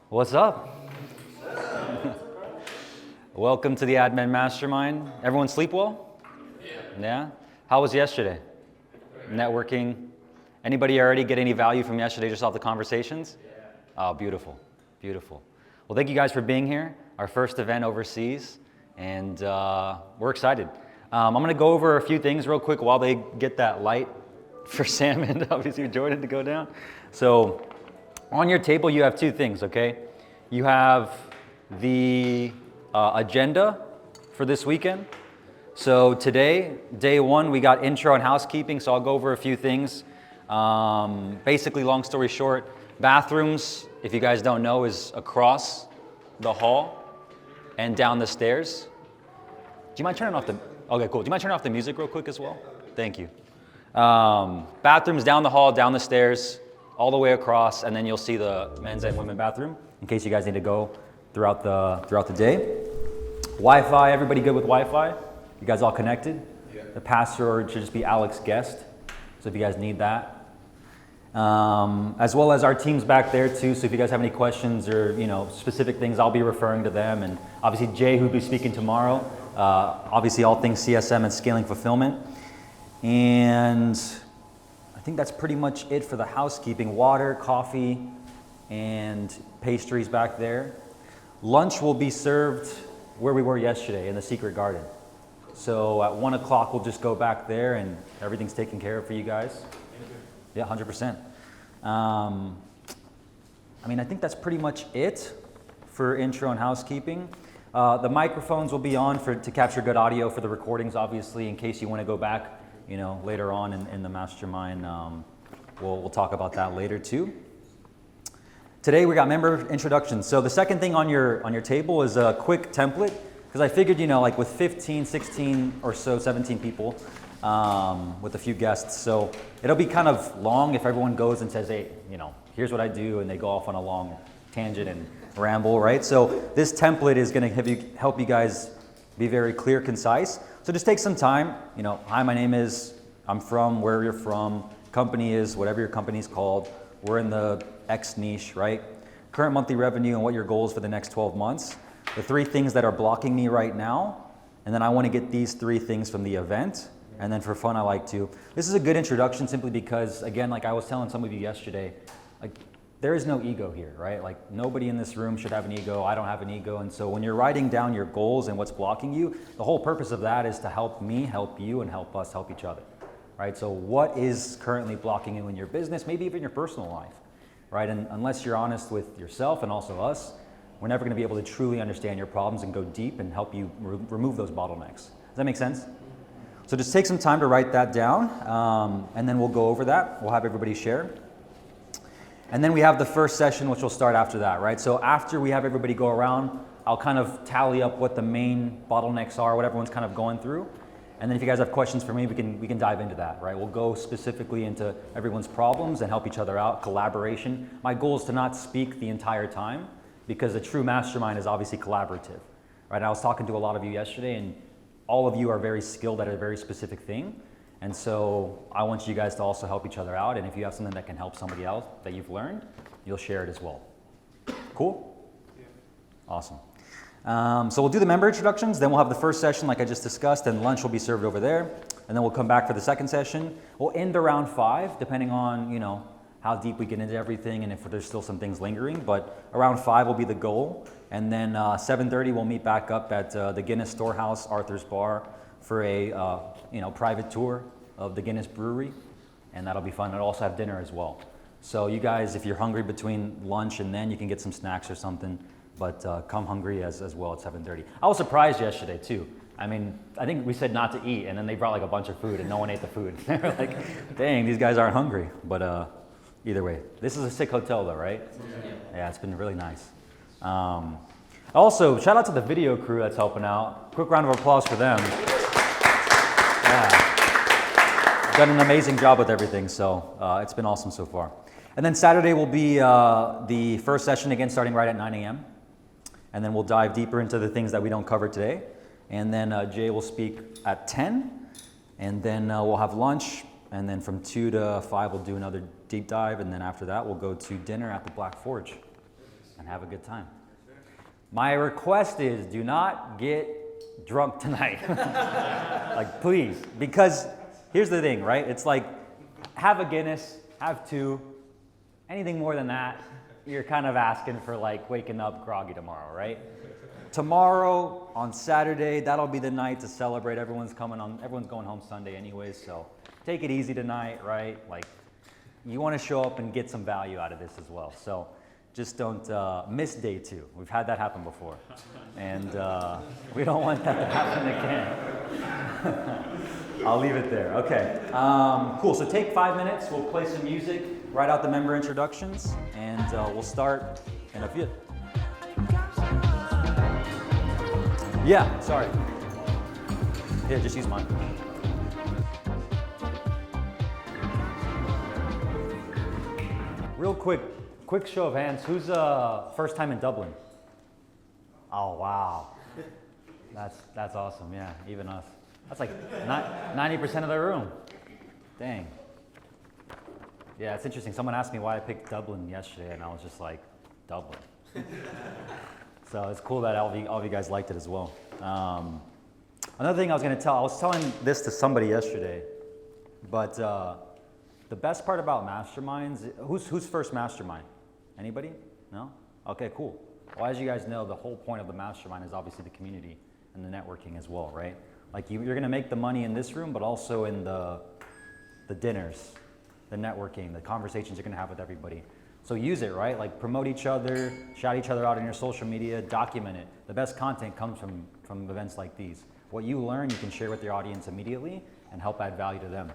What's up? Welcome to the Admin Mastermind. Everyone sleep well? Yeah? How was yesterday? Networking? Anybody already get any value from yesterday just off the conversations? Oh, beautiful, beautiful. Well, thank you guys for being here. Our first event overseas, and we're excited. I'm gonna go over a few things real quick while they get that light for Sam and obviously Jordan to go down. So on your table, you have two things, okay? You have the agenda for this weekend. So today, day one, we got intro and housekeeping, so I'll go over a few things. Basically, long story short, bathrooms, if you guys don't know, is across the hall and down the stairs. Do you mind turning off the, okay, cool. Do you mind turning off the music real quick as well? Thank you. Bathrooms down the hall, down the stairs, all the way across, and then you'll see the men's and women's bathroom in case you guys need to go throughout the day. Wi-Fi, everybody good with Wi-Fi? You guys all connected? Yeah. The password should just be Alex Guest, so if you guys need that. As well as our team's back there too, so if you guys have any questions or specific things, I'll be referring to them. And obviously Jay, who'll be speaking tomorrow, obviously all things CSM and scaling fulfillment. And I think that's pretty much it for the housekeeping. Water, coffee, and pastries back there. Lunch will be served where we were yesterday in the Secret Garden. So at 1 o'clock, we'll just go back there and everything's taken care of for you guys. Yeah, 100%. I think that's pretty much it for intro and housekeeping. The microphones will be on to capture good audio for the recordings, obviously, in case you want to go back later on in the mastermind. We'll talk about that later too. Today we got member introductions. So the second thing on your table is a quick template, because I figured, like with 15, 16 or so, 17 people, with a few guests. So it'll be kind of long if everyone goes and says, hey, here's what I do, and they go off on a long tangent and ramble, right? So this template is gonna help you guys be very clear, concise. So just take some time, hi, my name is, I'm from, where you're from, company is, whatever your company's called, we're in the X niche, right? Current monthly revenue and what your goals for the next 12 months, the 3 things that are blocking me right now, and then I wanna get these 3 things from the event, and then for fun, I like to. This is a good introduction simply because, again, like I was telling some of you yesterday, there is no ego here, right? Like nobody in this room should have an ego. I don't have an ego. And so when you're writing down your goals and what's blocking you, the whole purpose of that is to help me, help you, and help us help each other, right? So what is currently blocking you in your business, maybe even your personal life, right? And unless you're honest with yourself and also us, we're never gonna be able to truly understand your problems and go deep and help you remove those bottlenecks. Does that make sense? So just take some time to write that down, and then we'll go over that. We'll have everybody share. And then we have the first session, which will start after that, right? So after we have everybody go around, I'll kind of tally up what the main bottlenecks are, what everyone's kind of going through. And then if you guys have questions for me, we can dive into that, right? We'll go specifically into everyone's problems and help each other out, collaboration. My goal is to not speak the entire time, because a true mastermind is obviously collaborative, right? I was talking to a lot of you yesterday, and all of you are very skilled at a very specific thing. And so I want you guys to also help each other out. And if you have something that can help somebody else that you've learned, you'll share it as well. Cool? Yeah. Awesome. So we'll do the member introductions. Then we'll have the first session like I just discussed, and lunch will be served over there. And then we'll come back for the second session. We'll end around 5, depending on, how deep we get into everything and if there's still some things lingering. But around 5 will be the goal. And then 7:30 we'll meet back up at the Guinness Storehouse, Arthur's Bar, for a private tour of the Guinness Brewery, and that'll be fun. I'll also have dinner as well. So you guys, if you're hungry between lunch and then, you can get some snacks or something, but come hungry as well at 7:30. I was surprised yesterday too. I think we said not to eat, and then they brought like a bunch of food, and no one ate the food. They were like, dang, these guys aren't hungry. But either way, this is a sick hotel though, right? Yeah, it's been really nice. Also, shout out to the video crew that's helping out. Quick round of applause for them. Yeah. Done an amazing job with everything, so it's been awesome so far. And then Saturday will be the first session again, starting right at 9 a.m. And then we'll dive deeper into the things that we don't cover today. And then Jay will speak at 10, and then we'll have lunch, and then from 2 to 5 we'll do another deep dive, and then after that we'll go to dinner at the Black Forge. and have a good time. My request is do not get drunk tonight. Like, please, because here's the thing, right? It's like, have a Guinness, have two, anything more than that, you're kind of asking for like waking up groggy tomorrow, right? Tomorrow, on Saturday, that'll be the night to celebrate. Everyone's going home Sunday anyways, so take it easy tonight, right? Like, you want to show up and get some value out of this as well. So just don't miss day 2. We've had that happen before, and we don't want that to happen again. I'll leave it there. Okay, cool. So take 5 minutes. We'll play some music, write out the member introductions, and we'll start in a few. Yeah, sorry. Here, just use mine. Real quick show of hands. Who's first time in Dublin? Oh wow, that's awesome. Yeah, even us. That's like 90% of the room. Dang. Yeah, it's interesting. Someone asked me why I picked Dublin yesterday, and I was just like, Dublin. So it's cool that all of you guys liked it as well. Another thing I was telling this to somebody yesterday, but the best part about masterminds, who's first mastermind? Anybody? No? Okay, cool. Well, as you guys know, the whole point of the mastermind is obviously the community and the networking as well, right? Like you're gonna make the money in this room, but also in the dinners, the networking, the conversations you're gonna have with everybody. So use it, right? Like promote each other, shout each other out on your social media, document it. The best content comes from events like these. What you learn, you can share with your audience immediately and help add value to them.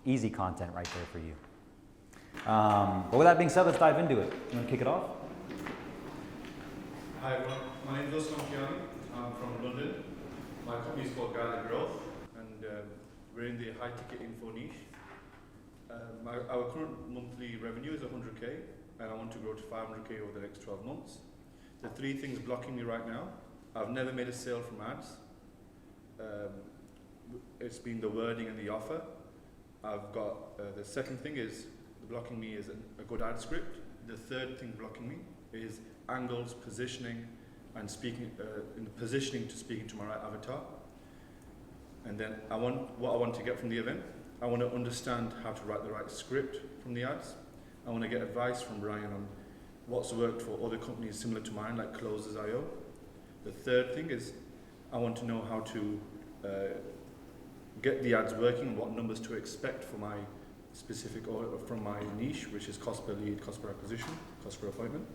Easy content right there for you. But with that being said, let's dive into it. You want to kick it off? Hi everyone, my name is Moncada. I'm from London. My company is called Gather Growth, and we're in the high ticket info niche. Our current monthly revenue is 100k, and I want to grow to 500k over the next 12 months. The 3 things blocking me right now: I've never made a sale from ads. It's been the wording and the offer. I've got the second thing is blocking me is a good ad script. The third thing blocking me is angles, positioning, and speaking in the positioning to speaking to my right avatar. And then what I want to get from the event. I want to understand how to write the right script from the ads. I want to get advice from Brian on what's worked for other companies similar to mine, like Closers.io. The third thing is I want to know how to get the ads working and what numbers to expect for my specific or from my niche, which is cost per lead, cost per acquisition, cost per appointment.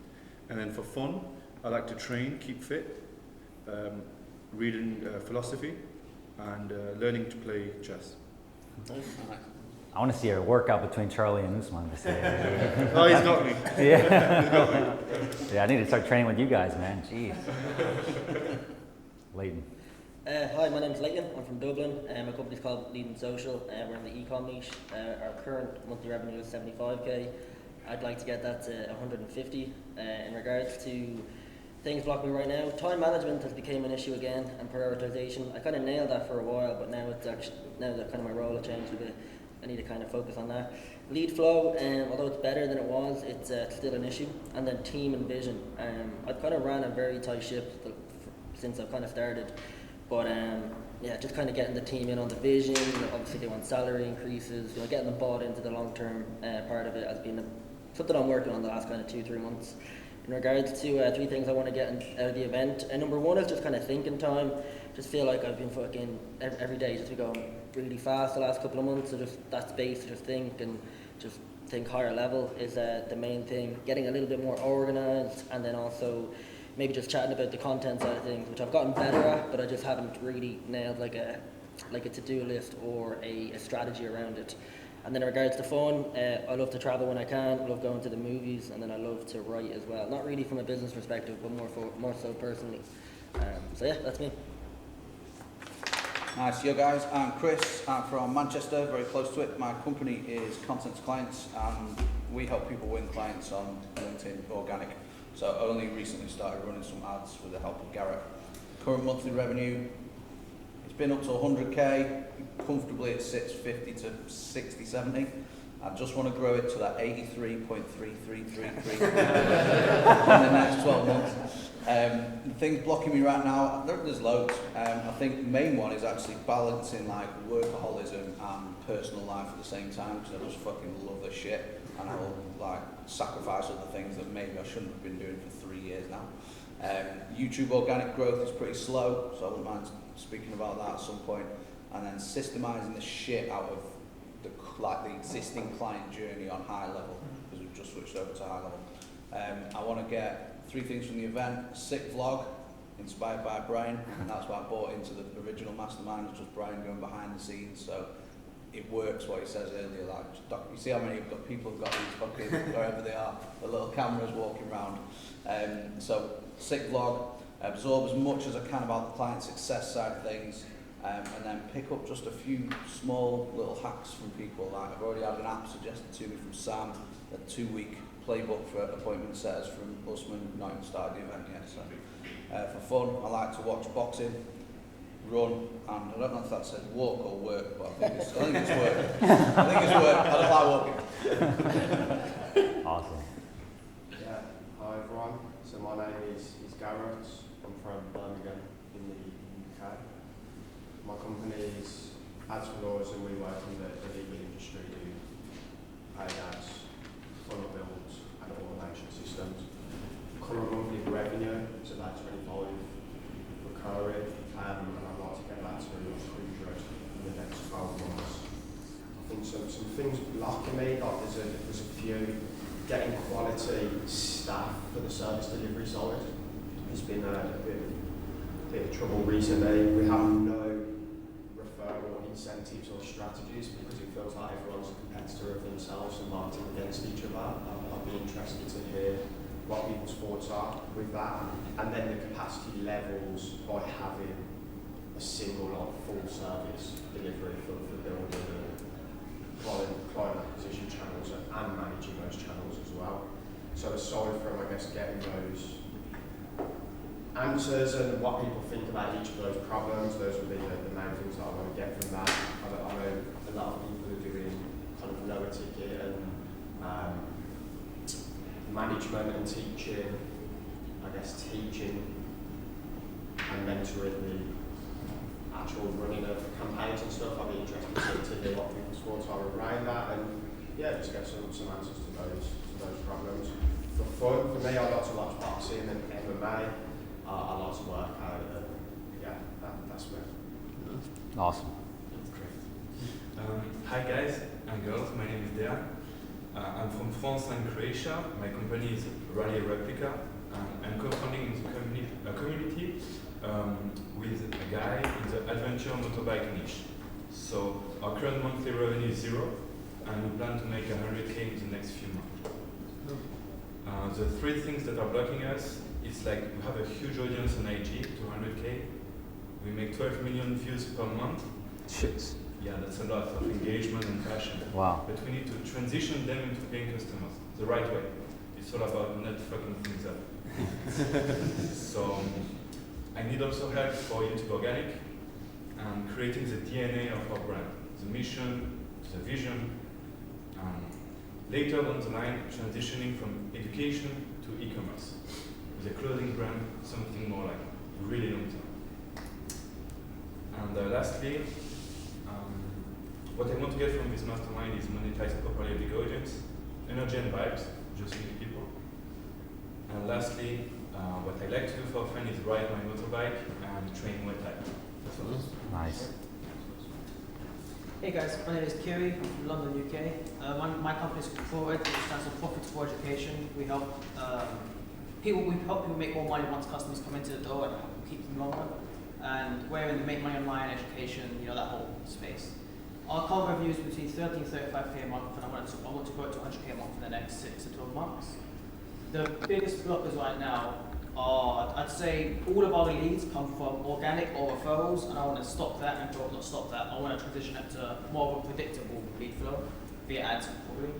And then for fun, I like to train, keep fit, reading philosophy, and learning to play chess. I want to see a workout between Charlie and Usman this year. Oh, he's got me. Yeah. He's got me. Yeah, I need to start training with you guys, man. Jeez. Leighton. Hi, my name's Leighton. I'm from Dublin. My company's called Leading Social. We're in the e-com niche. Our current monthly revenue is 75k. I'd like to get that to 150. In regards to things blocking me right now, time management has become an issue again, and prioritization. I kind of nailed that for a while, but now it's actually now that kind of my role has changed a bit. I need to kind of focus on that. Lead flow, although it's better than it was, it's still an issue. And then team and vision. I've kind of ran a very tight ship since I've kind of started. But yeah, just kind of getting the team in on the vision. Obviously they want salary increases, getting them bought into the long-term part of it has been something I'm working on the last kind of 2-3 months. In regards to 3 things I want to get out of the event, and number 1 is just kind of thinking time. Just feel like I've been fucking every day just been going really fast the last couple of months, so just that space to just think and just think higher level is the main thing. Getting a little bit more organised, and then also maybe just chatting about the content side of things, which I've gotten better at, but I just haven't really nailed like a to-do list or a strategy around it. And then in regards to fun, I love to travel when I can, I love going to the movies, and then I love to write as well. Not really from a business perspective, but more so personally. So yeah, that's me. Nice, yo guys, I'm Chris, I'm from Manchester, very close to it. My company is Content to Clients, and we help people win clients on LinkedIn organic. So I only recently started running some ads with the help of Garrett. Current monthly revenue, it's been up to 100k, comfortably it sits 50 to 60, 70. I just want to grow it to that 83.3333 in the next 12 months. The things blocking me right now, there's loads. I think the main one is actually balancing like workaholism and personal life at the same time, because I just fucking love this shit, and I will like sacrifice other things that maybe I shouldn't have been doing for 3 years now. YouTube organic growth is pretty slow, so I wouldn't mind speaking about that at some point. And then systemizing the shit out of the existing client journey on high level, because we've just switched over to high level. I want to get 3 things from the event: a sick vlog inspired by Brian, and that's why I bought into the original Mastermind. It's just Brian going behind the scenes, so it works what he says earlier. Like, you see how many people have got these fucking wherever they are, the little cameras walking around. So sick vlog, absorb as much as I can about the client success side of things. And then pick up just a few small little hacks from people. Like, I've already had an app suggested to me from Sam, a 2-week playbook for appointment setters from Usman, not even started the event yet. So for fun, I like to watch boxing, run, and I don't know if that says walk or work, but I think it's work. I think it's work. I don't like walking. Awesome. Yeah, hi everyone. So my name is Garrett. I'm from Birmingham in the UK. My company is Ads for Lawyers, and we work in the legal industry, do paid ads, funnel builds and automation systems. Current monthly revenue is about 25 recurring, and I'd like to get that to 100 in the next 12 months. I think some things blocking me, like there's a few. Getting quality staff for the service delivery side has been a bit of trouble recently. We have no referral incentives or strategies because it feels like everyone's a competitor of themselves and marketing against each other. I'd be interested to hear what people's thoughts are with that, and then the capacity levels by having a single full service delivery for building and client acquisition channels and managing those channels as well. So aside from, I guess, getting those answers and what people think about each of those problems, those would be the main things that I want to get from that. I know a lot of people are doing kind of lower ticket and management and teaching, I guess teaching and mentoring the actual running of campaigns and stuff. I'd be interested to hear what people's thoughts are around that, and yeah, just get some answers to those problems. For fun, for me, I like to watch boxing and MMA. I like to work out, and yeah, that's me. Awesome. Great. Hi guys and girls, my name is Dean. I'm from France and Croatia. My company is Rally Replica. I'm co-founding a community with a guy in the adventure motorbike niche. So our current monthly revenue is 0, and we plan to make 100K in the next few months. The 3 things that are blocking us is like we have a huge audience on IG, 200K. We make 12 million views per month. Shit. Yeah, that's a lot of engagement and passion. Wow. But we need to transition them into paying customers the right way. It's all about not fucking things up. So I need also help for YouTube Organic and creating the DNA of our brand, the mission, the vision. Later down the line, transitioning from education to e-commerce with a clothing brand, something more like really long term. And lastly, what I want to get from this mastermind is monetize a properly big audience, energy and vibes, just meet people. And lastly, what I like to do for fun is ride my motorbike and train Muay Thai. That's all. Nice. Hey guys, my name is Kiri, I'm from London, UK. My company is Forward, which stands for Profitable Education. We help people make more money once customers come into the door and keep them longer. And we're in the make money online, education, that whole space. Our current revenue is between 30 and 35K a month, and I want to grow it to 100K a month in the next 6 to 12 months. The biggest blockers right now are, I'd say, all of our leads come from organic or referrals, and I want to stop that and not stop that. I want to transition it to more of a predictable lead flow via ads, probably.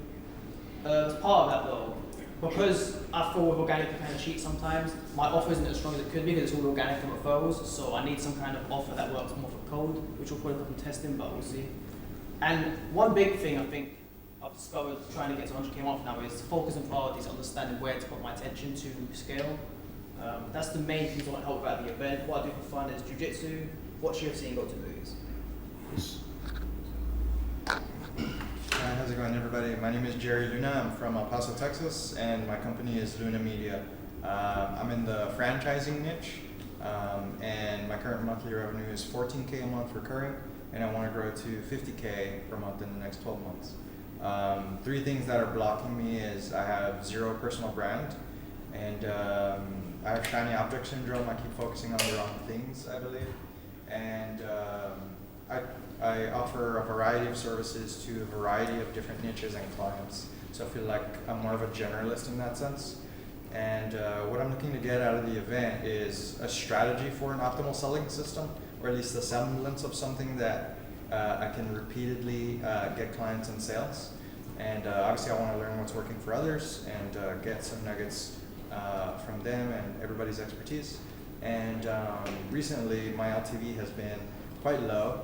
As part of that, though, because I feel with organic you kind of cheat sometimes, my offer isn't as strong as it could be because it's all organic and referrals, so I need some kind of offer that works more for cold, which will probably come from testing, but we'll see. And one big thing I think I've discovered trying to get to 100k a month now is focus and priorities, understanding where to put my attention to scale. That's the main things I want to help about the event. What I do for fun is jiu-jitsu, watch UFC and go to movies. How's it going, everybody? My name is Jerry Luna. I'm from El Paso, Texas, and my company is Luna Media. I'm in the franchising niche, and my current monthly revenue is 14K a month recurring, and I want to grow to 50K per month in the next 12 months. 3 things that are blocking me is I have 0 personal brand, and I have shiny object syndrome. I keep focusing on the wrong things, I believe, and I offer a variety of services to a variety of different niches and clients, so I feel like I'm more of a generalist in that sense. And what I'm looking to get out of the event is a strategy for an optimal selling system, or at least the semblance of something that I can repeatedly get clients and sales. And obviously I want to learn what's working for others and get some nuggets from them and everybody's expertise. And recently my LTV has been quite low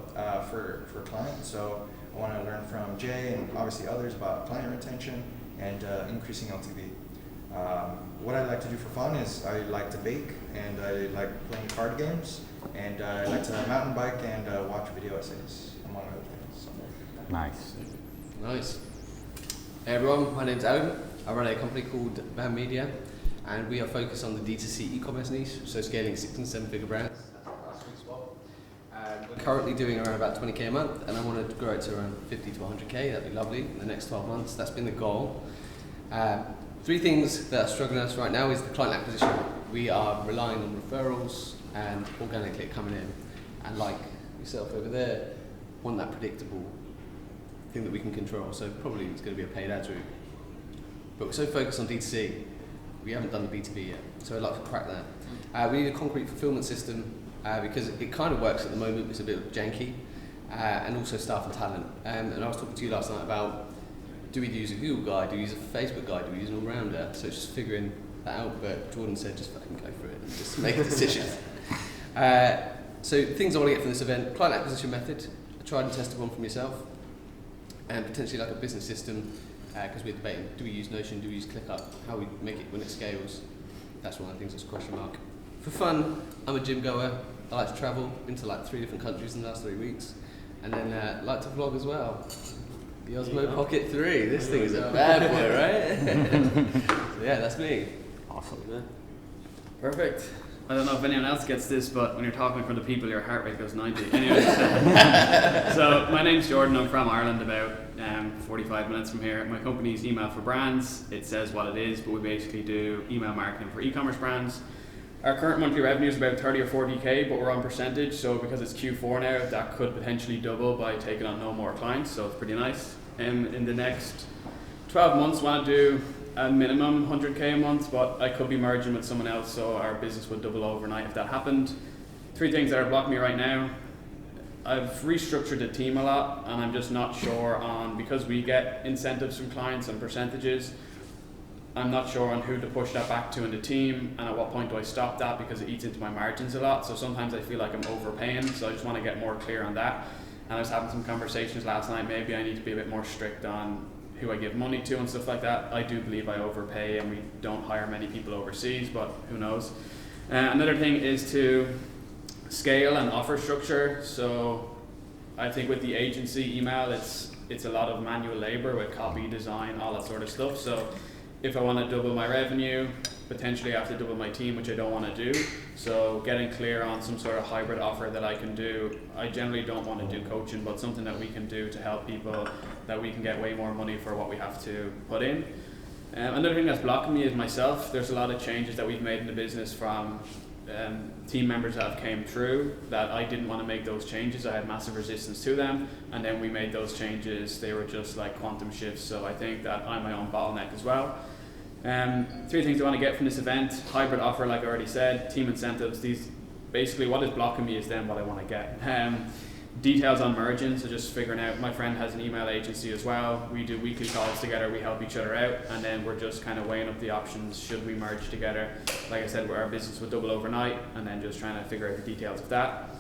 for clients, so I want to learn from Jay and obviously others about client retention and increasing LTV. What I like to do for fun is I like to bake, and I like playing card games, and I like to mountain bike and watch video essays, among other things. So. Nice. Nice. Hey everyone, my name's Adam. I run a company called Van Media, and we are focused on the D2C e-commerce niche, so scaling 6 and 7 figure brands. That's our sweet spot. We're currently doing around about 20k a month, and I want to grow it to around 50 to 100k. That'd be lovely in the next 12 months. That's been the goal. 3 things that are struggling us right now is the client acquisition. We are relying on referrals and organic click coming in, and like yourself over there, want that predictable thing that we can control. So probably it's going to be a paid ads route. But we're so focused on D2C, we haven't done the B2B yet. So I'd like to crack that. We need a concrete fulfillment system because it kind of works at the moment. It's a bit janky, and also staff and talent. And I was talking to you last night about, do we use a Google guy, do we use a Facebook guy, do we use an all-rounder? So it's just figuring that out, but Jordan said just fucking go for it and just make a decision. So things I want to get from this event: client acquisition method, a tried and tested one from yourself, and potentially like a business system, because we're debating, do we use Notion, do we use ClickUp, how we make it when it scales. That's one of the things that's a question mark. For fun, I'm a gym goer. I like to travel, been to like 3 different countries in the last 3 weeks, and then like to vlog as well. The Osmo Pocket 3, this thing is a bad boy, right? So yeah, that's me. Awesome. Perfect. I don't know if anyone else gets this, but when you're talking in front of people, your heart rate goes 90. Anyway, so my name's Jordan. I'm from Ireland, about 45 minutes from here. My company's Email for Brands. It says what it is, but we basically do email marketing for e-commerce brands. Our current monthly revenue is about 30 or 40k, but we're on percentage, so because it's Q4 now, that could potentially double by taking on no more clients, so it's pretty nice. In the next 12 months, I want to do a minimum 100k a month, but I could be merging with someone else, so our business would double overnight if that happened. 3 things that are blocking me right now. I've restructured the team a lot, and I'm just not sure on, because we get incentives from clients and percentages, I'm not sure on who to push that back to in the team, and at what point do I stop that, because it eats into my margins a lot. So sometimes I feel like I'm overpaying, so I just want to get more clear on that. And I was having some conversations last night, maybe I need to be a bit more strict on who I give money to and stuff like that. I do believe I overpay, and we don't hire many people overseas, but who knows. Another thing is to scale and offer structure. So I think with the agency email, it's a lot of manual labor with copy, design, all that sort of stuff. So if I want to double my revenue, potentially I have to double my team, which I don't want to do. So getting clear on some sort of hybrid offer that I can do. I generally don't want to do coaching, but something that we can do to help people, that we can get way more money for what we have to put in. Another thing that's blocking me is myself. There's a lot of changes that we've made in the business from team members that have came through that I didn't want to make those changes. I had massive resistance to them, and then we made those changes. They were just like quantum shifts, so I think that I'm my own bottleneck as well. 3 things I want to get from this event: hybrid offer, like I already said, team incentives. These basically, what is blocking me is then what I want to get. Details on merging, so just figuring out. My friend has an email agency as well. We do weekly calls together, we help each other out, and then we're just kind of weighing up the options. Should we merge together? Like I said, our business would double overnight, and then just trying to figure out the details of that.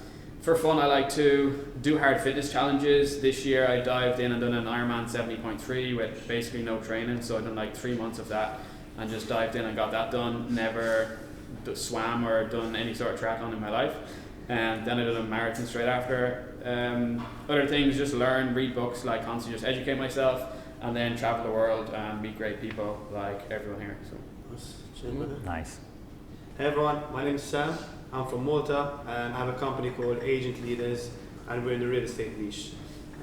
For fun, I like to do hard fitness challenges. This year I dived in and done an Ironman 70.3 with basically no training, so I done like 3 months of that and just dived in and got that done. Never swam or done any sort of triathlon in my life. And then I did a marathon straight after. Other things, just learn, read books, like constantly just educate myself, and then travel the world and meet great people like everyone here. So. Nice. Hey everyone, my name is Sam. I'm from Malta and I have a company called Agent Leaders, and we're in the real estate niche.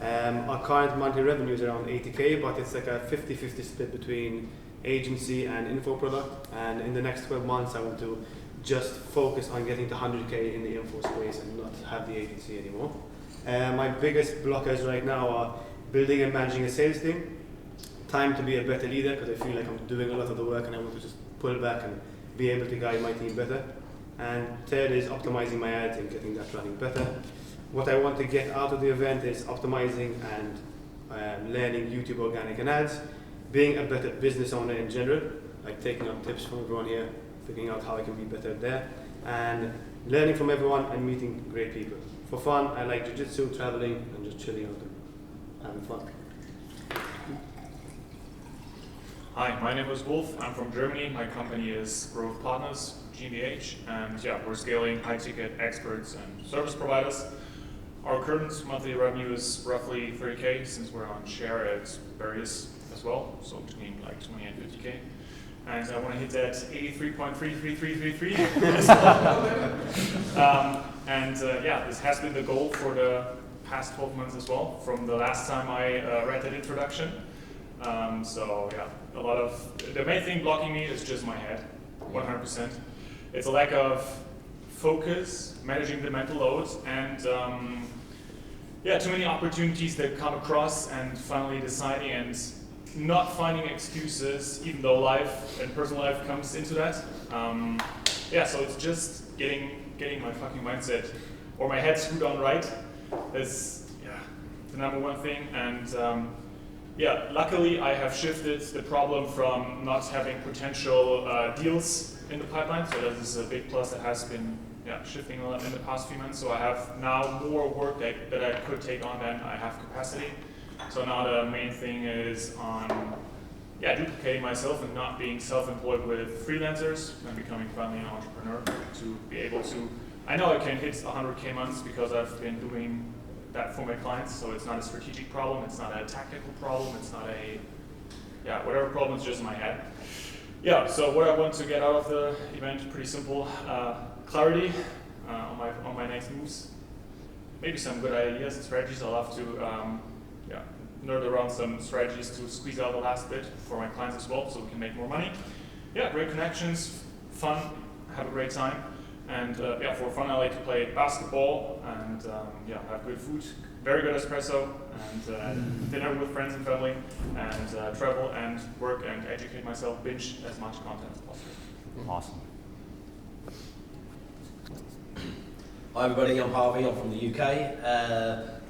Our current monthly revenue is around 80k, but it's like a 50-50 split between agency and info product. And in the next 12 months, I want to just focus on getting to 100k in the info space and not have the agency anymore. My biggest blockers right now are building and managing a sales team. Time to be a better leader, because I feel like I'm doing a lot of the work and I want to just pull back and be able to guide my team better. And third is optimizing my ads and getting that running better. What I want to get out of the event is optimizing and learning YouTube organic and ads, being a better business owner in general, like taking up tips from everyone here, figuring out how I can be better there, and learning from everyone and meeting great people. For fun, I like jiu-jitsu, traveling, and just chilling out and having fun. Hi, my name is Wolf. I'm from Germany. My company is Growth Partners, GmbH, and yeah, we're scaling high-ticket experts and service providers. Our current monthly revenue is roughly 30k, since we're on share at various as well, so between like 20 and 50k. And I want to hit that 83.33333. Yeah, this has been the goal for the past 12 months as well, from the last time I read that introduction. So yeah, a lot of the main thing blocking me is just my head, 100%. It's a lack of focus, managing the mental loads, and yeah, too many opportunities that come across, and finally deciding and not finding excuses, even though life and personal life comes into that. Yeah, so it's just getting my fucking mindset or my head screwed on right. That's the number one thing. And yeah, luckily I have shifted the problem from not having potential deals in the pipeline. So that is a big plus that has been shifting a lot in the past few months. So I have now more work that I could take on than I have capacity. So now the main thing is on duplicating myself and not being self-employed with freelancers and becoming finally an entrepreneur to be able to, I know I can hit 100k months because I've been doing that for my clients, so it's not a strategic problem, it's not a tactical problem, it's not a, whatever problem, it's just in my head. Yeah, so what I want to get out of the event, pretty simple, clarity on my next moves, maybe some good ideas and strategies. I'll have to nerd around some strategies to squeeze out the last bit for my clients as well, so we can make more money. Yeah, great connections, fun, have a great time. And for fun, I like to play basketball and have good food, very good espresso, and dinner with friends and family, and travel and work and educate myself, binge as much content as possible. Awesome. Hi everybody, I'm Harvey, I'm from the UK.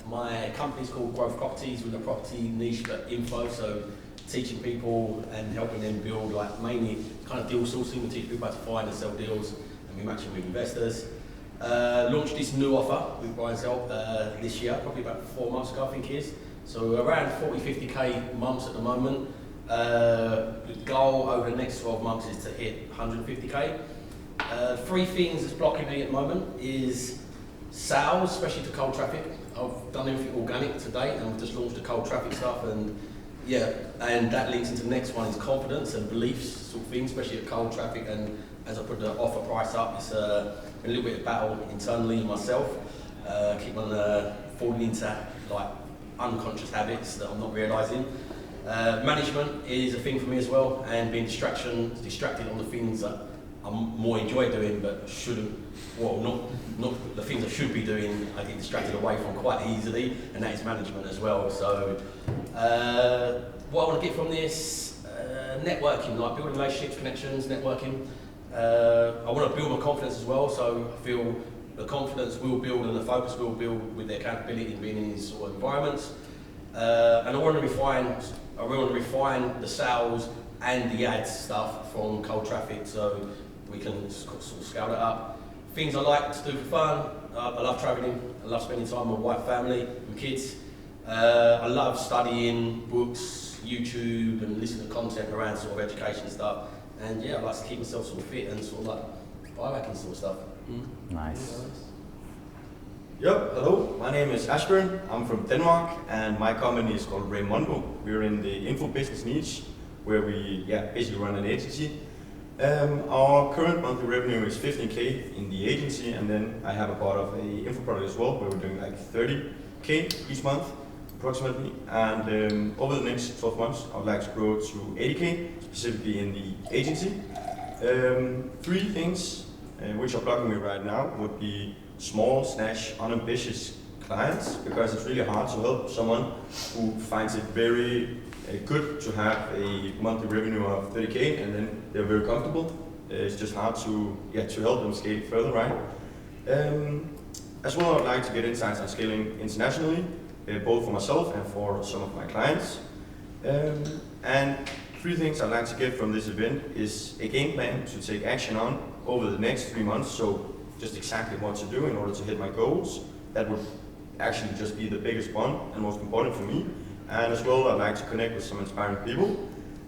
My company's called Growth Properties, with a property niche but info, so teaching people and helping them build, like mainly kind of deal sourcing. We teach people how to find and sell deals, and we match them with investors. Launched this new offer with buy and sell this year, probably about 4 months ago I think it is. So around 40-50k months at the moment. The goal over the next 12 months is to hit 150k. 3 things that's blocking me at the moment is sales, especially to cold traffic. I've done everything organic to date, and we've just launched the cold traffic stuff, and and that links into the next one is confidence and beliefs sort of thing, especially at cold traffic. And as I put the offer price up, it's a little bit of battle internally myself. Keep on falling into like unconscious habits that I'm not realising. Management is a thing for me as well, and being distracted on the things that I more enjoy doing but shouldn't, not the things I should be doing, I get distracted away from quite easily, and that is management as well. So what I want to get from this, networking, like building relationships, connections, networking. I want to build my confidence as well, so I feel the confidence will build and the focus will build with the accountability and being in these sort of environments. And I want to refine the sales and the ads stuff from cold traffic, so we can sort of scale that up. things I like to do for fun. I love travelling. I love spending time with my wife, family, and kids. I love studying books, YouTube, and listening to content around sort of education stuff. And yeah, I like to keep myself sort of fit and sort of like biohacking sort of stuff. Nice. Yep, hello, my name is Asbjørn. I'm from Denmark, and my company is called Raymondo. We're in the info business niche, where we basically run an agency. Our current monthly revenue is 15k in the agency, and then I have a part of a info product as well, where we're doing like 30k each month, approximately. And over the next 12 months, I would like to grow to 80k, specifically in the agency. 3 things which are blocking me right now would be small / unambitious clients, because it's really hard to help someone who finds it very good to have a monthly revenue of 30k and then they're very comfortable. It's just hard to help them scale further, right? As well, I'd like to get insights on scaling internationally, both for myself and for some of my clients. And 3 things I'd like to get from this event is a game plan to take action on over the next 3 months. So just exactly what to do in order to hit my goals. That would actually just be the biggest one and most important for me. And as well, I'd like to connect with some inspiring people.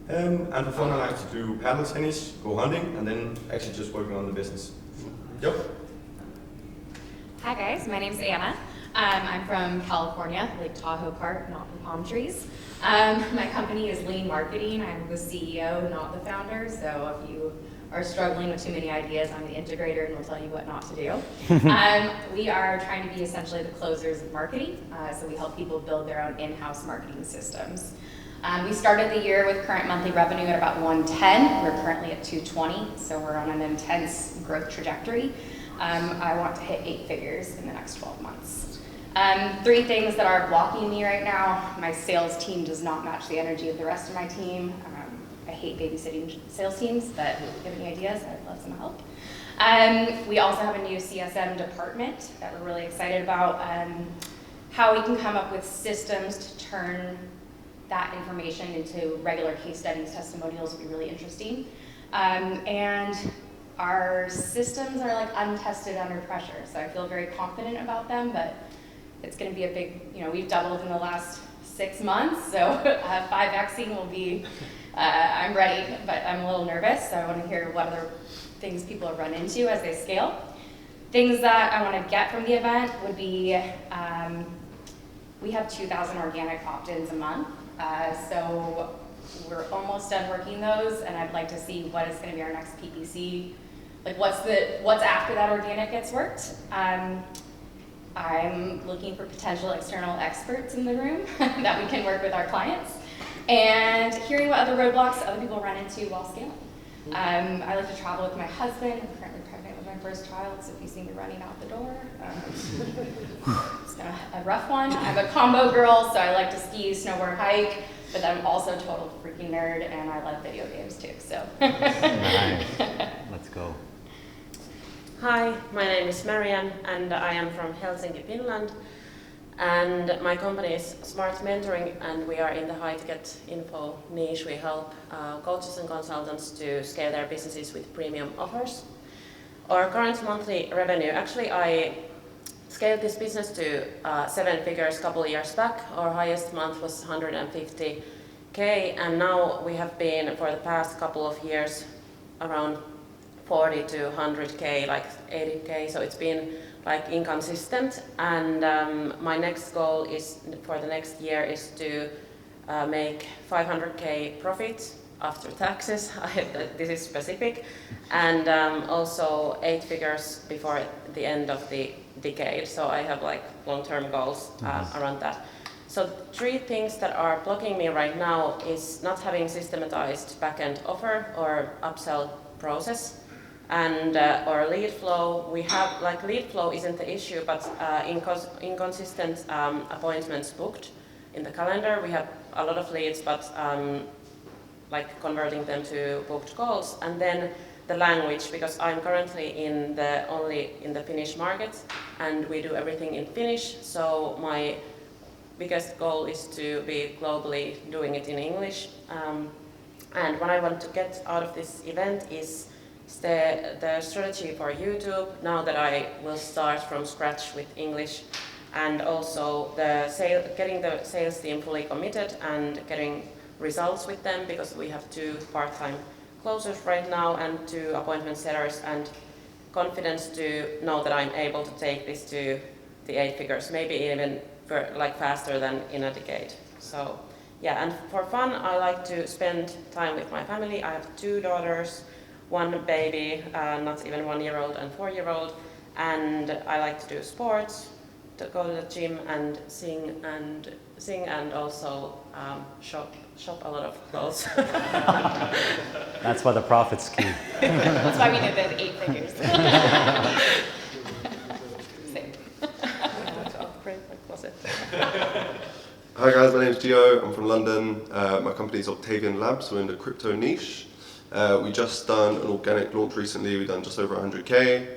And for fun, I like to do paddle tennis, go hunting, and then actually just working on the business. Yep. Hi guys, my name's Anna. I'm from California, Lake Tahoe Park, not the palm trees. My company is Lean Marketing. I'm the CEO, not the founder, so if you are struggling with too many ideas, I'm the integrator and will tell you what not to do. We are trying to be essentially the closers of marketing, so we help people build their own in-house marketing systems. We started the year with current monthly revenue at about 110. We're currently at 220, so we're on an intense growth trajectory. I want to hit 8 figures in the next 12 months. 3 things that are blocking me right now. My sales team does not match the energy of the rest of my team. I hate babysitting sales teams, but if you have any ideas, I'd love some help. We also have a new CSM department that we're really excited about. How we can come up with systems to turn that information into regular case studies, testimonials would be really interesting. And our systems are like untested under pressure, so I feel very confident about them, but it's going to be a big, we've doubled in the last 6 months, so 5xing will be, I'm ready, but I'm a little nervous, so I want to hear what other things people have run into as they scale. Things that I want to get from the event would be, we have 2,000 organic opt-ins a month, so we're almost done working those, and I'd like to see what is going to be our next PPC, like what's after that organic gets worked. I'm looking for potential external experts in the room that we can work with our clients, and hearing what other roadblocks other people run into while scaling. I like to travel with my husband. I'm currently pregnant with my first child, so if you see me running out the door, it's been a rough one. I'm a combo girl, so I like to ski, snowboard, hike, but I'm also a total freaking nerd, and I love video games too, so. Nice. Let's go. Hi, my name is Marianne, and I am from Helsinki, Finland. And my company is Smart Mentoring, and we are in the high-ticket info niche. We help coaches and consultants to scale their businesses with premium offers. Our current monthly revenue, actually I scaled this business to 7 figures a couple of years back. Our highest month was 150k, and now we have been, for the past couple of years, around 40 to 100k, like 80k, so it's been like inconsistent. And my next goal is for the next year is to make 500k profit after taxes. This is specific, and also 8 figures before the end of the decade. So I have like long-term goals around that. So 3 things that are blocking me right now is not having systematized back-end offer or upsell process. And our lead flow, we have, like, lead flow isn't the issue, but inconsistent appointments booked in the calendar. We have a lot of leads, but like converting them to booked calls. And then the language, because I'm currently only in the Finnish market, and we do everything in Finnish. So my biggest goal is to be globally doing it in English. And what I want to get out of this event is the strategy for YouTube, now that I will start from scratch with English, and also getting the sales team fully committed and getting results with them, because we have 2 part-time closers right now and 2 appointment setters, and confidence to know that I'm able to take this to the 8 figures, maybe even faster than in a decade. So yeah, and for fun, I like to spend time with my family. I have 2 daughters, 1 baby, not even 1-year-old and 4-year-old, and I like to do sports, to go to the gym and sing and also shop a lot of clothes. That's why the profit's key. That's why we did the 8 figures. Same. Hi guys, my name's Gio. I'm from London. My company is Octavian Labs. We're in the crypto niche. We just done an organic launch recently. We've done just over 100K.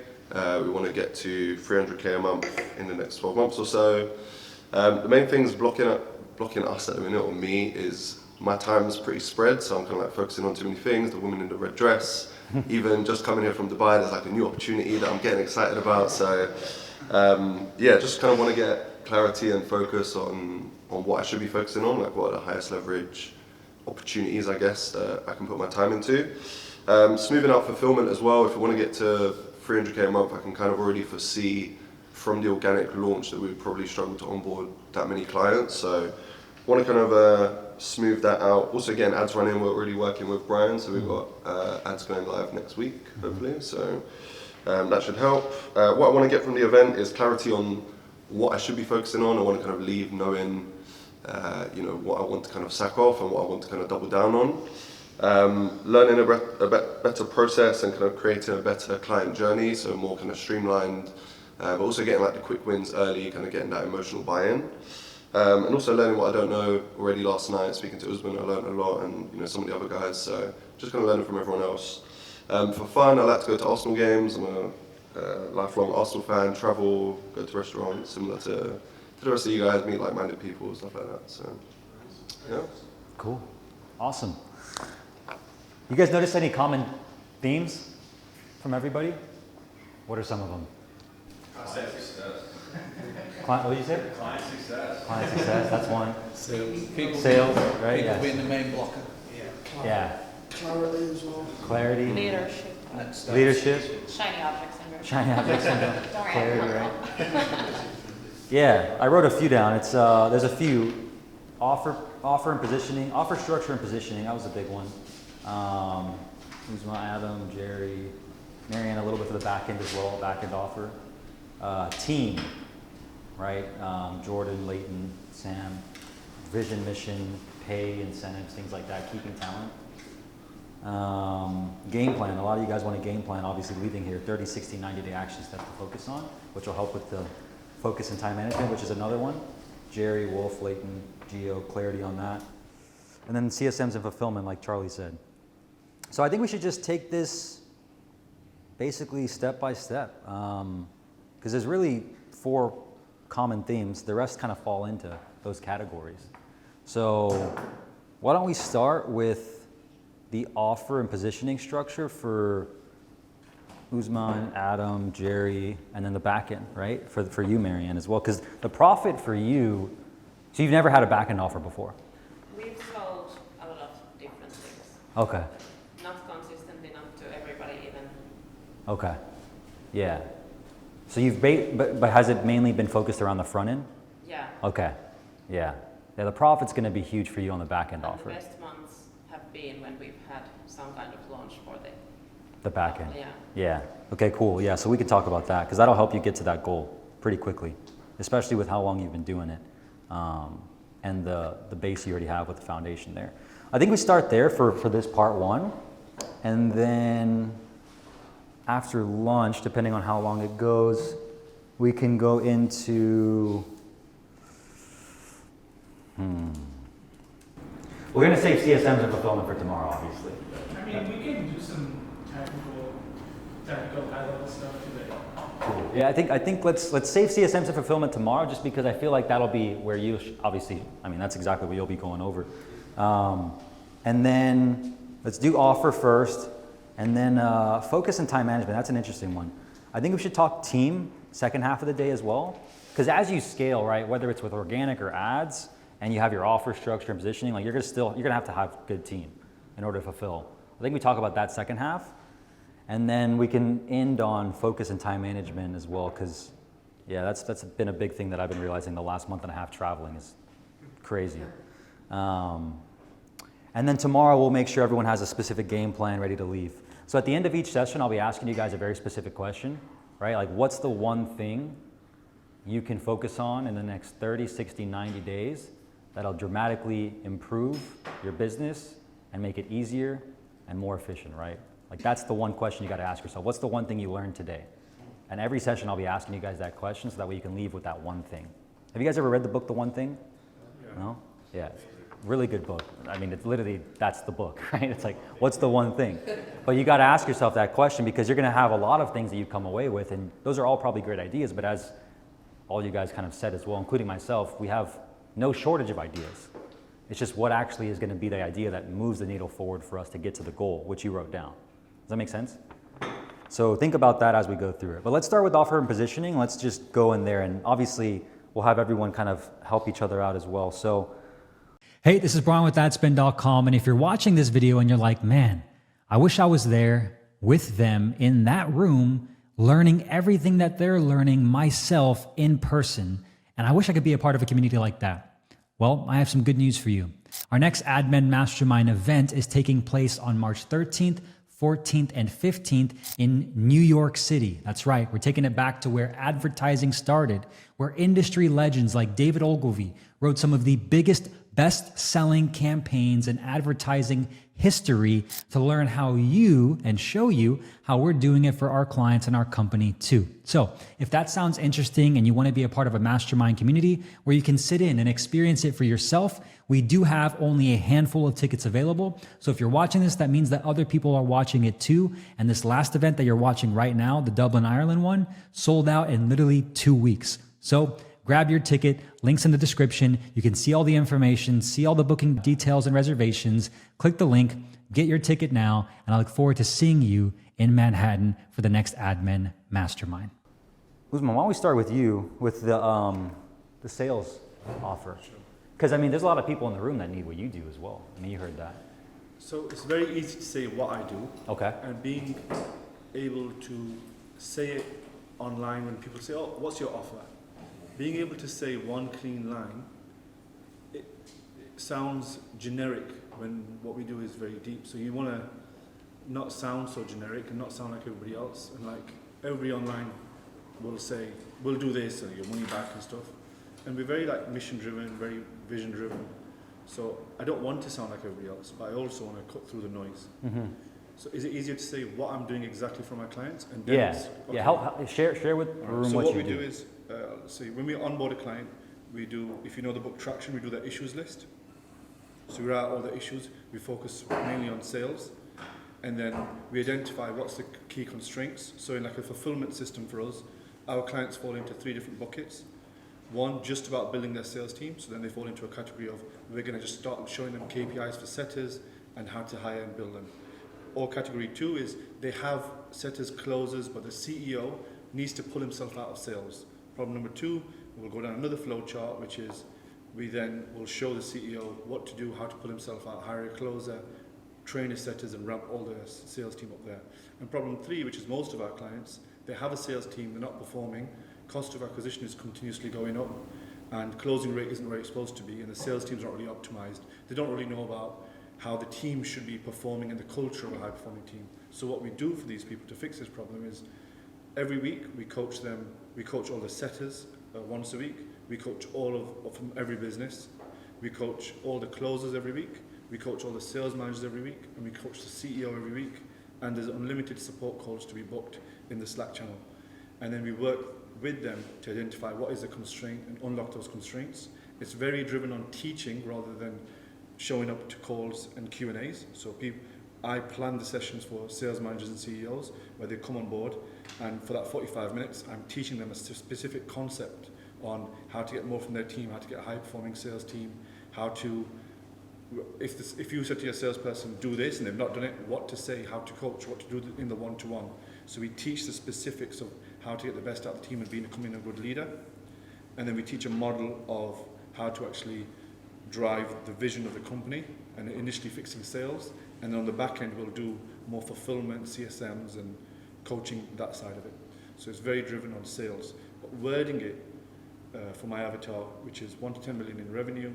We want to get to 300K a month in the next 12 months or so. The main things blocking us at the minute, or me, is my time's pretty spread, so I'm kind of like focusing on too many things. The woman in the red dress, even just coming here from Dubai, there's like a new opportunity that I'm getting excited about. So yeah, just kind of want to get clarity and focus on what I should be focusing on, like what are the highest leverage opportunities, I guess, that I can put my time into. Smoothing out fulfillment as well. If we want to get to 300K a month, I can kind of already foresee from the organic launch that we would probably struggle to onboard that many clients. So want to kind of smooth that out. Also, again, ads running, we're already working with Brian, so we've got ads going live next week, hopefully. So that should help. What I want to get from the event is clarity on what I should be focusing on. I want to kind of leave knowing what I want to kind of sack off and what I want to kind of double down on. Learning a better process and kind of creating a better client journey, so more kind of streamlined, but also getting like the quick wins early, kind of getting that emotional buy-in. And also learning what I don't know already last night, speaking to Usman, I learned a lot, and some of the other guys, so just kind of learning from everyone else. For fun, I like to go to Arsenal games. I'm a lifelong Arsenal fan, travel, go to restaurants, similar to the rest of you guys, meet like-minded people, stuff like that, so yeah. Cool, awesome. You guys notice any common themes from everybody? What are some of them? Client success. What did you say? Client success. Client success, that's one. Sales, right? People Yes. being the main blocker. Yeah. Clarity as well. Clarity. Leadership. Leadership. Shiny object syndrome. Shiny object syndrome. Don't worry, Clarity, I'll right? Yeah, I wrote a few down. It's there's a few. Offer and positioning, offer structure and positioning. That was a big one. Who's my Adam, Jerry, Marianne, a little bit for the back end as well, back end offer. Team, right? Jordan, Leighton, Sam. Vision, mission, pay, incentives, things like that. Keeping talent. Game plan. A lot of you guys want a game plan. Obviously, leaving here, 30, 60, 90-day action steps to focus on, which will help with the focus and time management, which is another one. Jerry, Wolf, Leighton, Geo, clarity on that. And then CSMs and fulfillment, like Charlie said. So I think we should just take this basically step by step, because there's really 4 common themes. The rest kind of fall into those categories. So why don't we start with the offer and positioning structure for Usman, Adam, Jerry, and then the back end, right? For you, Marianne, as well. Because the profit for you, so you've never had a back end offer before? We've sold a lot of different things. Okay. Not consistent enough to everybody even. Okay. Yeah. So you've, but has it mainly been focused around the front end? Yeah. Okay. Yeah. Yeah, the profit's going to be huge for you on the back end offer. The best months have been when we've had some kind of launch for The back end. Yeah. Yeah. Okay, cool. Yeah, so we can talk about that because that'll help you get to that goal pretty quickly, especially with how long you've been doing it and the base you already have with the foundation there. I think we start there for this part 1, and then after lunch, depending on how long it goes, we can go into We're going to save CSMs and fulfillment for tomorrow, obviously. I mean, we can do some technical high-level stuff today. Cool. Yeah, I think let's save CSMs and fulfillment tomorrow, just because I feel like that'll be where you obviously. I mean, that's exactly what you'll be going over. And then let's do offer first, And then focus and time management, that's an interesting one. I think we should talk team second half of the day as well. Because as you scale, right, whether it's with organic or ads, and you have your offer structure and positioning, like you're gonna have to have a good team in order to fulfill. I think we talk about that second half. And then we can end on focus and time management as well, because yeah, that's been a big thing that I've been realizing the last month and a half traveling is crazy. And then tomorrow we'll make sure everyone has a specific game plan ready to leave. So at the end of each session, I'll be asking you guys a very specific question, right? Like what's the one thing you can focus on in the next 30, 60, 90 days that'll dramatically improve your business and make it easier and more efficient, right? Like that's the one question you gotta ask yourself. What's the one thing you learned today? And every session I'll be asking you guys that question so that way you can leave with that one thing. Have you guys ever read the book, The One Thing? Yeah. No? Yeah. Really good book. I mean, it's literally, that's the book, right? It's like, what's the one thing? But you got to ask yourself that question because you're going to have a lot of things that you come away with, and those are all probably great ideas, but as all you guys kind of said as well, including myself, we have no shortage of ideas. It's just what actually is going to be the idea that moves the needle forward for us to get to the goal, which you wrote down. Does that make sense? So think about that as we go through it. But let's start with offer and positioning. Let's just go in there, and obviously we'll have everyone kind of help each other out as well. So, hey, this is Brian with adspin.com, and if you're watching this video and you're like, man, I wish I was there with them in that room, learning everything that they're learning myself in person, and I wish I could be a part of a community like that. Well, I have some good news for you. Our next Admin Mastermind event is taking place on March 13th, 14th, and 15th in New York City. That's right, we're taking it back to where advertising started, where industry legends like David Ogilvy wrote some of the biggest best-selling campaigns in advertising history to learn how you and show you how we're doing it for our clients and our company too. So if that sounds interesting and you want to be a part of a mastermind community where you can sit in and experience it for yourself, we do have only a handful of tickets available. So if you're watching this, that means that other people are watching it too. And this last event that you're watching right now, the Dublin, Ireland one, sold out in literally 2 weeks. So grab your ticket, links in the description. You can see all the information, see all the booking details and reservations. Click the link, get your ticket now, and I look forward to seeing you in Manhattan for the next Admin Mastermind. Uzman, why don't we start with you with the sales offer? Because I mean, there's a lot of people in the room that need what you do as well. I mean, you heard that. So it's very easy to say what I do. Okay. And being able to say it online when people say, oh, what's your offer? Being able to say one clean line, it sounds generic when what we do is very deep. So you want to not sound so generic and not sound like everybody else. And like everybody online will say, we'll do this and your money back and stuff. And we're very like mission driven, very vision driven. So I don't want to sound like everybody else, but I also want to cut through the noise. Mm-hmm. So is it easier to say what I'm doing exactly for my clients? And then okay. Yeah, share with the room so what we you do is, see, when we onboard a client, we do, if you know the book Traction, we do the issues list. So we write all the issues, we focus mainly on sales, and then we identify what's the key constraints. So in like a fulfillment system for us, our clients fall into 3 different buckets. One, just about building their sales team, so then they fall into a category of, we're going to just start showing them KPIs for setters and how to hire and build them. Or category 2 is, they have setters, closers, but the CEO needs to pull himself out of sales. Problem number 2, we'll go down another flow chart, which is, we then will show the CEO what to do, how to pull himself out, hire a closer, train his setters and ramp all the sales team up there. And problem 3, which is most of our clients, they have a sales team, they're not performing, cost of acquisition is continuously going up, and closing rate isn't where it's supposed to be, and the sales team's not really optimized. They don't really know about how the team should be performing and the culture of a high-performing team. So what we do for these people to fix this problem is, every week we coach them, we coach all the setters once a week, we coach all from every business, we coach all the closers every week, we coach all the sales managers every week, and we coach the CEO every week, and there's unlimited support calls to be booked in the Slack channel. And then we work with them to identify what is the constraint and unlock those constraints. It's very driven on teaching rather than showing up to calls and Q&As. So I plan the sessions for sales managers and CEOs where they come on board, and for that 45 minutes I'm teaching them a specific concept on how to get more from their team, how to get a high performing sales team, how to if you said to your salesperson, do this, and they've not done it, what to say, how to coach, what to do in the one-to-one. So we teach the specifics of how to get the best out of the team and becoming a good leader. And then we teach a model of how to actually drive the vision of the company, and initially fixing sales. And then on the back end, we'll do more fulfillment, CSMs, and coaching that side of it. So it's very driven on sales. But wording it for my avatar, which is 1 to 10 million in revenue,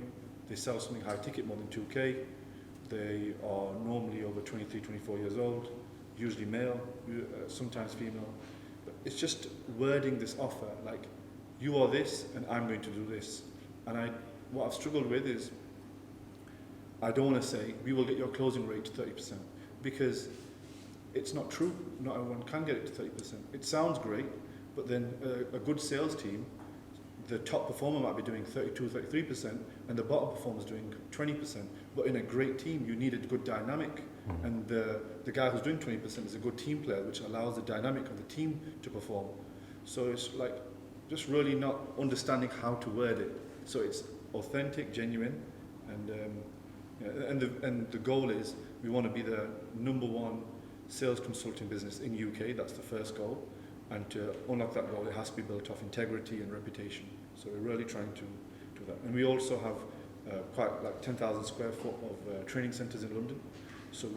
they sell something high ticket, more than 2K. They are normally over 23, 24 years old, usually male, sometimes female. But it's just wording this offer like, you are this and I'm going to do this. And what I've struggled with is, I don't want to say, we will get your closing rate to 30%, because it's not true. Not everyone can get it to 30%. It sounds great, but then a good sales team, the top performer might be doing 32, 33%, and the bottom performer is doing 20%. But in a great team, you need a good dynamic, and the guy who's doing 20% is a good team player, which allows the dynamic of the team to perform. So it's like just really not understanding how to word it. So it's authentic, genuine, and the goal is we want to be the #1 sales consulting business in UK. That's the first goal. And to unlock that goal, it has to be built off integrity and reputation. So we're really trying to do that. And we also have quite like 10,000 square foot of training centres in London. So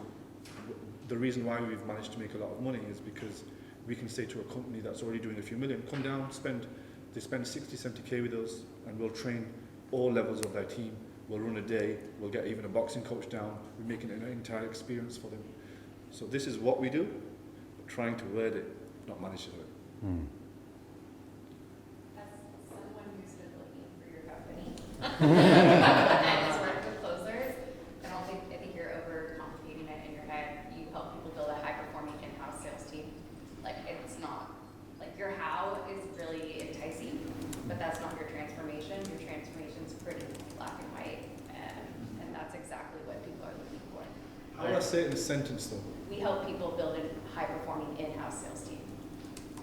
the reason why we've managed to make a lot of money is because we can say to a company that's already doing a few million, come down, they spend 60, 70K with us, and we'll train all levels of their team. We'll run a day, we'll get even a boxing coach down, we're making an entire experience for them. So this is what we do, but trying to word it, not manage to do it. As someone who's been looking for your company and has worked with closers, I think you're overcomplicating it in your head. You help people build a high-performing in-house sales team. Like, it's not, like, your how is really enticing, but that's not your transformation. Your transformation's pretty black and white, and that's exactly what people are looking for. How do I say it in a sentence though? We help people build a high-performing in-house sales team.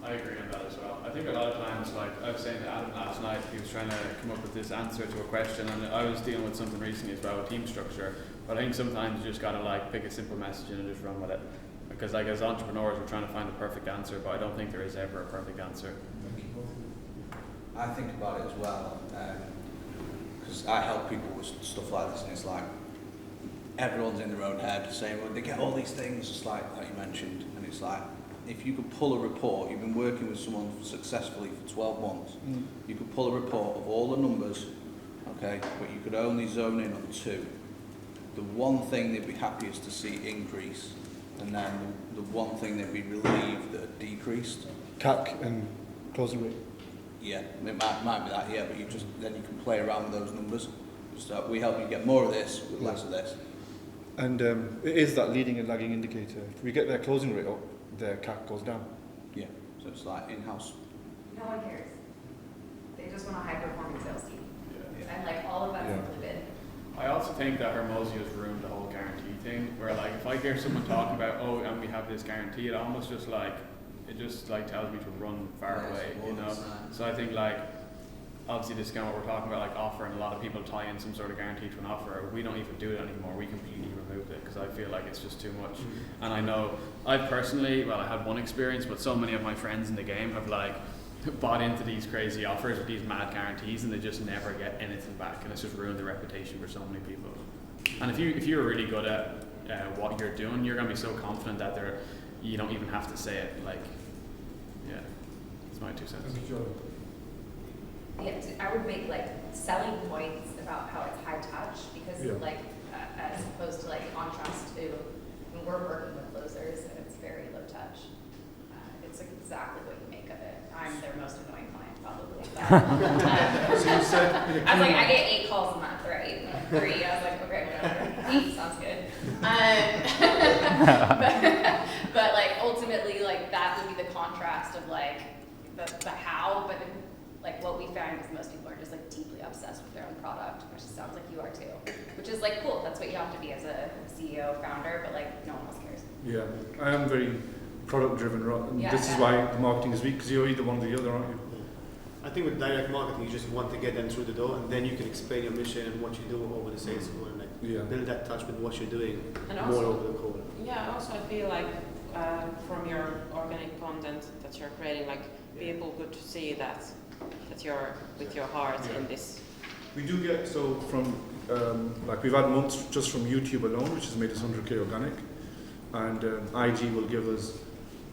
I agree on that as well. I think a lot of times, like I was saying to Adam last night, he was trying to come up with this answer to a question, and I was dealing with something recently as well with team structure. But I think sometimes you just gotta like pick a simple message and just run with it. Because like as entrepreneurs, we're trying to find a perfect answer, but I don't think there is ever a perfect answer. I think about it as well, because I help people with stuff like this, and it's like everyone's in their own head saying, well, they get all these things, just like you mentioned, and it's like, if you could pull a report, you've been working with someone successfully for 12 months, you could pull a report of all the numbers, okay, but you could only zone in on 2. The one thing they'd be happiest to see increase, and then the one thing they'd be relieved that had decreased. CAC and closing rate. Yeah, it might be that, yeah, but then you can play around with those numbers. Just we help you get more of this with less of this. And it is that leading and lagging indicator. If we get their closing rate up, their CAC goes down. Yeah, so it's like in-house. No one cares. They just want a high-performing sales team. And like all of that's included. I also think that Hermosi has ruined the whole guarantee thing, where like if I hear someone talking about, oh, and we have this guarantee, it almost just like, tells me to run far away, you know? So I think like, obviously this is kind of what we're talking about, like offer, and a lot of people tie in some sort of guarantee to an offer. We don't even do it anymore. We completely removed it because I feel like it's just too much. And I know I personally, well, I had one experience, but so many of my friends in the game have like bought into these crazy offers with these mad guarantees, and they just never get anything back, and it's just ruined the reputation for so many people. And if you're really good at what you're doing, you're gonna be so confident that you don't even have to say it. Like, yeah, it's my 2 cents. Yeah, I would make like selling points about how it's high touch, because like as opposed to like contrast to when we're working with closers and it's very low touch. It's exactly what you make of it. I'm their most annoying client probably. But, So you said I was like, I get 8 calls a month, right? 3. I was like, okay, whatever. Sounds good. But like ultimately, like that would be the contrast of like the how, but like what we found is most people are just like deeply obsessed with their own product, which sounds like you are too. Which is like cool. That's what you have to be as a CEO, founder, but like no one else cares. Yeah, I am very product driven, and this is why the marketing is weak, because you're either one or the other, aren't you? I think with direct marketing, you just want to get them through the door, and then you can explain your mission and what you do over the sales call, and like build that touch with what you're doing And more also- over the call. Yeah, also I feel like from your organic content that you're creating, like people could see that you're with your heart in this. We do get, so from, like we've had months just from YouTube alone, which has made us 100k organic, and IG will give us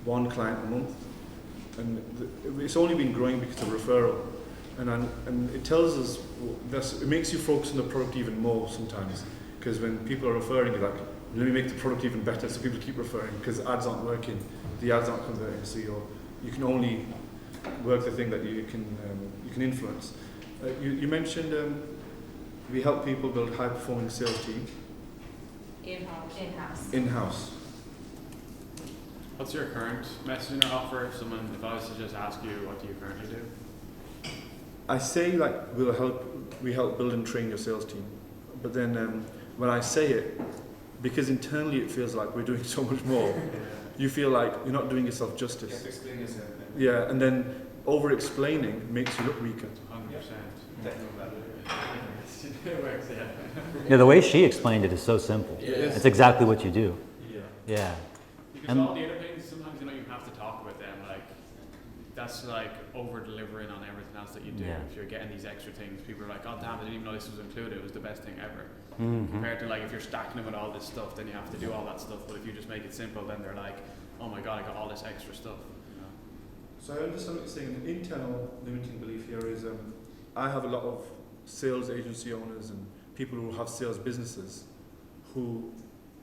1 client a month, and it's only been growing because of referral, and it tells us, it makes you focus on the product even more sometimes, because when people are referring, you're like, let me make the product even better, so people keep referring, because ads aren't working, the ads aren't converting, so you can only work the thing that you can influence. You mentioned we help people build high-performing sales team. In-house. In-house. In-house. What's your current messaging or offer? If I was to just ask you, what do you currently do? I say like we help build and train your sales team, but then when I say it, because internally it feels like we're doing so much more, you feel like you're not doing yourself justice. You have to explain yourself. Yeah, and then over-explaining makes you look weaker. 100%. It works, yeah. Yeah, the way she explained it is so simple. Yes. It's exactly what you do. Yeah. Yeah. Because And- all the other things, sometimes you have to talk with them. Like that's like over delivering on everything else that you do. Yeah. If you're getting these extra things, people are like, "Oh damn, I didn't even know this was included. It was the best thing ever." Mhm. Compared to like if you're stacking them with all this stuff, then you have to do all that stuff. But if you just make it simple, then they're like, "Oh my god, I got all this extra stuff." You know? So I understand what you're saying. An internal limiting belief here is I have a lot of sales agency owners and people who have sales businesses who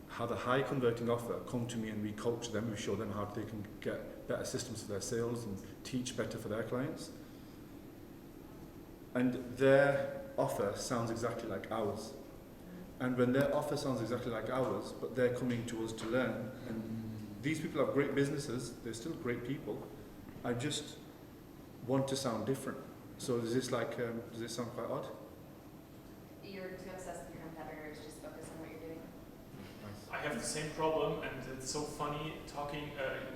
have a high converting offer come to me, and we coach them, we show them how they can get better systems for their sales and teach better for their clients. And their offer sounds exactly like ours. And when their offer sounds exactly like ours, but they're coming to us to learn, and these people have great businesses, they're still great people, I just want to sound different. So is this like, does this sound quite odd? You're too obsessed with your competitors, just focus on what you're doing. I have the same problem, and it's so funny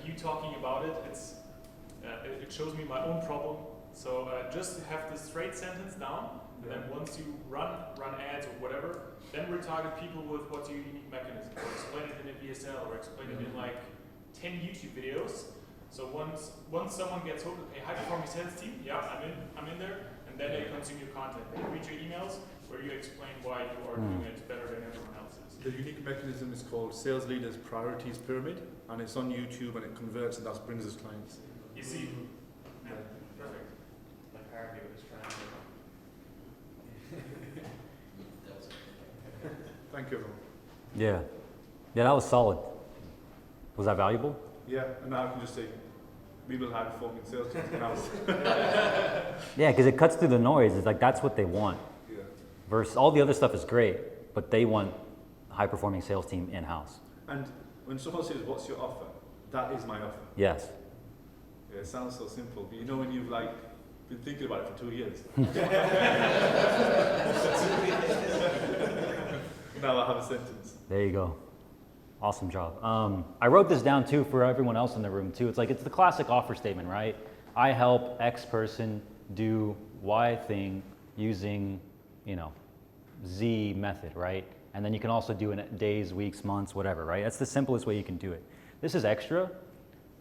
you talking about it. It shows me my own problem. So just have the straight sentence down, and then once you run ads or whatever, then retarget people with what's your unique mechanism, or explain it in a VSL, or explain it in like 10 YouTube videos. So once someone gets hooked, hey, high performing sales team, yeah, I'm in there, and then they consume your content. They read your emails where you explain why you are doing it better than everyone else's. The unique mechanism is called Sales Leaders Priorities Pyramid, and it's on YouTube, and it converts, and that brings us clients. You see? Yeah, perfect. Like Harvey with his friends. Thank you, everyone. Yeah. Yeah, that was solid. Was that valuable? Yeah, and now I can just say, we will high performing sales teams in-house. Yeah, because it cuts through the noise. It's like that's what they want. Yeah. Versus all the other stuff is great, but they want high performing sales team in-house. And when someone says, what's your offer? That is my offer. Yes. Yeah, it sounds so simple, but you know when you've like been thinking about it for 2 years. Now I have a sentence. There you go. Awesome job. I wrote this down too for everyone else in the room too. It's like, it's the classic offer statement, right? I help X person do Y thing using, Z method, right? And then you can also do it in days, weeks, months, whatever, right? That's the simplest way you can do it. This is extra,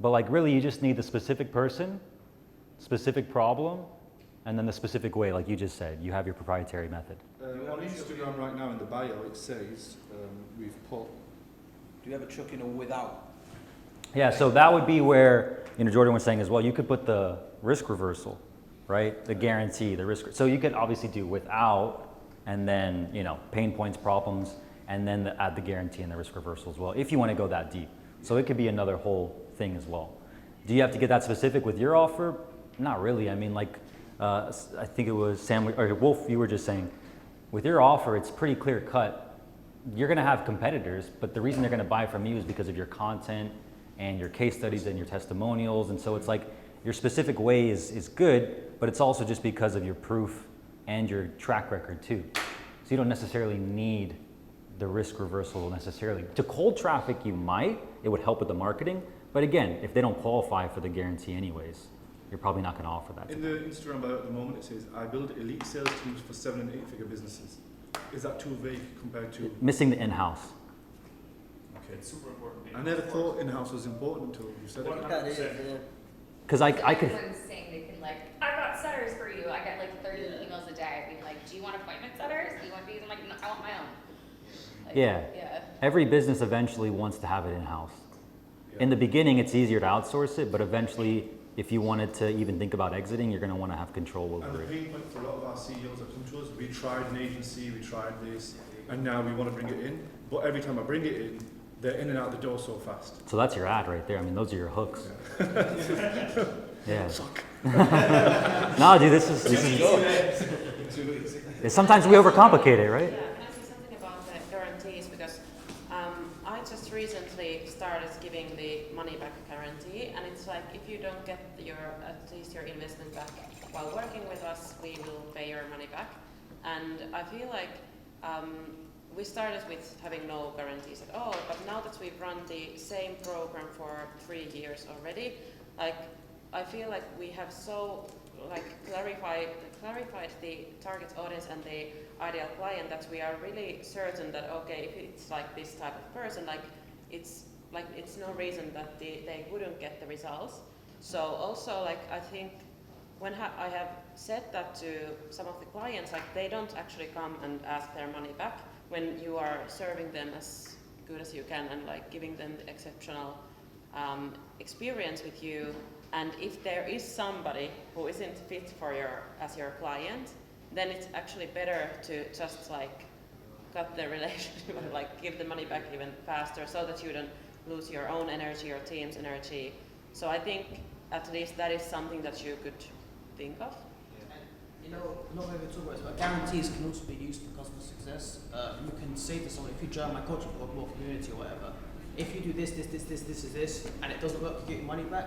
but like really you just need the specific person, specific problem, and then the specific way, like you just said. You have your proprietary method. On Instagram right now in the bio it says we've put. Do you ever chuck in a without? Yeah, so that would be where, Jordan was saying as well, you could put the risk reversal, right? The guarantee, the risk. So you could obviously do without, and then, pain points, problems, and then add the guarantee and the risk reversal as well, if you want to go that deep. So it could be another whole thing as well. Do you have to get that specific with your offer? Not really. I mean, I think it was Sam, or Wolf, you were just saying, with your offer, it's pretty clear cut. You're going to have competitors, but the reason they're going to buy from you is because of your content and your case studies and your testimonials. And so it's like your specific way is good, but it's also just because of your proof and your track record too. So you don't necessarily need the risk reversal necessarily. To cold traffic, you might. It would help with the marketing. But again, if they don't qualify for the guarantee anyways, you're probably not going to offer that. In the Instagram bio at the moment, it says, I build elite sales teams for 7- and 8-figure businesses. Is that too vague compared to? Missing the in-house. Okay. It's super important. I never thought in-house was important until you said it. That is, yeah. Because I could. Everyone's saying they can like, I've got setters for you. I get like 30 emails a day being like, do you want appointment setters? Do you want these? I'm like, no, I want my own. Like, Yeah. Yeah. Every business eventually wants to have it in-house. In the beginning, it's easier to outsource it, but eventually, if you wanted to even think about exiting, you're going to want to have control And over the it. pain point for a lot of our CEOs that come to us, we tried an agency, we tried this, and now we want to bring it in. But every time I bring it in, they're in and out the door so fast. So that's your ad right there. I mean, those are your hooks. Yeah. Suck. No, dude, this is sometimes we overcomplicate it, right? Yeah, can I say something about the guarantees? Because I just recently started giving the money back guarantee, and it's like if you don't get at least your investment back while working with us, we will pay your money back. And I feel like we started with having no guarantees at all, but now that we've run the same program for 3 years already, like I feel like we have so clarified the target audience and the ideal client that we are really certain that okay, if it's like this type of person, it's no reason that they wouldn't get the results. So also I think when I have said that to some of the clients, they don't actually come and ask their money back when you are serving them as good as you can and giving them the exceptional experience with you. And if there is somebody who isn't fit for as your client, then it's actually better to just cut the relationship and give the money back even faster, so that you don't lose your own energy, your team's energy. So I think at least that is something that you could think of. You know, not maybe talk about this, but guarantees can also be used for customer success. You can say to someone, if you join my coaching program or community or whatever, if you do this, and it doesn't work, you get your money back.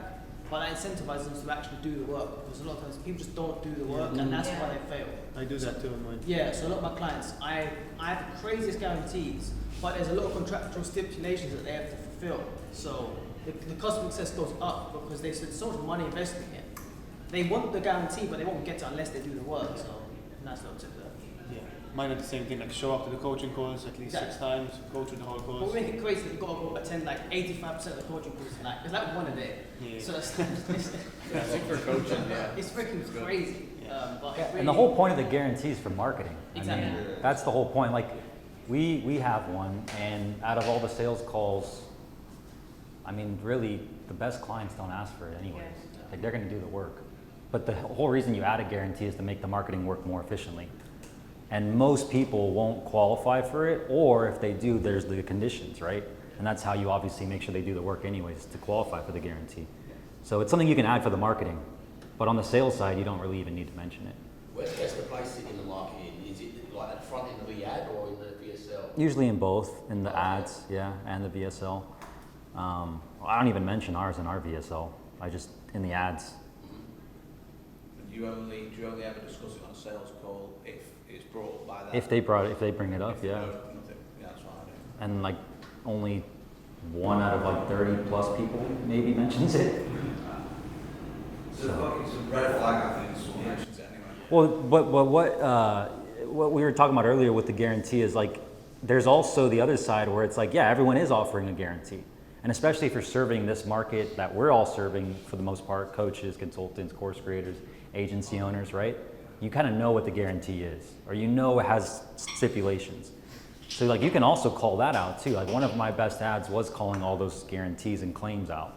But I incentivize them to actually do the work, because a lot of times people just don't do the work, and that's why they fail. I do that too in mine. Yeah, so a lot of my clients, I have the craziest guarantees, but there's a lot of contractual stipulations that they have to fulfill. So the customer success goes up because they spend so much money investing in it. They want the guarantee, but they won't get it unless they do the work. So that's the tip there. Yeah, mine are the same thing. Show up to the coaching calls at least 6 times, go through the whole course. But we make it crazy that you've got to go attend 85% of the coaching calls tonight. It's like one a day. Yeah. So that's I think for coaching, yeah. It's freaking crazy. But it really, And the whole point of the guarantee is for marketing. Exactly. I mean, that's the whole point. We have one, and out of all the sales calls, I mean, really, the best clients don't ask for it anyways. They're going to do the work. But the whole reason you add a guarantee is to make the marketing work more efficiently. And most people won't qualify for it, or if they do, there's the conditions, right? And that's how you obviously make sure they do the work anyways, to qualify for the guarantee. So it's something you can add for the marketing. But on the sales side, you don't really even need to mention it. Where's the place in the marketing? Is it at the front end of the ad or in the VSL? Usually in both, in the ads, yeah, and the VSL. I don't even mention ours in our VSL. I just, in the ads. Do you only ever discuss it on a sales call if it's brought up by that? If they bring it up, yeah. Yeah, that's what I do. And only 1 out of 30 plus people maybe mentions it. It's a red flag, I think, someone mentions it anyway. Well, but what we were talking about earlier with the guarantee is there's also the other side where it's yeah, everyone is offering a guarantee. And especially if you're serving this market that we're all serving for the most part, coaches, consultants, course creators, agency owners, right? You kind of know what the guarantee is, or you know it has stipulations. So you can also call that out too. One of my best ads was calling all those guarantees and claims out,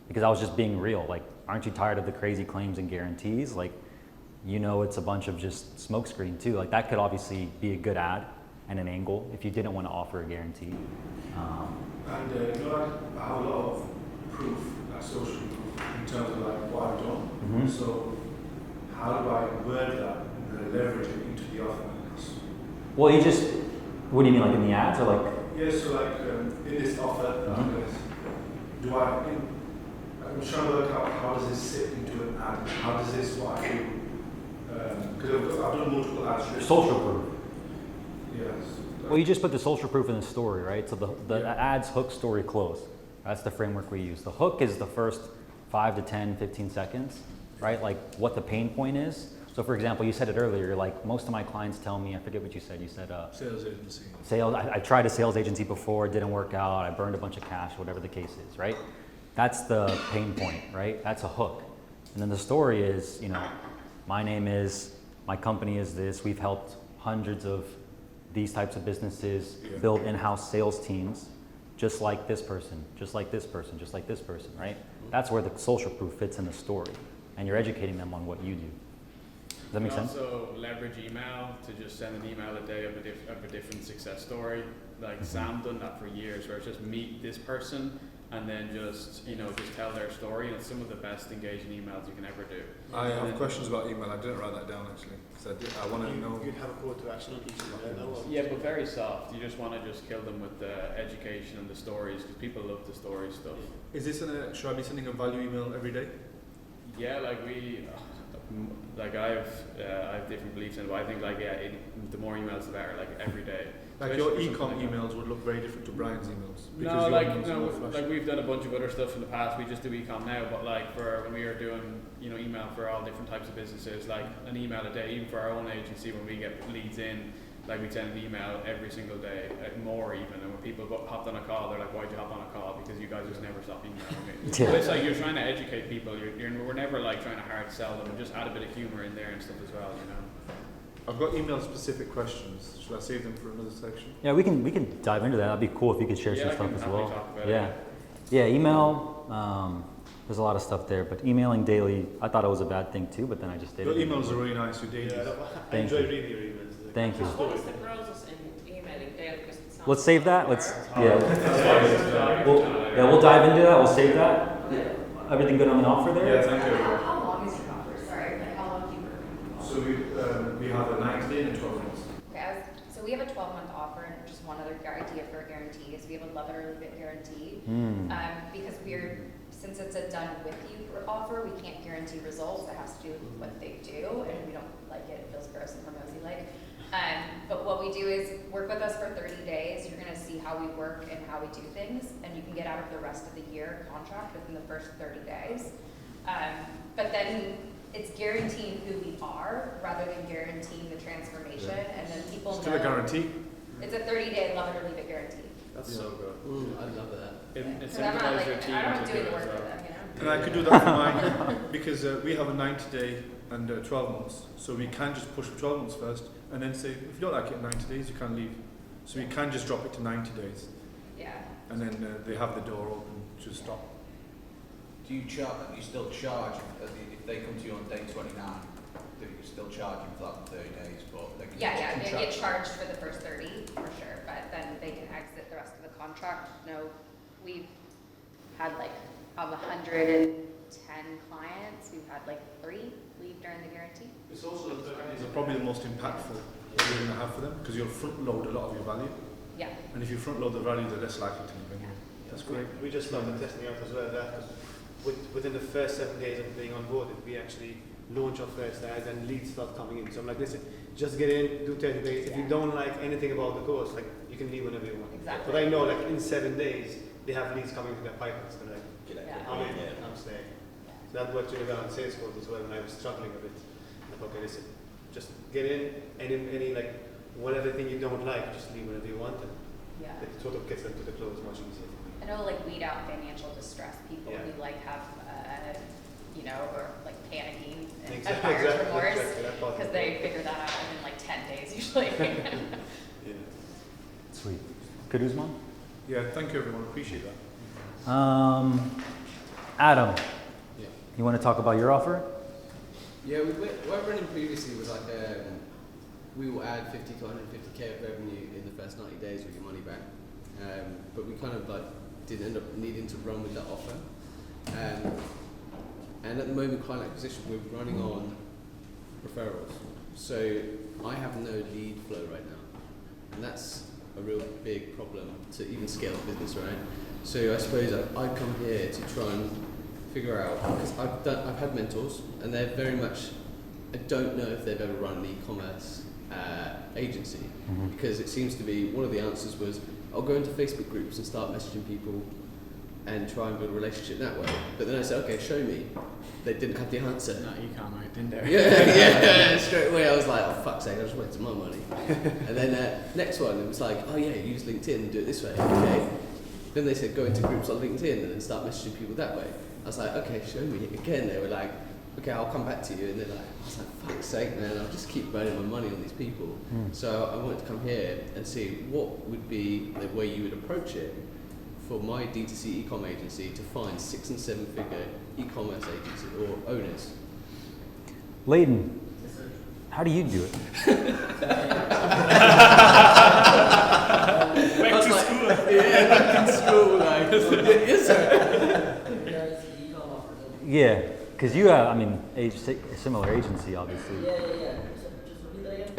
because I was just being real. Aren't you tired of the crazy claims and guarantees? It's a bunch of just smokescreen too. That could obviously be a good ad and an angle if you didn't want to offer a guarantee. And I have a lot of proof, social proof, in terms of what I've done. Mm-hmm. So how do I word that and leverage it into the offer? Well, what do you mean, in the ads or Yeah, so in this offer, I'm trying to work out how does this sit into an ad? How does this what I do? Because I've done multiple ads. Social proof. Yes. Well, you just put the social proof in the story, right? So the ads, hook, story, close. That's the framework we use. The hook is the first 5 to 10, 15 seconds. right? Like what the pain point is. So for example, you said it earlier, like most of my clients tell me, I forget what you said, Sales agency. Sales, I tried a sales agency before, it didn't work out, I burned a bunch of cash, whatever the case is, right? That's the pain point, right? That's a hook. And then the story is, you know, my name is, my company is this, we've helped hundreds of these types of businesses build in-house sales teams, just like this person, just like this person, just like this person, right? That's where the social proof fits in the story. And you're educating them on what you do. Does that make sense? Also leverage email to just send an email a day of a different success story. Like Sam done that for years, where it's just meet this person and then just, you know, just tell their story, and it's some of the best engaging emails you can ever do. I have questions about email. I didn't write that down actually, because I want to know. You'd have a call to action on each email. Yeah, but very soft. You just want to just kill them with the education and the stories, because people love the story stuff. Is this should I be sending a value email every day? Yeah, like I have different beliefs in it, but I think the more emails the better, like every day. Like your e-com emails would look very different to Brian's emails. No, like we've done a bunch of other stuff in the past. We just do e-com now, but like for when we are doing, you know, email for all different types of businesses, like an email a day, even for our own agency, when we get leads in, like we send an email every single day, more even. And when people hopped on a call, they're like, "Why'd you hop on a call?" Because you guys just never stop emailing me. Yeah. But it's like you're trying to educate people. We're never like trying to hard sell them. Just add a bit of humor in there and stuff as well, you know. I've got email specific questions. Should I save them for another section? Yeah, we can dive into that. That'd be cool if you could share some stuff as well. Yeah. Yeah, email. There's a lot of stuff there, but emailing daily, I thought it was a bad thing too, but then I just did Your it. emails are really nice. Your dailies. I enjoy reading your emails. Thank you. What is the process in emailing daily? Because it sounds Let's save that. like Let's hard. we'll dive into that. We'll save that. Everything good on the offer there? Yeah, thank you. How long is your offer? Sorry, like how long do you work? So we have a 90-day and a 12 months. Okay, so we have a 12-month offer, and just one other idea for a guarantee is we have a love it or leave it guarantee. Because since it's a done with you offer, we can't guarantee results. That has to do with what they do, and we don't like it. It feels gross and Hormozy like. But what we do is work with us for 30 days. You're going to see how we work and how we do things, and you can get out of the rest of the year contract within the first 30 days. But then it's guaranteeing who we are rather than guaranteeing the transformation, and then people Still know. a guarantee? It's a 30-day love it or leave it guarantee. That's so good. I love that. It So I'm not simplifies like, your team I don't to do do the it work as for well. them, you know? And I could do that for mine because we have a 90-day and 12 months. So we can just push for 12 months first and then say, if you don't like it in 90 days, you can leave. So we can just drop it to 90 days. Yeah. And then they have the door open to stop. Do you still charge if they come to you on day 29? Do you still charge them for that 30 days? But they can Yeah, they get charged for the first 30 for sure, but then they can exit the rest of the contract. No, we've had like of 110 clients, we've had like 3 leave during the guarantee. It's also the 30 days are probably the most impactful you're going to have for them because you'll front load a lot of your value. Yeah. And if you front load the value, they're less likely to leave anyway. That's great. We just started testing out as well that within the first 7 days of being onboarded, we actually launch our first ads and leads start coming in. So I'm like, listen, just get in, do 30 days. If you don't like anything about the course, like you can leave whenever you want. Exactly. But I know like in 7 days, they have leads coming to their pipelines. They're like, I'm in, I'm staying. So that worked really well on sales code as well when I was struggling a bit. I thought, okay, listen, just get in, any like, whatever thing you don't like, just leave whenever you want. And it sort of gets them to the close much easier. I know, like, weed out financial distress people who like have, or like panicking and buyer's remorse because they figure that out within like 10 days usually. Sweet. Good, Usman? Yeah, thank you everyone. Appreciate that. Adam, Yeah. you want to talk about your offer? Yeah, what I running previously was like we will add 50 to 150k of revenue in the first 90 days with your money back. But we kind of like did end up needing to run with that offer. And at the moment, client acquisition, we're running on referrals. So I have no lead flow right now. And that's a real big problem to even scale a business, right? So I suppose I've come here to try and figure out, because I've had mentors, and they're very much, I don't know if they've ever run an e-commerce agency, because it seems to be, one of the answers was, I'll go into Facebook groups and start messaging people and try and build a relationship that way. But then I said, okay, show me. They didn't have the answer. No, e-commerce, didn't they? Yeah, straight away I was like, oh fuck's sake, I just wasted my money. And then next one, it was like, oh yeah, use LinkedIn and do it this way. Okay. Then they said go into groups on LinkedIn and then start messaging people that way. I was like, okay, show me. Again, they were like, okay, I'll come back to you. And they're like, I was like, fuck's sake, man, I'll just keep burning my money on these people. So I wanted to come here and see what would be the way you would approach it for my D2C e-com agency to find 6 and 7 figure e-commerce agency or owners. Leighton, how do you do it? Back to school. Yeah, back in school, like, yes sir. Yeah, because you have, I mean, a similar agency, obviously. Yeah. Just repeat that again.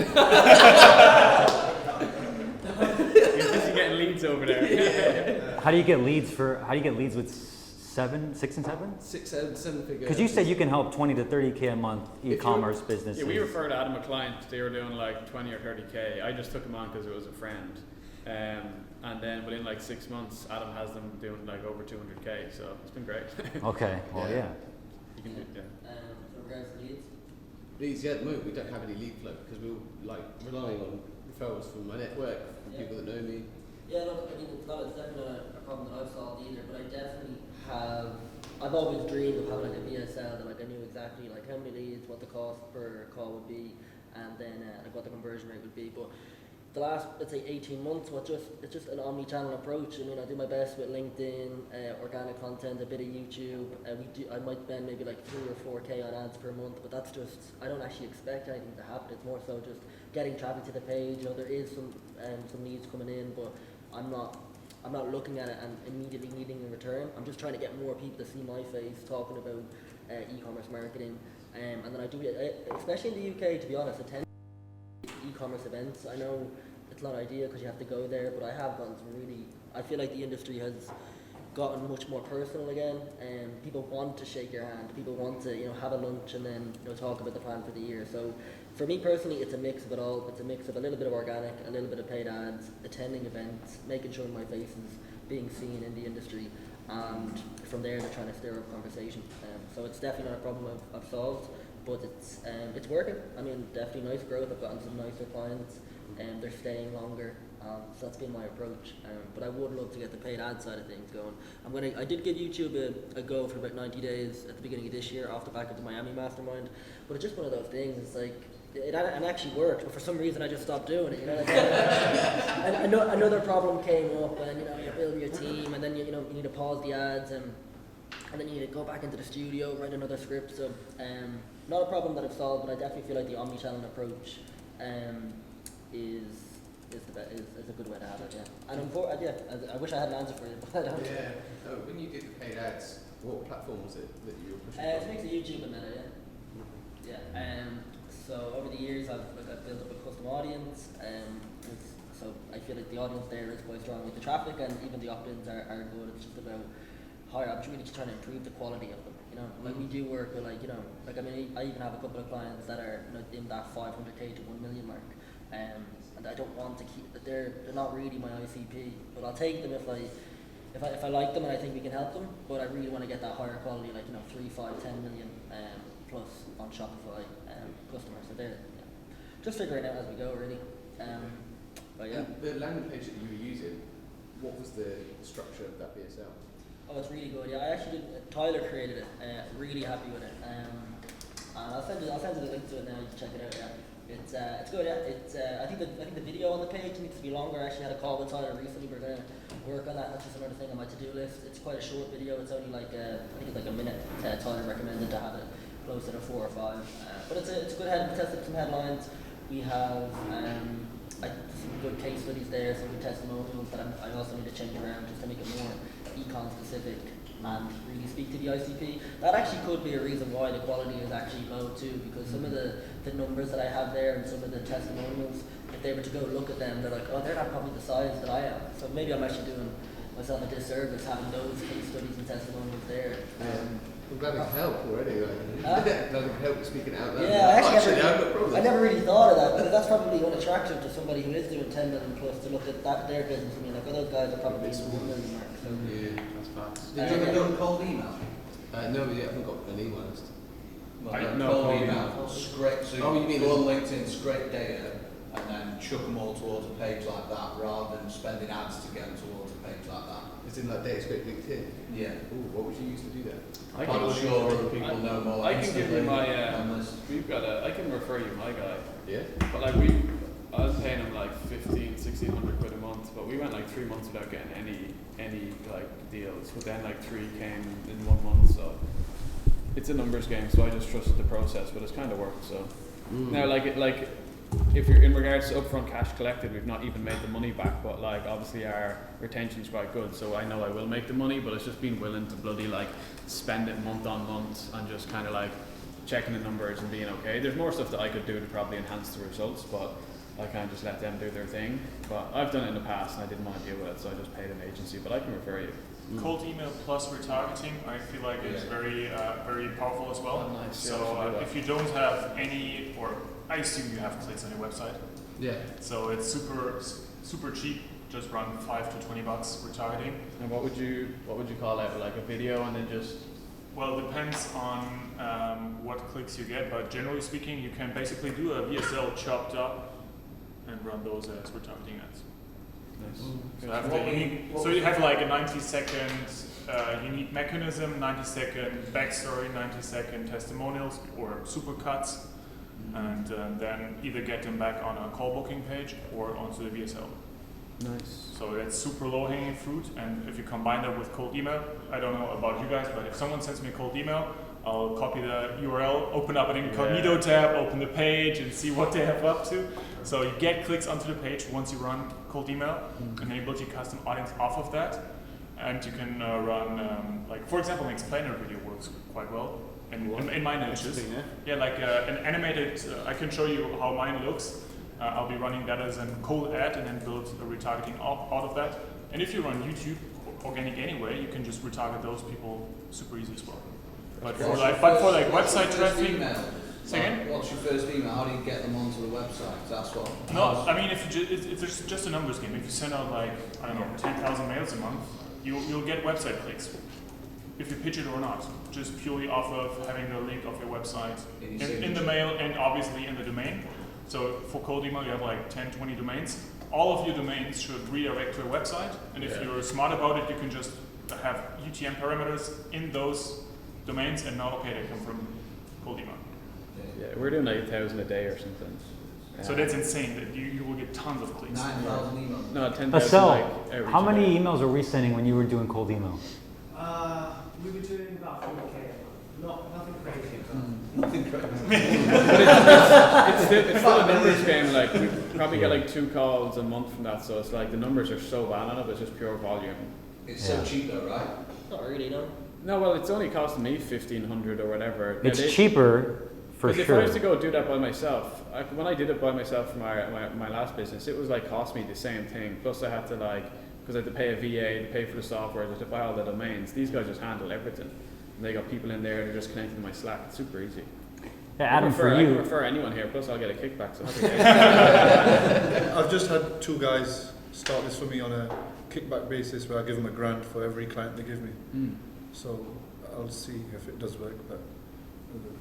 You're just getting leads over there. Yeah. How do you get leads with 6 and 7? 6 and 7 figure. Because you said you can help 20 to 30K a month e-commerce businesses. Yeah, we referred Adam a client. They were doing like 20 or 30K. I just took him on because it was a friend. And then within like 6 months, Adam has them doing like over 200K. So it's been great. Okay, well, yeah. You can do, yeah. So regards to leads? Leads, yeah, at the moment we don't have any lead flow because we're like relying on referrals from my network, from people that know me. Yeah, look, I mean, it's definitely not a problem that I've solved either, but I definitely I've always dreamed of having like a VSL that like I knew exactly like how many leads, what the cost per call would be, and then like what the conversion rate would be. But the last, let's say 18 months, it's just an omni-channel approach. I mean, I do my best with LinkedIn, organic content, a bit of YouTube. I might spend maybe like 3 or 4K on ads per month, but that's just, I don't actually expect anything to happen. It's more so just getting traffic to the page. You know, there is some leads coming in, but I'm not looking at it and immediately needing a return. I'm just trying to get more people to see my face talking about e-commerce marketing. And then I do, especially in the UK, to be honest, attend e-commerce events. I know it's not ideal because you have to go there, but I have gotten some really, I feel like the industry has gotten much more personal again, and people want to shake your hand. People want to, have a lunch and then, talk about the plan for the year. So for me personally, it's a mix of it all. It's a mix of a little bit of organic, a little bit of paid ads, attending events, making sure my face is being seen in the industry, and from there they're trying to stir up conversation. So it's definitely not a problem I've solved, but it's working. I mean, definitely nice growth. I've gotten some nicer clients, and they're staying longer. So that's been my approach. But I would love to get the paid ad side of things going. I did give YouTube a go for about 90 days at the beginning of this year off the back of the Miami Mastermind. But it's just one of those things. It's like, it actually worked, but for some reason I just stopped doing it. Another problem came up, and you build your team, and then you need to pause the ads, and then you need to go back into the studio, write another script. So not a problem that I've solved, but I definitely feel like the omni-channel approach is a good way to have it. Yeah. And I wish I had an answer for you, but I don't. Yeah. So when you did the paid ads, what platform was it that you were pushing? It's a mix of YouTube and Meta. Yeah. So over the years, I've built up a custom audience. So I feel like the audience there is quite strong with the traffic, and even the opt-ins are good. It's just about higher. I'm really just trying to improve the quality of them. Like we do work with I even have a couple of clients that are in that 500K to 1 million mark. And I don't want to keep. They're not really my ICP, but I'll take them if I like them and I think we can help them. But I really want to get that higher quality, 3, 5, 10 million plus on Shopify customers. So they're just figuring it out as we go, really. But yeah. And the landing page that you were using, what was the structure of that BSL? Oh, it's really good. Yeah, I actually did. Tyler created it. Really happy with it. And I'll send you the link to it now. You can check it out. Yeah. It's good, yeah. I think the video on the page needs to be longer. I actually had a call with Tyler recently. We're gonna work on that. That's just another thing on my to-do list. It's quite a short video. It's only I think it's like a minute. Tyler recommended to have it closer to 4 or 5. But it's a good head. We tested some headlines. We have some good case studies there, some good testimonials that I also need to change around just to make it more econ specific and really speak to the ICP. That actually could be a reason why the quality is actually low too, because some of the numbers that I have there and some of the testimonials, if they were to go look at them, they're like, oh, they're not probably the size that I am. So maybe I'm actually doing myself a disservice having those case studies and testimonials there. I'm glad I can help already. Like, Huh? glad I can help speaking out loud. Yeah, I I never really thought of that, because that's probably unattractive to somebody who is doing 10 million plus to look at that their business. I mean, like those guys are probably in the 1 million mark. So. Yeah, that's facts. Did you ever done cold email? No, but yeah, I haven't got an email list. Cold email, scrape, so Oh, you mean go on LinkedIn, scrape data, and then chuck them all towards a page like that, rather than spending ads to get them towards a page like that. It's in like data scrape LinkedIn. Yeah. Ooh, what would you use to do that? I'm sure other people know more. I can give you my. We've got a. I can refer you my guy. Yeah. But like I was paying him like 1,600 quid a month, but we went like 3 months without getting any like deals. But then like 3 came in 1 month, so it's a numbers game. So I just trusted the process, but it's kind of worked. So now like if you're in regards to upfront cash collected, we've not even made the money back, but like obviously our retention's quite good, so I know I will make the money, but it's just being willing to bloody like spend it month on month and just kind of like checking the numbers and being okay. There's more stuff that I could do to probably enhance the results, but I can't just let them do their thing. But I've done it in the past and I didn't want to deal with it, so I just paid an agency, but I can refer you. Cold email plus retargeting, I feel like is very very powerful as well. Oh, nice. So if you don't have any, or I assume you have clicks on your website. Yeah. So it's super cheap. Just run $5 to $20 retargeting. And what would you call it? Like a video and then just? Well, it depends on what clicks you get, but generally speaking, you can basically do a VSL chopped up and run those as retargeting ads. Nice. So you have like a 90-second unique mechanism, 90-second backstory, 90-second testimonials or supercuts, and then either get them back on a call booking page or onto the VSL. Nice. So that's super low hanging fruit, and if you combine that with cold email, I don't know about you guys, but if someone sends me a cold email, I'll copy the URL, open up an incognito tab, open the page, and see what they have up to. So you get clicks onto the page once you run cold email, and then you build your custom audience off of that, and you can run, like for example, an explainer video works quite well. In my niches. Yeah, like an animated, I can show you how mine looks. I'll be running that as a cold ad and then build a retargeting out of that. And if you run YouTube, organic anyway, you can just retarget those people super easy as well. But for like website traffic, what's your first email? How do you get them onto the website? That's what. No, I mean it's just a numbers game. If you send out like I don't know 10,000 mails a month, you'll get website clicks. If you pitch it or not, just purely off of having the link of your website in the mail and obviously in the domain. So for cold email, you have like 10, 20 domains. All of your domains should redirect to a website, and if you're smart about it, you can just have UTM parameters in those domains and know, okay, they come from cold email. Yeah, we're doing like 1,000 a day or something. So that's insane. That you will get tons of clicks. 9,000 emails. No, 10,000 Estelle, like every how many day. emails were we sending when you were doing cold email? We were doing about 4K. Nothing crazy. Nothing crazy. It's still a numbers game. Like we probably get like 2 calls a month from that, so it's like the numbers are so bad on it, but it's just pure volume. It's so cheap though, right? Not really, no. No, well, it's only costing me 1,500 or whatever. It's cheaper for If I sure. was to go do that by myself, when I did it by myself for my last business, it was like cost me the same thing. Plus I had to because I had to pay a VA, to pay for the software, to buy all the domains. These guys just handle everything. And they got people in there, they're just connecting to my Slack. It's super easy. Yeah, Adam, I for can you. refer anyone here, plus I'll get a kickback. So I've just had 2 guys start this for me on a kickback basis where I give them a grand for every client they give me. So I'll see if it does work, but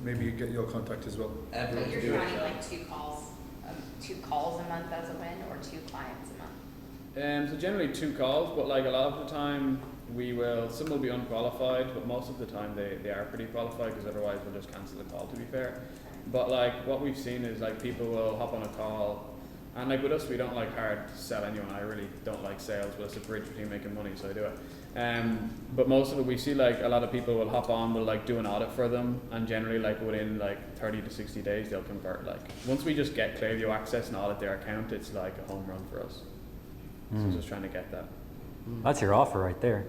maybe you get your contact as well. But you're running like 2 calls a month as a win, or 2 clients a month? So generally 2 calls, but like a lot of the time some will be unqualified, but most of the time they are pretty qualified, because otherwise we'll just cancel the call, to be fair. But like what we've seen is like people will hop on a call, and like with us we don't like hard sell anyone. I really don't like sales, but it's a bridge between making money, so I do it. But most of it we see like a lot of people will hop on, we'll like do an audit for them, and generally like within like 30 to 60 days they'll convert. Like once we just get Klaviyo access and audit their account, it's like a home run for us. So just trying to get that. That's your offer right there.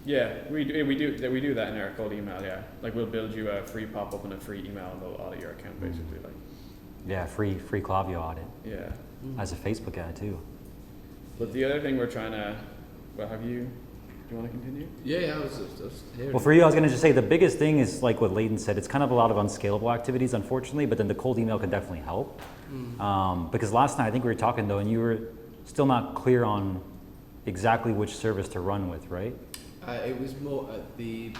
Yeah, we do that in our cold email. Yeah, like we'll build you a free pop up and a free email, and we'll audit your account basically. Like, Yeah, free Klaviyo audit. yeah. As a Facebook ad too. But the other thing we're trying to, well, have you you want to continue? Yeah, I was hearing. Well, for you, I was going to just say the biggest thing is like what Leighton said. It's kind of a lot of unscalable activities, unfortunately. But then the cold email can definitely help. Because last night I think we were talking though, and you were still not clear on exactly which service to run with, right? It was more the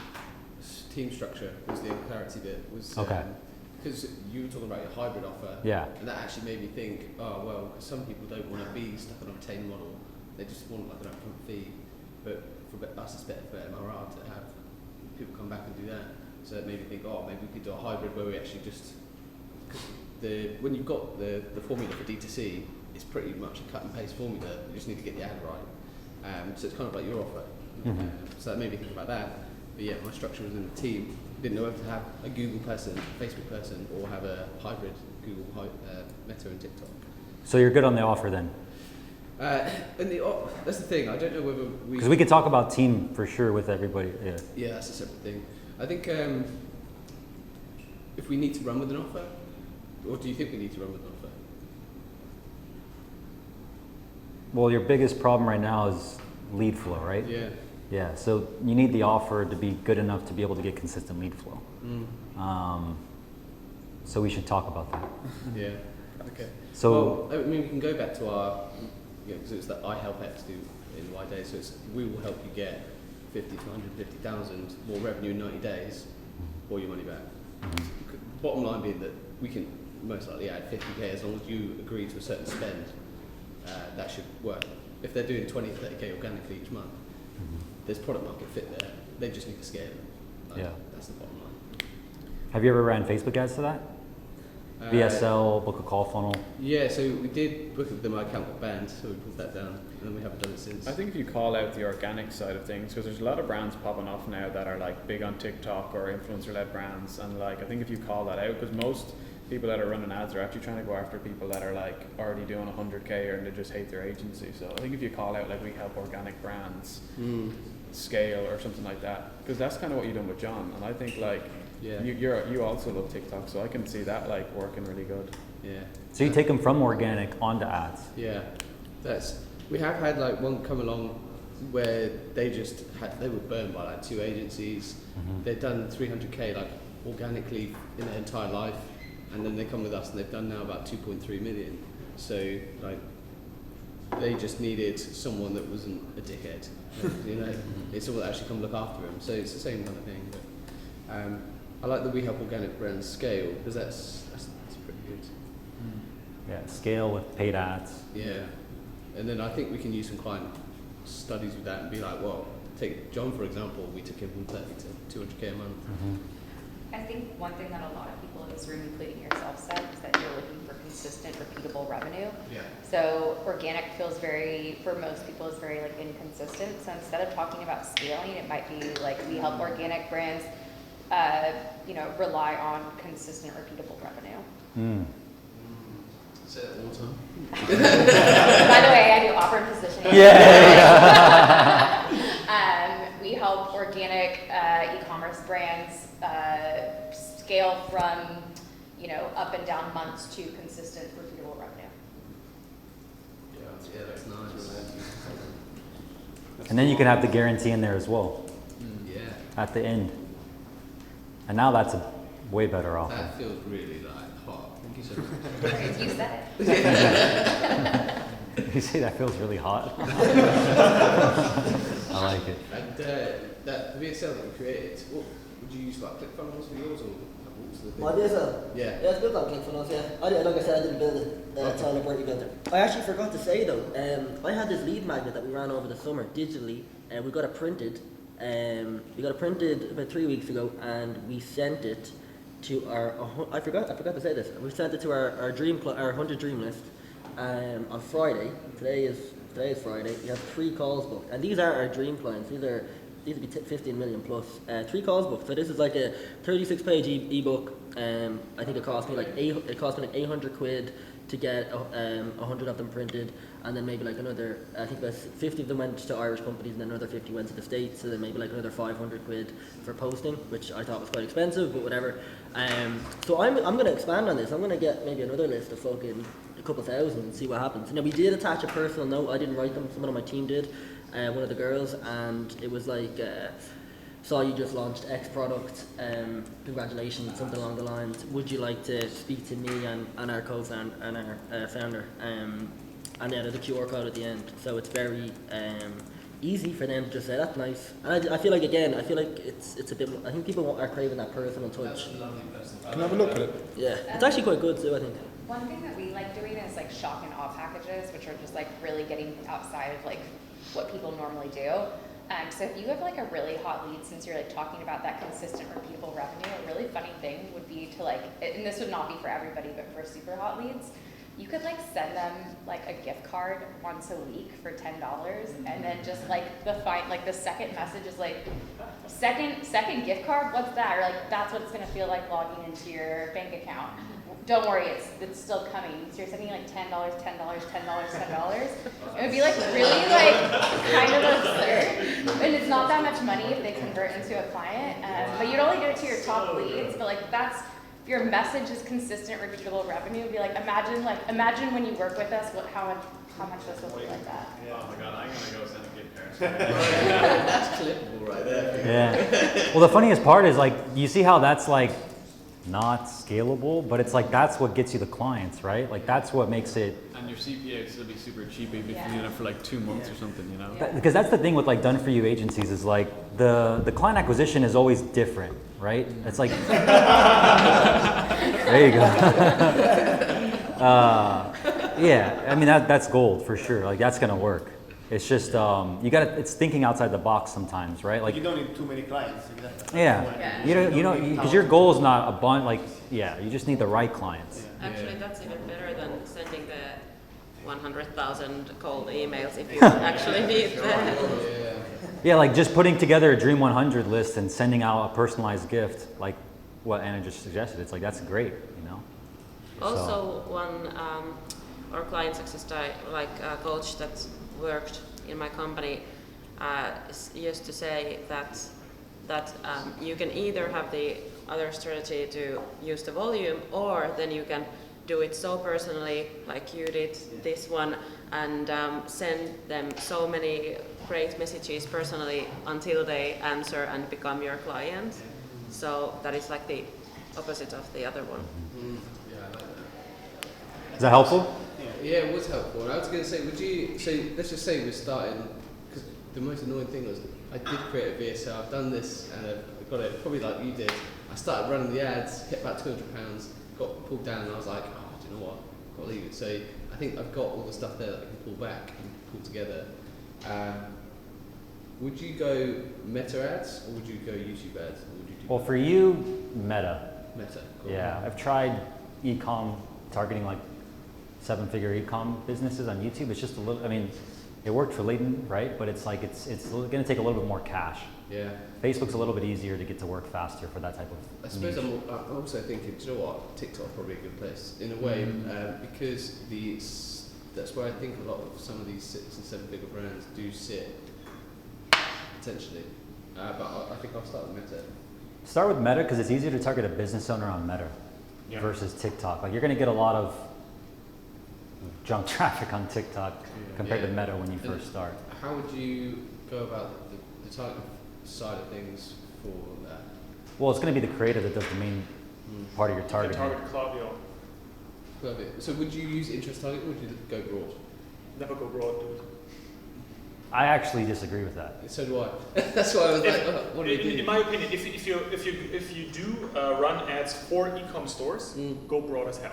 team structure was the clarity bit. Was okay. Because you were talking about your hybrid offer. Yeah. And that actually made me think, oh well, because some people don't want to be stuck on a retained model. They just want like an upfront fee. But for us, it's better for MRR to have people come back and do that. So it made me think, oh, maybe we could do a hybrid where we actually just, when you've got the formula for D2C, it's pretty much a cut and paste formula. You just need to get the ad right. So it's kind of like your offer. So that made me think about that. But yeah, my structure was in the team. Didn't know whether to have a Google person, Facebook person, or have a hybrid Google, Meta, and TikTok. So you're good on the offer then? That's the thing. I don't know whether we. Because we could talk about team for sure with everybody. Yeah. Yeah, that's a separate thing. I think if we need to run with an offer, or do you think we need to run with an offer? Well, your biggest problem right now is lead flow, right? Yeah. Yeah. So you need the offer to be good enough to be able to get consistent lead flow. So we should talk about that. Yeah. Okay. So well, I mean, we can go back to our. Because it's that I help X do in Y days, so it's we will help you get 50 to 150,000 more revenue in 90 days, or your money back. Bottom line being that we can most likely add 50k as long as you agree to a certain spend. That should work. If they're doing 20 to 30k organically each month, there's product market fit there. They just need to scale it. Yeah. That's the bottom line. Have you ever ran Facebook ads to that? VSL, book a call funnel. Yeah, so we did book it, then my account got banned, so we pulled that down, and then we haven't done it since. I think if you call out the organic side of things, because there's a lot of brands popping off now that are like big on TikTok or influencer-led brands, and like I think if you call that out, because most people that are running ads are actually trying to go after people that are like already doing 100k and they just hate their agency. So I think if you call out like we help organic brands scale or something like that, because that's kind of what you've done with John, and I think like. Yeah. You also love TikTok, so I can see that like working really good. Yeah. So you take them from organic onto ads. Yeah, we have had like one come along where they were burned by like 2 agencies. They've done 300k like organically in their entire life, and then they come with us and they've done now about 2.3 million. So like they just needed someone that wasn't a dickhead, you know. It's someone that actually come look after them. So it's the same kind of thing. But, I like that we help organic brands scale, because that's pretty good. Yeah, scale with paid ads. Yeah, and then I think we can use some client studies with that and be like, well, take John for example. We took him from 30 to 200k a month. I think one thing that a lot of people in this room, including yourself, said is that you're looking for consistent, repeatable revenue. Yeah. So organic feels for most people, is very like inconsistent. So instead of talking about scaling, it might be like we help organic brands rely on consistent, repeatable revenue. Say that one more time. By the way, I do offer and positioning. We help organic e-commerce brands scale from up and down months to consistent, repeatable revenue. Yeah, that's nice. And then you can have the guarantee in there as well. Yeah. At the end. And now that's a way better offer. That feels really like hot. Thank you so much. You said it. You say that feels really hot. I like it. And that the VSL that we created, what would you use like ClickFunnels for yours, or what was the thing? My VSL? Yeah. Yeah, it's built on ClickFunnels, yeah. Like I said, I didn't build it. Tyler Bertie built it. I actually forgot to say though, I had this lead magnet that we ran over the summer digitally, and we got it printed. We got it printed about 3 weeks ago, and we sent it to our. I forgot to say this. We sent it to our 100 dream list on Friday. Today is Friday. We have 3 calls booked, and these are our dream clients. These would be 15 million plus. 3 calls booked. So this is like a 36-page ebook. I think it cost me like 800 quid to get 100 of them printed, and then maybe like another, I think about 50 of them went to Irish companies, and then another 50 went to the States, so then maybe like another 500 quid for posting, which I thought was quite expensive, but whatever. So I'm going to expand on this. I'm going to get maybe another list of fucking a couple thousand and see what happens. We did attach a personal note. I didn't write them. Someone on my team did. one of the girls, and it was like, saw you just launched X product, congratulations, something along the lines. Would you like to speak to me and our co-founder and our founder? And then there's a QR code at the end, so it's very easy for them to just say, that's nice. And I feel like, again, it's a bit, I think people are craving that personal touch. Can I have a look at it? Yeah, it's actually quite good too, I think. One thing that we like doing is like shock and awe packages, which are just like really getting outside of like what people normally do. So if you have like a really hot lead, since you're like talking about that consistent repeatable revenue, a really funny thing would be to like, and this would not be for everybody, but for super hot leads, you could like send them like a gift card once a week for $10, and then just like the second message is like, second gift card, what's that? Or like, that's what it's gonna feel like logging into your bank account. Don't worry, it's still coming. So you're sending like $10, $10, $10, $10. It would be like really like kind of absurd. And it's not that much money if they convert into a client. But you'd only do it to your top leads. But like if your message is consistent, repeatable revenue, it'd be like imagine when you work with us, how much this will be like that. Yeah. Oh my god, I'm gonna go send a gift card. That's clippable right there. Yeah. Well, the funniest part is like, you see how that's like not scalable, but it's like that's what gets you the clients, right? Like that's what makes it. And your CPA would still be super cheap if you do it for like 2 months or something, you know? Because that's the thing with like done for you agencies is like the client acquisition is always different, right? It's like there you go. Yeah, I mean that's gold for sure. Like that's gonna work. It's just it's thinking outside the box sometimes, right? Like you don't need too many clients. Exactly. Yeah, you don't because your goal is not a bunch. Like you just need the right clients. Actually, that's even better than sending the 100,000 cold emails if you actually need them. Yeah, like just putting together a Dream 100 list and sending out a personalized gift, like what Anna just suggested. It's like that's great, you know. Also, one our client success coach that worked in my company used to say that you can either have the other strategy to use the volume, or then you can do it so personally, like you did this one, and send them so many great messages personally until they answer and become your client. So that is like the opposite of the other one. Yeah, I like that. Is that helpful? Yeah, it was helpful. And I was going to say, let's just say we're starting, because the most annoying thing was I did create a VSL, I've done this, and I've got it probably like you did. I started running the ads, hit about £200, got pulled down, and I was like, oh, do you know what? I've got to leave it. So I think I've got all the stuff there that I can pull back and pull together. Would you go Meta ads, or would you go YouTube ads? Or would you do Well, for you, Meta. Meta, cool. Yeah, I've tried e-com targeting like 7-figure e-com businesses on YouTube. It's just a little, I mean, it worked for Leighton, right? But it's like, it's going to take a little bit more cash. Yeah. Facebook's a little bit easier to get to work faster for that type of I suppose niche. I'm also thinking, do you know what? TikTok's probably a good place in a way, because that's where I think a lot of some of these 6 and 7-figure brands do sit, potentially. But I think I'll start with Meta. Start with Meta because it's easier to target a business owner on Meta versus TikTok. Like you're going to get a lot of junk traffic on TikTok compared to Meta when you first start. How would you go about the target side of things for that? Well, it's going to be the creative that does the main part of your targeting. Target Claudio. Love it. So would you use interest targeting, or would you go broad? Never go broad, dude. I actually disagree with that. So do I. That's why I was like, what do we do? In my opinion, if you do run ads for e-com stores, go broad as hell.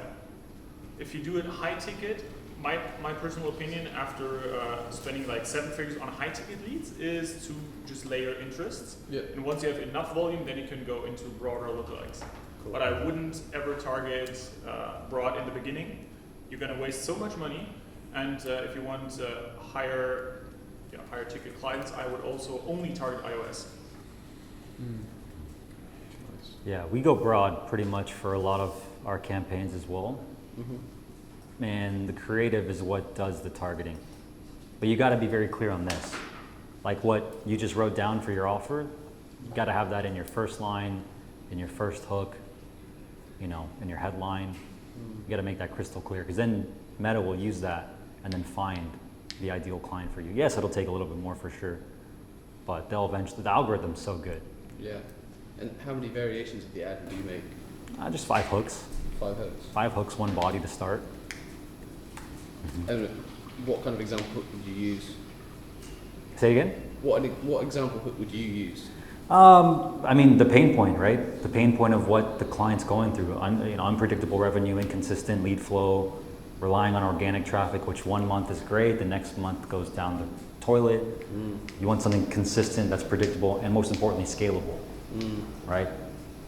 If you do it high ticket, my personal opinion after spending like 7 figures on high ticket leads is to just layer interests. Yeah. And once you have enough volume, then you can go into broader lookalikes. Cool. But I wouldn't ever target broad in the beginning. You're going to waste so much money. And if you want higher ticket clients, I would also only target iOS. Yeah, we go broad pretty much for a lot of our campaigns as well. And the creative is what does the targeting. But you got to be very clear on this. Like what you just wrote down for your offer, you got to have that in your first line, in your first hook, in your headline. You got to make that crystal clear because then Meta will use that and then find the ideal client for you. Yes, it'll take a little bit more for sure, but they'll eventually, the algorithm's so good. Yeah. And how many variations of the ad do you make? Just 5 hooks. 5 hooks. 5 hooks, 1 body to start. And what kind of example hook would you use? Say again? What example hook would you use? I mean, the pain point, right? The pain point of what the client's going through. Unpredictable revenue, inconsistent lead flow, relying on organic traffic, which one month is great, the next month goes down the toilet. You want something consistent, that's predictable, and most importantly, scalable, right?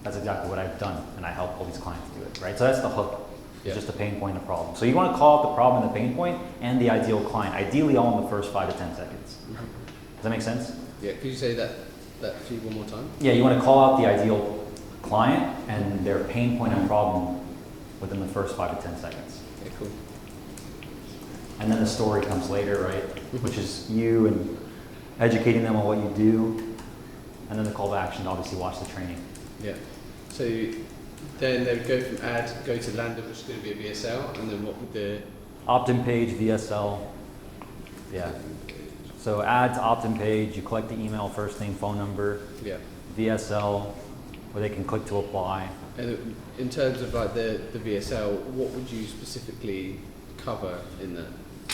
That's exactly what I've done, and I help all these clients do it, right? So that's the hook. It's just the pain point and the problem. So you want to call out the problem and the pain point and the ideal client, ideally all in the first 5 to 10 seconds. Does that make sense? Yeah, could you say that to you one more time? Yeah, you want to call out the ideal client and their pain point and problem within the first 5 to 10 seconds. Okay, cool. And then the story comes later, right? Which is you and educating them on what you do. And then the call to action to obviously watch the training. Yeah. So then they would go from ad, go to landing, which is going to be a VSL, and then what would the... Opt-in page, VSL. Yeah. So ads, opt-in page, you collect the email, first name, phone number. Yeah. VSL, where they can click to apply. And in terms of like the VSL, what would you specifically cover in that?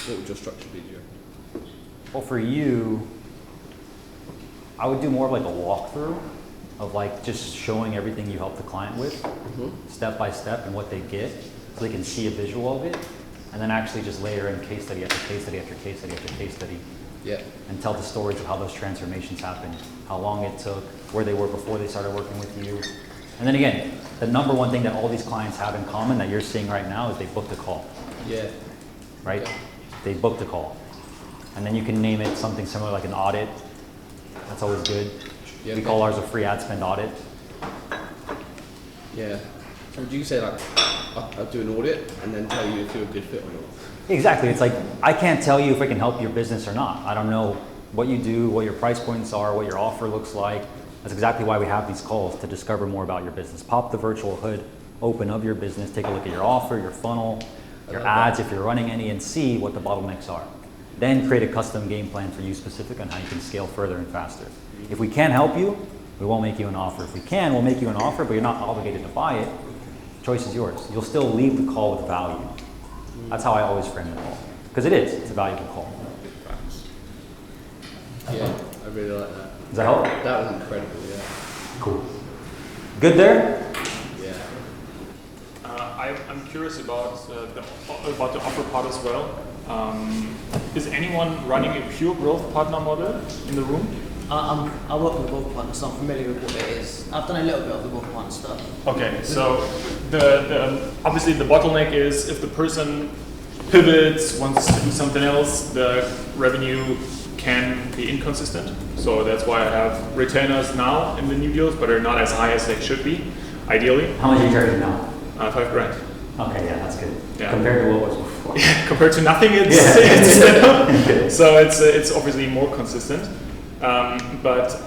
What would your structure be, do you reckon? Well, for you, I would do more of like a walkthrough of like just showing everything you help the client with, step by step, and what they get, so they can see a visual of it, and then actually just layer in case study after case study after case study after case study. Yeah. And tell the stories of how those transformations happened, how long it took, where they were before they started working with you. And then again, the number one thing that all these clients have in common that you're seeing right now is they booked a call. Yeah. Right? Yeah. They booked a call. And then you can name it something similar like an audit. That's always good. Yeah, we call ours a free ad spend audit. Yeah. So would you say like, I'll do an audit and then tell you if you're a good fit or not? Exactly. It's like, I can't tell you if I can help your business or not. I don't know what you do, what your price points are, what your offer looks like. That's exactly why we have these calls, to discover more about your business. Pop the virtual hood open of your business, take a look at your offer, your funnel, your ads, if you're running any, and see what the bottlenecks are. Then create a custom game plan for you specific on how you can scale further and faster. If we can't help you, we won't make you an offer. If we can, we'll make you an offer, but you're not obligated to buy it. Choice is yours. You'll still leave the call with value. That's how I always frame the call. Because it's a valuable call. Yeah, I really like that. Does that help? That was incredible, yeah. Cool. Good there? Yeah. I'm curious about the offer part as well. Is anyone running a pure growth partner model in the room? I work with the growth partner, so I'm familiar with what it is. I've done a little bit of the growth partner stuff. Okay, so obviously the bottleneck is if the person pivots, wants to do something else, the revenue can be inconsistent. So that's why I have retainers now in the new deals, but are not as high as they should be, ideally. How much are you charging now? $5 grand. Okay, yeah, that's good. Yeah. Compared to what was before. Yeah, compared to nothing, so it's obviously more consistent. But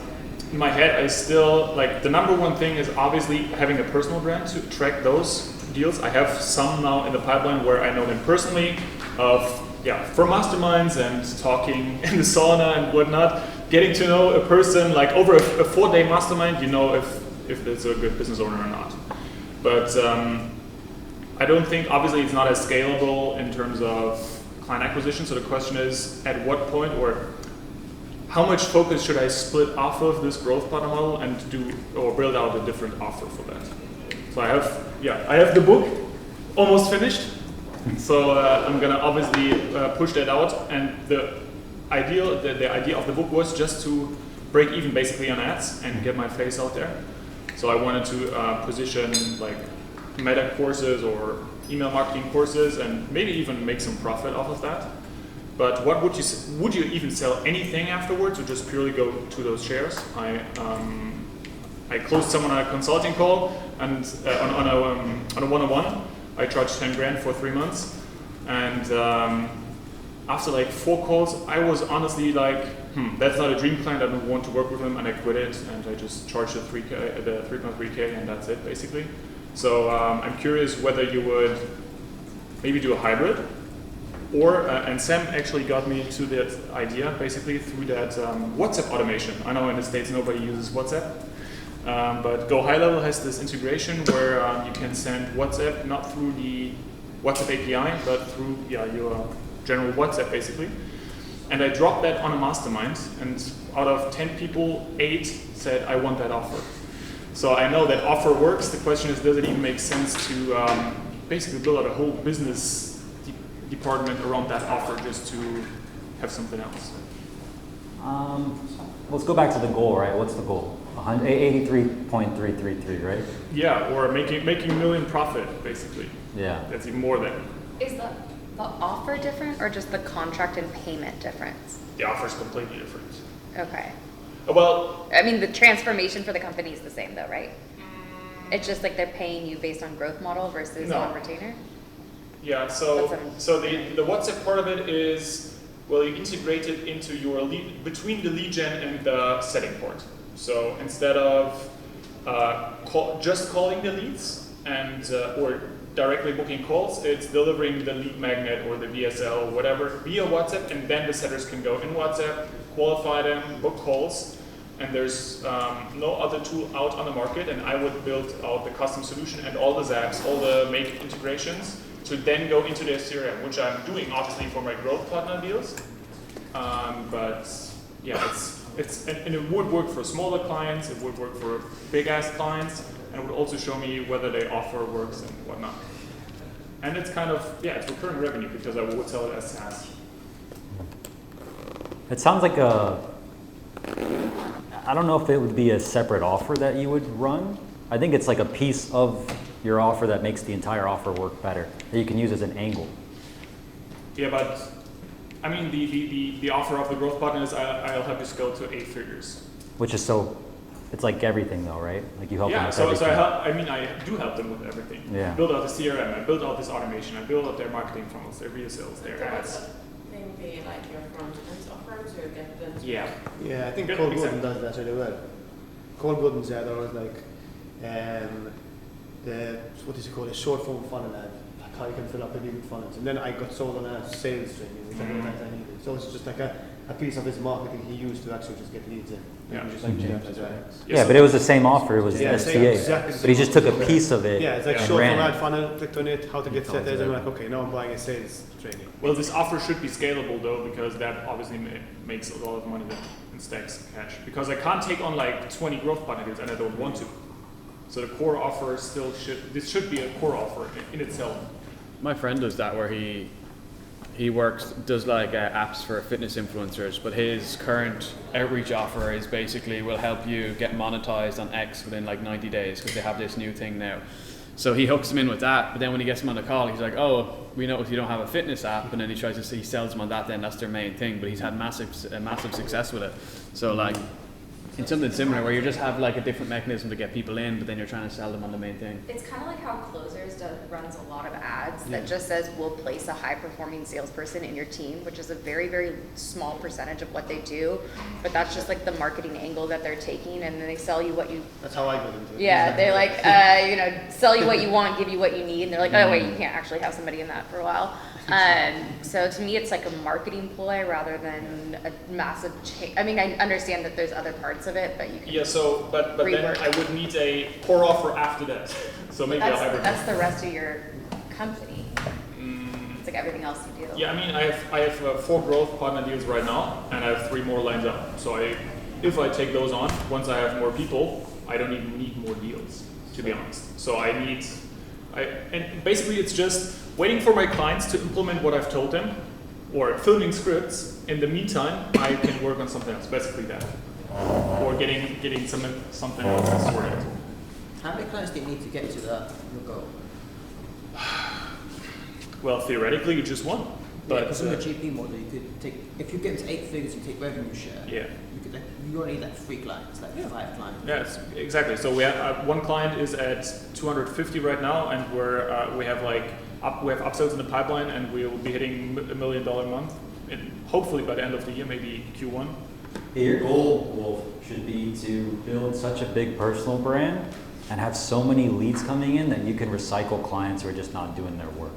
in my head, I still, like, the number one thing is obviously having a personal brand to track those deals. I have some now in the pipeline where I know them personally, from masterminds and talking in the sauna and whatnot, getting to know a person, like over a 4-day mastermind, you know if it's a good business owner or not. But I don't think, obviously it's not as scalable in terms of client acquisition, so the question is at what point or how much focus should I split off of this growth partner model and build out a different offer for that? So I have the book almost finished. So I'm gonna obviously push that out. And the idea of the book was just to break even basically on ads and get my face out there. So I wanted to position like meta courses or email marketing courses and maybe even make some profit off of that. But what would you even sell anything afterwards, or just purely go to those shares? I closed someone on a consulting call and on a one-on-one. I charged 10 grand for 3 months, and after like 4 calls, I was honestly like, that's not a dream client. I don't want to work with him, and I quit it, and I just charged the 3.3K, and that's it basically. So I'm curious whether you would maybe do a hybrid, And Sam actually got me to that idea basically through that WhatsApp automation. I know in the States nobody uses WhatsApp, but Go High Level has this integration where you can send WhatsApp not through the WhatsApp API, but through your general WhatsApp basically. And I dropped that on a mastermind, and out of 10 people, 8 said, I want that offer. So I know that offer works. The question is, does it even make sense to basically build out a whole business department around that offer just to have something else? Let's go back to the goal, right? What's the goal? 83.333, right? Yeah, or making $1 million profit, basically. Yeah. That's even more than. Is the offer different or just the contract and payment difference? The offer is completely different. Okay. Well, I mean, the transformation for the company is the same though, right? It's just like they're paying you based on growth model versus on retainer? Yeah, so the WhatsApp part of it is, well, you integrate it into your lead, between the lead gen and the setting part. So instead of just calling the leads and or directly booking calls, it's delivering the lead magnet or the VSL or whatever via WhatsApp, and then the setters can go in WhatsApp, qualify them, book calls, and there's no other tool out on the market, and I would build out the custom solution and all the zaps, all the make integrations to then go into their CRM, which I'm doing obviously for my growth partner deals. But yeah, and it would work for smaller clients, it would work for big ass clients, and it would also show me whether the offer works and whatnot. And it's kind of, it's recurring revenue because I would sell it as SaaS. It sounds like I don't know if it would be a separate offer that you would run. I think it's like a piece of your offer that makes the entire offer work better, that you can use as an angle. Yeah, but I mean, the offer of the growth partner is I'll help you scale to 8 figures. Which is it's like everything though, right? Like you help them with everything. I do help them with everything. Yeah. I build out the CRM, I build out this automation, I build out their marketing funnels, their video sales, their ads. Thing be like your front end offer to get them. Yeah. Yeah, I think Good, Cold exactly. Blooded does that really well. Cold Blooded said there was like what is it called, a short form funnel ad, like how you can fill up a lead with funnels. And then I got sold on a sales training, which I needed. So it's just like a piece of his marketing he used to actually just get leads in. Yeah. Just like change as well. Yeah, but it was the same offer. It was STA, exactly but he just took a piece of it. Yeah, it's like and short ran form it. ad funnel, clicked on it, how to get set as, and I'm like, okay, now I'm buying a sales training. Well, this offer should be scalable though, because that obviously makes a lot of money in stacks cash. Because I can't take on like 20 growth partner deals, and I don't want to. So the core offer this should be a core offer in itself. My friend does that where he does like apps for fitness influencers, but his current outreach offer is basically will help you get monetized on X within like 90 days because they have this new thing now. So he hooks him in with that, but then when he gets him on the call, he's like, oh, we noticed you don't have a fitness app, and then he sells him on that, then that's their main thing, but he's had massive success with it. So like, it's something similar where you just have like a different mechanism to get people in, but then you're trying to sell them on the main thing. It's kind of like how Closers runs a lot of ads that just says we'll place a high-performing salesperson in your team, which is a very, very small percentage of what they do. But that's just like the marketing angle that they're taking, and then they sell you what you. That's how I got into it. Yeah, they like sell you what you want, give you what you need, and they're like, oh wait, you can't actually have somebody in that for a while. So to me, it's like a marketing ploy rather than a massive change. I mean, I understand that there's other parts of it, but you can. Yeah. So, but then I would need a core offer after that. So maybe a hybrid. That's the rest of your company. It's like everything else you do. Yeah, I mean, I have 4 growth partner deals right now, and I have 3 more lined up. So if I take those on, once I have more people, I don't even need more deals, to be honest. So and basically it's just waiting for my clients to implement what I've told them, or filming scripts. In the meantime, I can work on something else, basically that, or getting something else sorted. How many clients do you need to get to your goal? Well, theoretically, you just one. But because in the GP model, you could take, if you get to 8 figures, you take revenue share. Yeah. You only need like 3 clients, like 5 clients. Yes, exactly. So we have one client is at 250 right now, and we have upsells in the pipeline, and we will be hitting $1 million a month, and hopefully by the end of the year, maybe Q1. Your goal, Wolf, should be to build such a big personal brand and have so many leads coming in that you can recycle clients who are just not doing their work.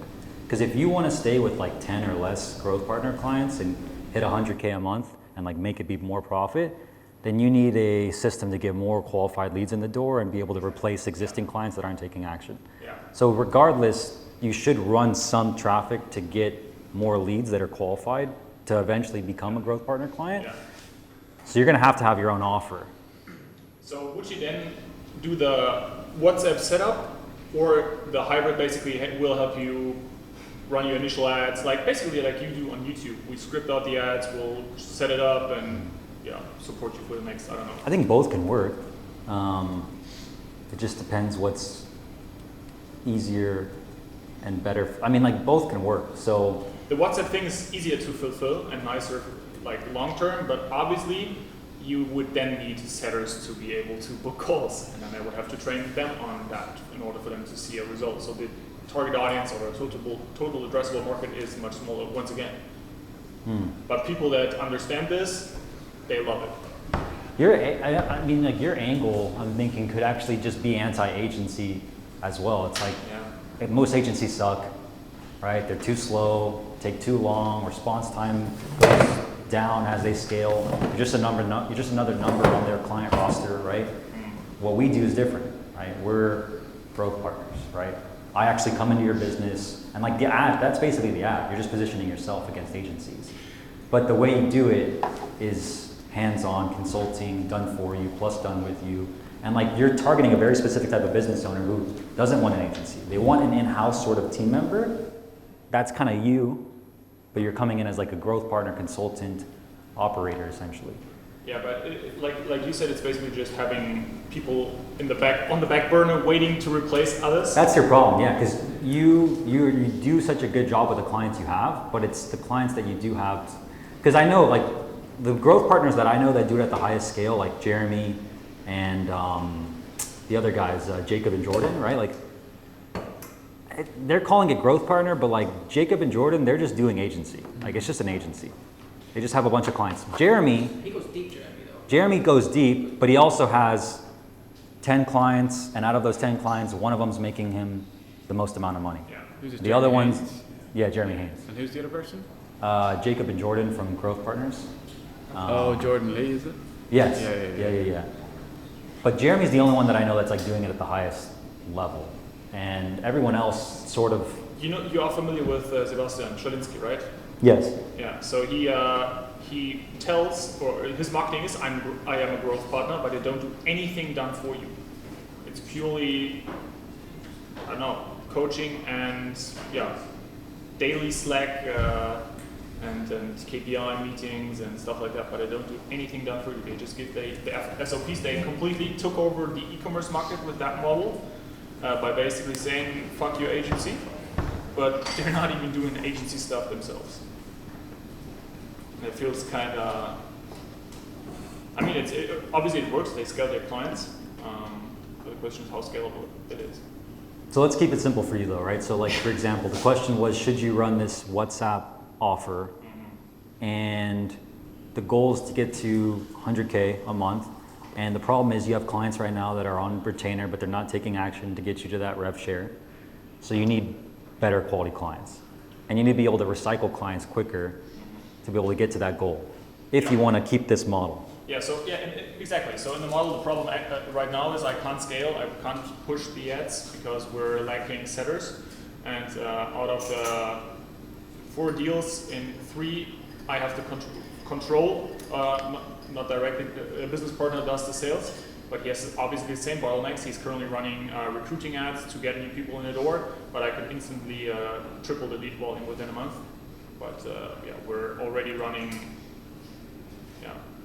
Because if you want to stay with like 10 or less growth partner clients and hit 100K a month and like make it be more profit, then you need a system to get more qualified leads in the door and be able to replace existing clients that aren't taking action. Yeah. So regardless, you should run some traffic to get more leads that are qualified to eventually become a growth partner client. Yeah. So you're going to have your own offer. So would you then do the WhatsApp setup, or the hybrid basically will help you run your initial ads, like basically like you do on YouTube? We script out the ads, we'll set it up, and support you for the next, I don't know. I think both can work. It just depends what's easier and better. I mean, like both can work. So the WhatsApp thing is easier to fulfill and nicer, like long term, but obviously you would then need setters to be able to book calls, and then I would have to train them on that in order for them to see a result. So the target audience or a total addressable market is much smaller once again. But people that understand this, they love it. I mean, like your angle, I'm thinking, could actually just be anti-agency as well. It's like most agencies suck, right? They're too slow, take too long, response time goes down as they scale. You're just another number on their client roster, right? What we do is different, right? We're growth partners, right? I actually come into your business, and like the ad, that's basically the ad. You're just positioning yourself against agencies. But the way you do it is hands-on consulting, done for you, plus done with you. And like you're targeting a very specific type of business owner who doesn't want an agency. They want an in-house sort of team member. That's kind of you, but you're coming in as like a growth partner, consultant, operator essentially. Yeah, but like you said, it's basically just having people on the back burner waiting to replace others. That's your problem, yeah, because you do such a good job with the clients you have, but it's the clients that you do have. Because I know like the growth partners that I know that do it at the highest scale, like Jeremy and the other guys, Jacob and Jordan, right? Like they're calling it growth partner, but like Jacob and Jordan, they're just doing agency. Like it's just an agency. They just have a bunch of clients. Jeremy, He goes deep, Jeremy, though. Jeremy goes deep, but he also has 10 clients, and out of those 10 clients, one of them's making him the most amount of money. Yeah. Who's this, The other Jeremy ones, Haynes? yeah, Jeremy Haynes. And who's the other person? Jacob and Jordan from Growth Partners. Jordan Lee, is it? Yes. Yeah. But Jeremy's the only one that I know that's like doing it at the highest level, and everyone else sort of. You are familiar with Sebastian Scholinsky, right? Yes. Yeah. So he tells, or his marketing is, I am a growth partner, but I don't do anything done for you. It's purely, I don't know, coaching and daily Slack and KPI meetings and stuff like that. But I don't do anything done for you. They just give the SOPs. They completely took over the e-commerce market with that model by basically saying fuck your agency, but they're not even doing the agency stuff themselves. And it feels kind of. I mean, obviously it works. They scale their clients. But the question is how scalable it is. So let's keep it simple for you though, right? So like, for example, the question was, should you run this WhatsApp offer? And the goal is to get to 100K a month. And the problem is you have clients right now that are on retainer, but they're not taking action to get you to that rev share. So you need better quality clients. And you need to be able to recycle clients quicker to be able to get to that goal, if you want to keep this model. Yeah, exactly. So in the model, the problem right now is I can't scale, I can't push the ads because we're lacking setters. And out of the 4 deals in 3, I have to control, not directly, a business partner does the sales, but he has obviously the same bottlenecks. He's currently running recruiting ads to get new people in the door, but I could instantly triple the lead volume within a month. But we're already running.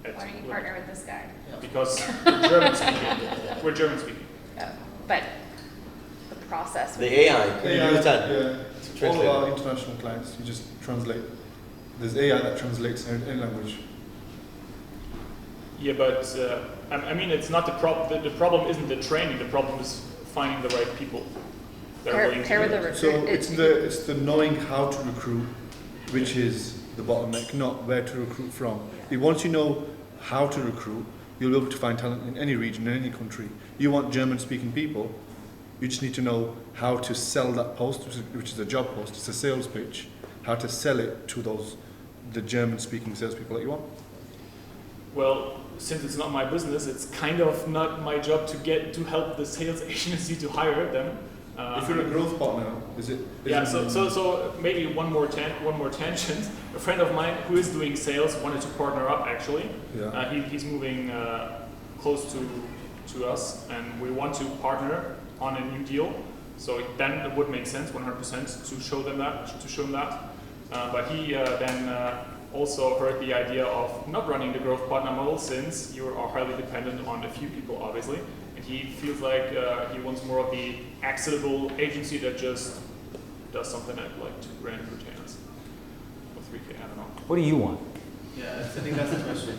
Why don't you partner with this guy? Because we're German speaking. We're German speaking. But the process. The AI. All of our international clients, you just translate. There's AI that translates in any language. Yeah, but I mean, it's not the problem. The problem isn't the training. The problem is finding the right people. That are willing to do it. So it's the knowing how to recruit, which is the bottleneck, not where to recruit from. Once you know how to recruit, you'll be able to find talent in any region, in any country. You want German-speaking people, You just need to know how to sell that post, which is a job post. It's a sales pitch. How to sell it to the German-speaking salespeople that you want. Well, since it's not my business, it's kind of not my job to help the sales agency to hire them. If you're a growth partner, is it? Yeah. So maybe one more tangent. A friend of mine who is doing sales wanted to partner up actually. Yeah. He's moving close to us, and we want to partner on a new deal. So then it would make sense 100% to show them that. But he then also heard the idea of not running the growth partner model, since you are highly dependent on a few people, obviously. And he feels like he wants more of the actionable agency that just does something at like $2,000 retainers or $3,000. I don't know. What do you want? Yeah, I think that's the question.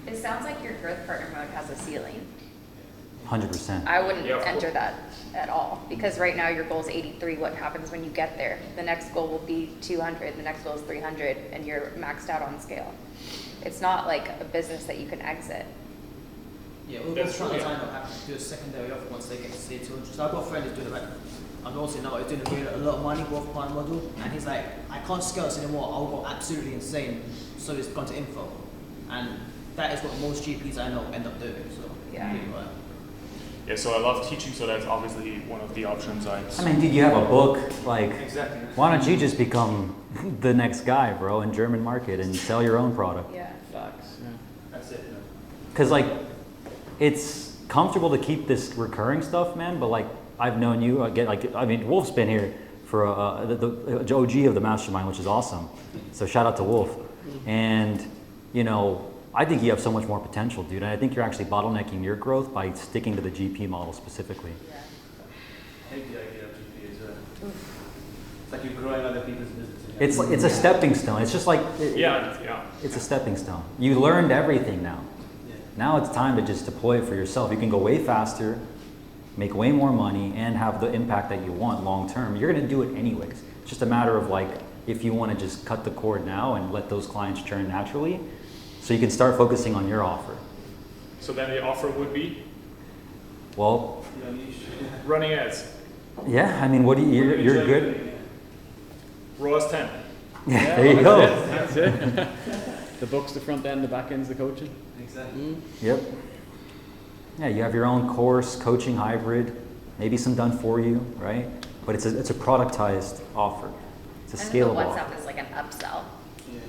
It sounds like your growth partner mode has a ceiling. 100%. I wouldn't Yeah, of enter course. that at all, because right now your goal is 83. What happens when you get there? The next goal will be 200, the next goal is 300, and you're maxed out on scale. It's not like a business that you can exit. Yeah, we'll That's try true, to yeah. sign up have to do a secondary offer once they get to say 200. So I've got a friend who's doing it right. I'm also now doing a lot of money growth plan model, and he's like, I can't scale this anymore. I'll go absolutely insane. So he's gone to info, and that is what most GPs I know end up doing. So Yeah. really, right. Yeah, so I love teaching, so that's obviously one of the options I mean, dude, you have a book. Like, Exactly. why don't you just become the next guy, bro, in German market and sell your own product? Yeah. Facts. Yeah. That's it. No. Because like, it's comfortable to keep this recurring stuff, man. But like, I've known you. I mean, Wolf's been here for the OG of the Mastermind, which is awesome. So shout out to Wolf. And you know, I think you have so much more potential, dude. And I think you're actually bottlenecking your growth by sticking to the GP model specifically. I hate the idea of GP as well. It's like you're growing other people's businesses. It's a stepping stone. It's just like Yeah. it's a stepping stone. You learned everything now. Yeah. Now it's time to just deploy it for yourself. You can go way faster, make way more money, and have the impact that you want long term. You're gonna do it anyways. It's just a matter of like, if you want to just cut the cord now and let those clients churn naturally, so you can start focusing on your offer. So then the offer would be Well, running ads. yeah, I mean, what do you, you're good. ROAS 10. Yeah, there you go. That's it. The book's the front end, the back end's the coaching. Exactly. Yep. Yeah, you have your own course, coaching hybrid, maybe some done for you, right? But it's a productized offer. It's a And then scalable the offer. WhatsApp is like an upsell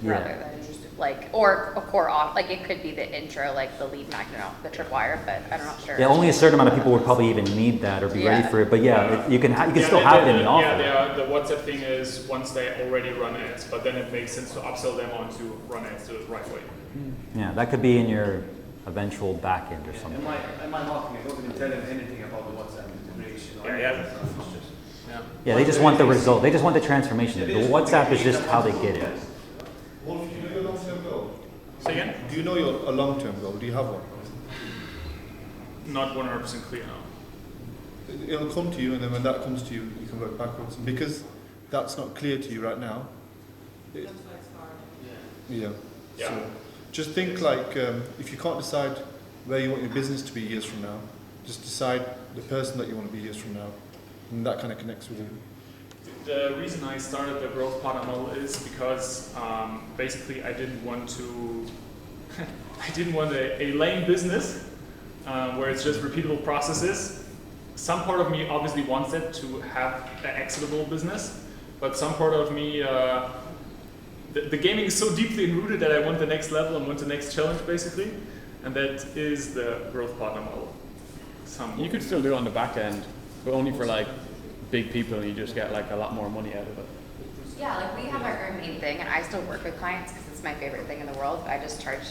Yeah. rather than like, or a core off. Like it could be the intro, like the lead magnet, the tripwire, but I'm not sure. Yeah, only a certain amount of people would probably even need that or be ready Yeah. for it. But yeah, you can still have it in the offer. Yeah, the WhatsApp thing is once they already run ads, but then it makes sense to upsell them onto run ads the right way. Yeah, that could be in your eventual back end or In something. my marketing, I don't even tell them anything about the WhatsApp integration. or Yeah, any yeah. of that stuff. It's just, Yeah, they just want the result. They just want the transformation. The WhatsApp is just how they get it. Wolf, do you know your long-term goal? Say again? Do you know a long-term goal? Do you have one? Not 100% clear now. It'll come to you, and then when that comes to you, you can work backwards. And because that's not clear to you right now, yeah. Yeah. So just think like if you can't decide where you want your business to be years from now, just decide the person that you want to be years from now, and that kind of connects with you. The reason I started the growth partner model is because basically I didn't want to, I didn't want a lame business where it's just repeatable processes. Some part of me obviously wants it to have an exitable business, but some part of me, the gaming is so deeply rooted that I want the next level and want the next challenge basically, and that is the growth partner model. You could still do it on the back end, but only for like big people, and you just get like a lot more money out of it. Yeah, like we have our own main thing, and I still work with clients because it's my favorite thing in the world. I just charge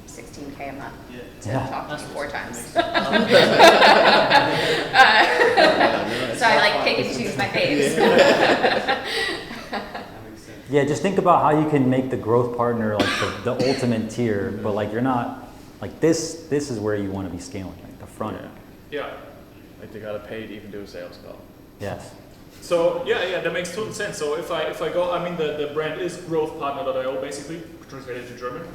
$16K a month to talk to you 4 times. So I like pick and choose my faves. Yeah, just think about how you can make the growth partner like the ultimate tier, but like you're not like this is where you want to be scaling, like the front end. Yeah. Like they gotta pay to even do a sales call. Yes. So yeah, that makes total sense. So if I go, I mean the brand is growthpartner.io basically, translated to German.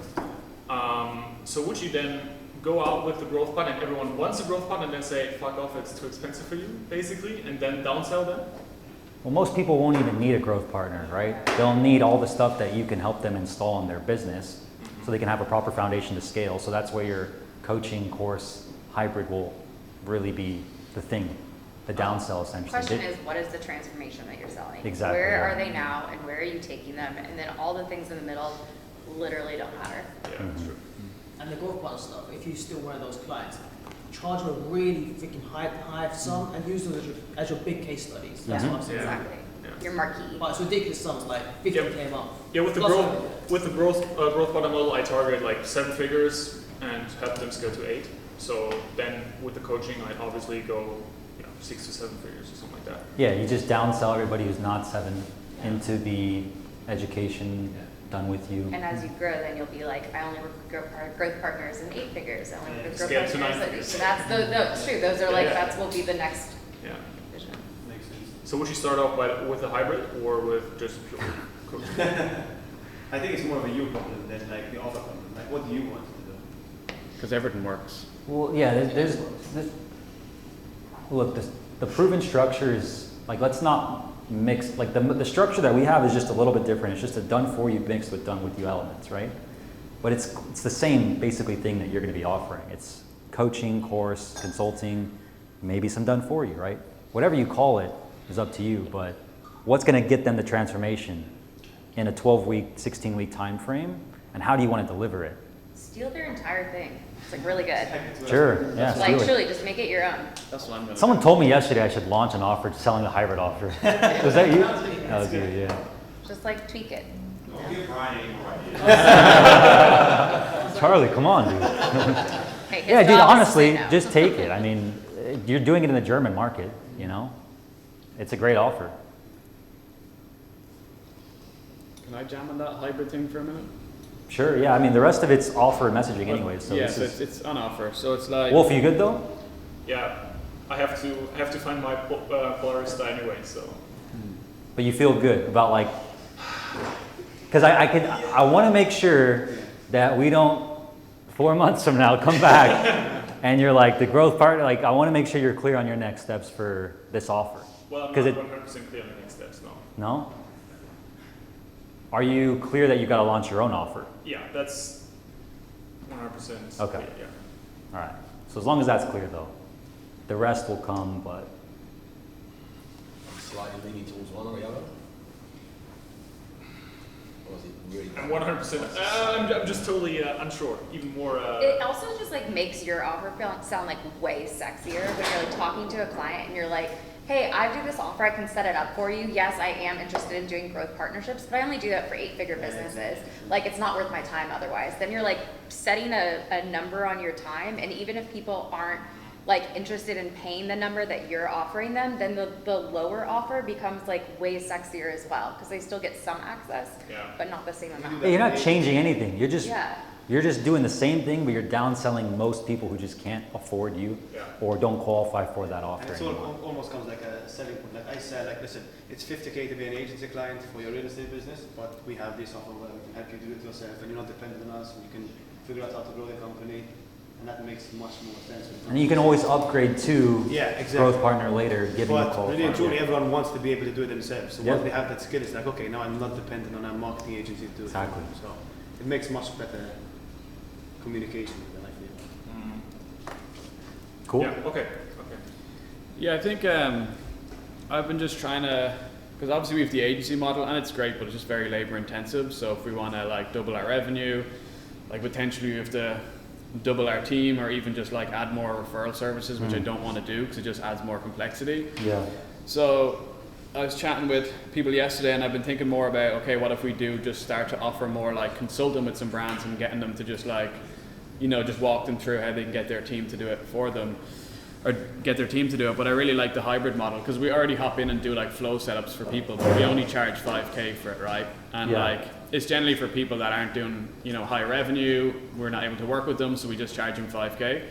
So would you then go out with the growth pod and everyone wants a growth pod and then say, fuck off, it's too expensive for you, basically, and then downsell them? Well, most people won't even need a growth partner, right? They'll need all the stuff that you can help them install in their business so they can have a proper foundation to scale. So that's where your coaching course hybrid will really be the thing, the downsell essentially. The question is, what is the transformation that you're selling? Exactly, Where yeah. are they now and where are you taking them? And then all the things in the middle literally don't matter. Yeah, that's true. And the growth partner stuff, if you're still one of those clients, charge them a really freaking high sum and use them as your big case studies. That's what I'm saying. Exactly. Your marquee. But it's ridiculous sums, like 50K a month. Yeah, with the Plus growth partner model, I target like 7 figures and help them scale to 8. So then with the coaching, I obviously go 6 to 7 figures or something like that. Yeah, you just downsell everybody who's not 7 into the education done with you. And as you grow, then you'll be like, I only work with growth partners in 8 figures. I only work with growth Scale to partners. 9 figures. So that's it's true. Those are that's will be the next vision. Makes sense. So would you start off with a hybrid or with just pure coaching? I think it's more of a you problem than like the other problem. Like, what do you want to do? Because everything works. Well, yeah, look, the proven structure is, like, let's not mix, like the structure that we have is just a little bit different. It's just a done for you mixed with done with you elements, right? But it's the same basically thing that you're going to be offering. It's coaching, course, consulting, maybe some done for you, right? Whatever you call it is up to you, but what's going to get them the transformation in a 12-week, 16-week time frame, and how do you want to deliver it? Steal their entire thing. It's like really good. Sure, yeah. Like truly, just make it your own. That's what I'm gonna Someone told me yesterday I should launch an offer selling the hybrid offer. Was that you? That was you, yeah. Just like tweak it. Don't give Brian any more ideas. Charlie, come on, dude. Hey, his Yeah, dude, job is to honestly, say no. just take it. I mean, you're doing it in the German market, you know? It's a great offer. Can I jam on that hybrid thing for a minute? Sure, yeah. I mean, the rest of it's offer and messaging anyway. So yeah, this so is... it's on offer. So it's like. Wolf, are you good though? Yeah, I have to find my polarista anyway. So. But you feel good about like, because I want to make sure that we don't 4 months from now come back and you're like the growth partner. Like, I want to make sure you're clear on your next steps for this offer. Well, I'm not 100% clear on the next steps, no. No? Are you clear that you got to launch your own offer? Yeah, that's 100%. Okay. Clear, yeah. All right. So as long as that's clear, though, the rest will come. But Slightly leaning towards one or the other. Or is it really? I'm 100%. I'm just totally unsure. Even more. It also just like makes your offer sound like way sexier when you're like talking to a client and you're like, hey, I do this offer, I can set it up for you. Yes, I am interested in doing growth partnerships, but I only do that for 8-figure businesses. Like, it's not worth my time otherwise. Then you're like setting a number on your time, and even if people aren't like interested in paying the number that you're offering them, then the lower offer becomes like way sexier as well, because they still get some access, but not the same amount. yeah, you're not changing anything. You're just Yeah. you're just doing the same thing, but you're downselling most people who just can't afford you or don't qualify for that offer And it's anymore. almost comes like a selling point. Like I said, like listen, it's 50K to be an agency client for your real estate business, but we have this offer where we can help you do it yourself, and you're not dependent on us. And you can figure out how to grow the company, and that makes much more sense. And you can always upgrade to exactly. growth partner later, giving you a But call. really and truly, everyone wants to be able to do it themselves. So Yep. once they have that skill, it's like, okay, now I'm not dependent on a marketing agency to do it. Exactly. So it makes much better communication than I feel. Cool. Yeah. Okay. Yeah, I think I've been just trying to, because obviously we have the agency model and it's great, but it's just very labor intensive. So if we want to like double our revenue, like potentially we have to double our team or even just like add more referral services, which I don't want to do because it just adds more complexity. Yeah. So I was chatting with people yesterday and I've been thinking more about, okay, what if we do just start to offer more like consulting with some brands and getting them to just like, you know, just walk them through how they can get their team to do it for them. Or get their team to do it, but I really like the hybrid model because we already hop in and do like flow setups for people, but we only charge 5K for it, right? And like it's generally for people that aren't doing, you know, high revenue. We're not able to work with them, so we just charge them 5K.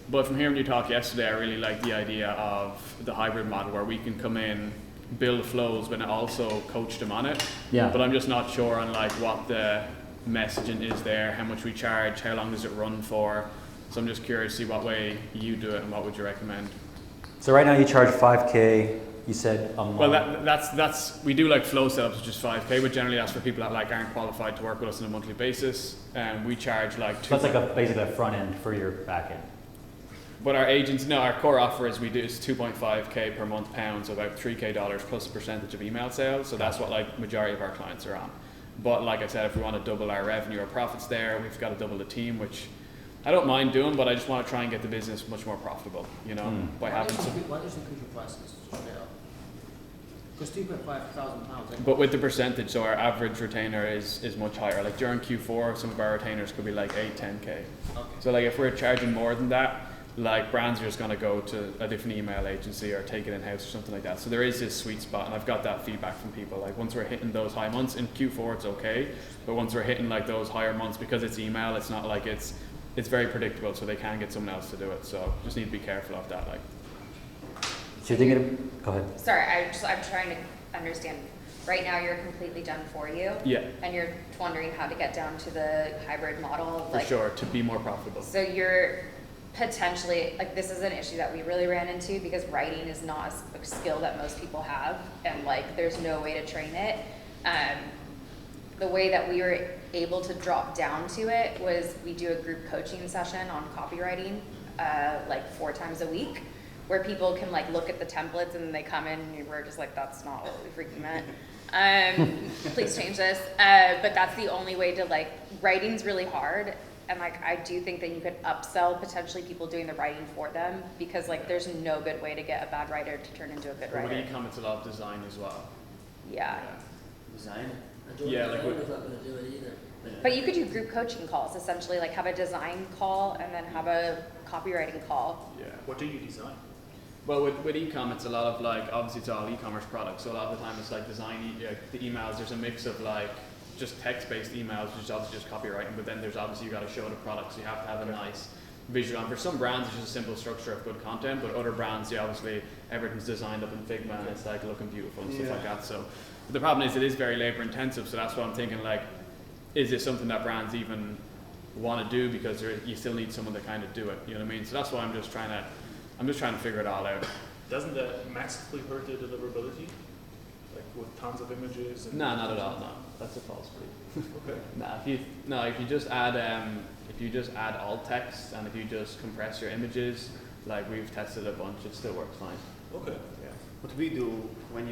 But from hearing you talk yesterday, I really like the idea of the hybrid model where we can come in, build flows, but also coach them on it. Yeah. But I'm just not sure on like what the messaging is there, how much we charge, how long does it run for. So I'm just curious to see what way you do it and what would you recommend. So right now you charge 5K. You said a month. Well, that's we do like flow setups, which is 5K, but generally that's for people that like aren't qualified to work with us on a monthly basis. And we charge like So that's like basically a front end for your back end. But our agents, no, our core offer is 2.5K per month pounds, so about $3K plus a percentage of email sales. So that's what like majority of our clients are on. But like I said, if we want to double our revenue or profits there, we've got to double the team, which I don't mind doing, but I just want to try and get the business much more profitable, you know, by having some. Why don't you increase your prices straight up? Because £2,500. But with the percentage, so our average retainer is much higher. Like during Q4, some of our retainers could be like 8, 10K. Okay. So like if we're charging more than that, like brands are just going to go to a different email agency or take it in-house or something like that. So there is this sweet spot, and I've got that feedback from people. Like once we're hitting those high months, in Q4 it's okay, but once we're hitting like those higher months, because it's email, it's not like it's very predictable, so they can get someone else to do it. So just need to be careful of that. Like. So you're thinking, go ahead. Sorry, I'm trying to understand. Right now you're completely done for you. Yeah. And you're wondering how to get down to the hybrid model. For sure, to be more profitable. So you're potentially, like this is an issue that we really ran into because writing is not a skill that most people have, and like there's no way to train it. The way that we were able to drop down to it was we do a group coaching session on copywriting like 4 times a week, where people can like look at the templates and they come in and we're just like, that's not what we freaking meant. Please change this. But that's the only way to like, writing's really hard. And like, I do think that you could upsell potentially people doing the writing for them, because like there's no good way to get a bad writer to turn into a good But writer. with e-com, it's a lot of design as well. Yeah. Design? Yeah, like I'm not going to do it either. But you could do group coaching calls, essentially, like have a design call and then have a copywriting call. Yeah. What do you design? Well, with e-com, it's a lot of like, obviously it's all e-commerce products, so a lot of the time it's like design, the emails, there's a mix of like just text-based emails, which is obviously just copywriting, but then there's obviously you got to show the product, so you have to have a nice visual. And for some brands, it's just a simple structure of good content, but other brands, obviously everything's designed up in Figma and it's like looking beautiful and stuff like that. So but the problem is it is very labor intensive, so that's what I'm thinking, like, is it something that brands even want to do, because you still need someone to kind of do it, you know what I mean? So that's why I'm just trying to figure it all out. Doesn't that massively hurt the deliverability? Like with tons of images? And No, not at all. No, that's a false belief. Okay. If you just add alt text and if you just compress your images, like we've tested a bunch, it still works fine. Okay. Yeah. What we do when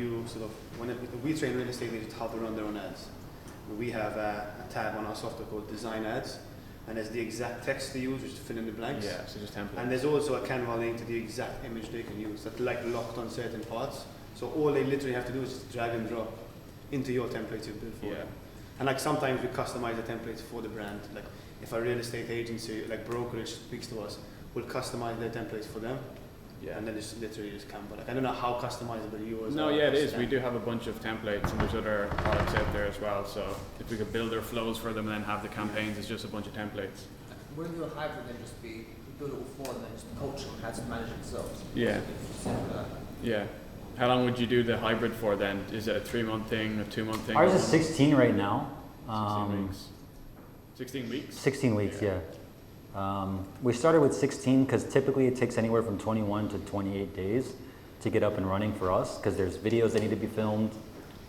we train real estate agents how to run their own ads. We have a tab on our software called Design Ads, and there's the exact text to use, just to fill in the blanks. Yeah, so just templates. And there's also a Canva link to the exact image they can use that's like locked on certain parts. So all they literally have to do is just drag and drop into your templates you built for them. And like sometimes we customize the templates for the brand. Like if a real estate agency, like brokerage, speaks to us, we'll customize their templates for them. Yeah. And then it's literally just Canva. Like I don't know how customizable yours are. No, yeah, it is. We do have a bunch of templates, and there's other products out there as well. So if we could build their flows for them and then have the campaigns, it's just a bunch of templates. We're going to do a hybrid and just be, we build it before and then just coach them how to manage it themselves. Yeah. Yeah. How long would you do the hybrid for then? Is it a 3-month thing, a 2-month thing? Ours is 16 right now. 16 weeks. 16 weeks? 16 weeks, yeah. We started with 16 because typically it takes anywhere from 21 to 28 days to get up and running for us, because there's videos that need to be filmed.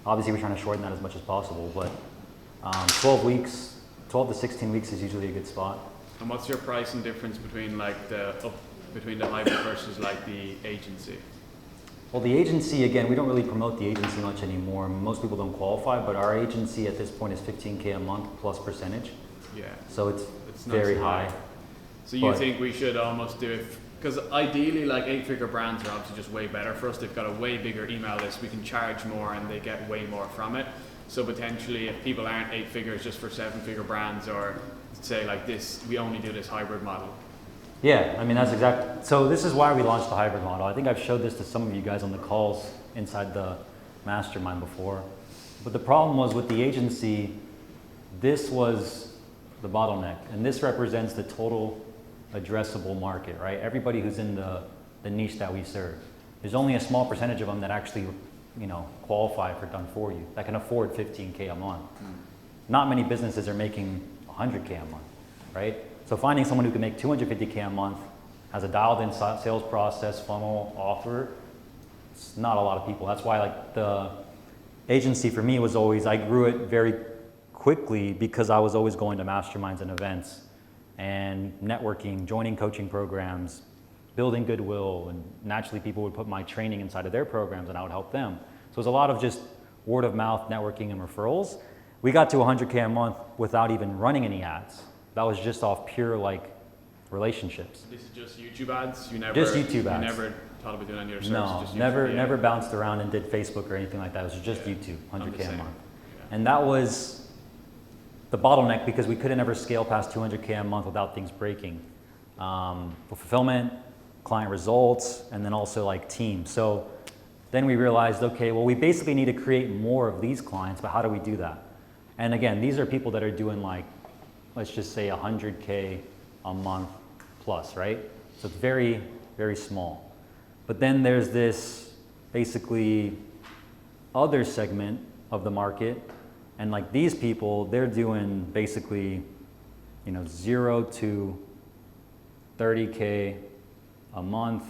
Obviously, we're trying to shorten that as much as possible, but 12 to 16 weeks is usually a good spot. And what's your pricing difference between like between the hybrid versus like the agency? Well, the agency, again, we don't really promote the agency much anymore. Most people don't qualify, but our agency at this point is 15K a month plus percentage. Yeah. So it's not very so high. So you think we should almost do it, because ideally like 8-figure brands are obviously just way better for us. They've got a way bigger email list. We can charge more and they get way more from it. So potentially if people aren't 8 figures just for 7-figure brands, or say like this, we only do this hybrid model. Yeah, I mean, that's exactly. So this is why we launched the hybrid model. I think I've showed this to some of you guys on the calls inside the Mastermind before. But the problem was with the agency, this was the bottleneck. And this represents the total addressable market, right? Everybody who's in the niche that we serve. There's only a small percentage of them that actually, qualify for done for you, that can afford 15K a month. Not many businesses are making 100K a month, right? So finding someone who can make 250K a month, has a dialed in sales process, funnel, offer, it's not a lot of people. That's why like the agency for me was always, I grew it very quickly because I was always going to masterminds and events and networking, joining coaching programs, building goodwill, and naturally people would put my training inside of their programs and I would help them. So it was a lot of just word of mouth, networking, and referrals. We got to 100K a month without even running any ads. That was just off pure like relationships. This is just YouTube ads? You never, just YouTube ads. You never thought about doing any other No, services? Just never, YouTube, never bounced around and did Facebook or anything like that. It was just YouTube, I'm the 100K a same. month. And that was the bottleneck because we couldn't ever scale past 200K a month without things breaking. Fulfillment, client results, and then also like team. So then we realized, okay, well, we basically need to create more of these clients, but how do we do that? And again, these are people that are doing like, let's just say 100K a month plus, right? So it's very, very small. But then there's this basically other segment of the market, and like these people, they're doing basically, 0 to 30K a month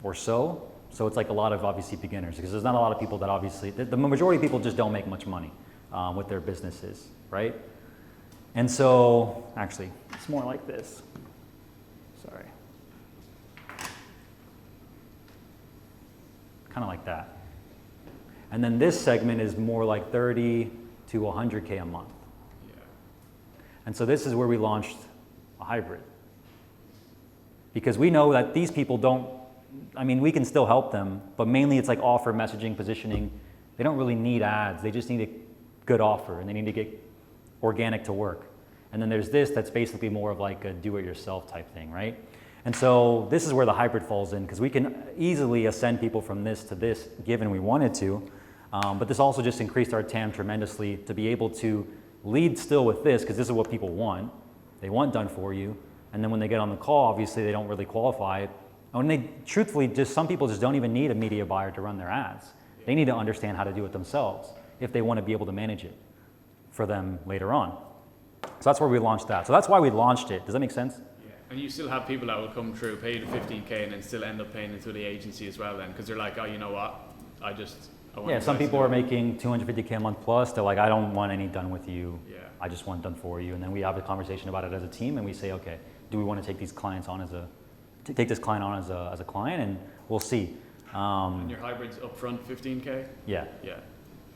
or so. So it's like a lot of obviously beginners because there's not a lot of people that obviously, the majority of people just don't make much money with their businesses, right? And so, actually, it's more like this. Sorry. Kind of like that. And then this segment is more like 30 to 100K a month. Yeah. And so this is where we launched a hybrid. Because we know that these people don't, we can still help them, but mainly it's like offer, messaging, positioning. They don't really need ads. They just need a good offer and they need to get organic to work. And then there's this that's basically more of like a do-it-yourself type thing, right? And so this is where the hybrid falls in because we can easily ascend people from this to this given we wanted to. But this also just increased our TAM tremendously to be able to lead still with this because this is what people want. They want done for you. And then when they get on the call, obviously they don't really qualify. And they truthfully some people just don't even need a media buyer to run their ads. They need to understand how to do it themselves if they want to be able to manage it for them later on. So that's where we launched that. So that's why we launched it. Does that make sense? Yeah. And you still have people that will come through, pay the 15K and then still end up paying into the agency as well then because they're like, oh, you know what? I want Yeah, some people are making 250K a month plus. They're like, I don't want any done with you. Yeah. I just want done for you. And then we have a conversation about it as a team and we say, okay, do we want to take these clients on take this client on as a client, and we'll see. And your hybrid's upfront 15K? Yeah. Yeah.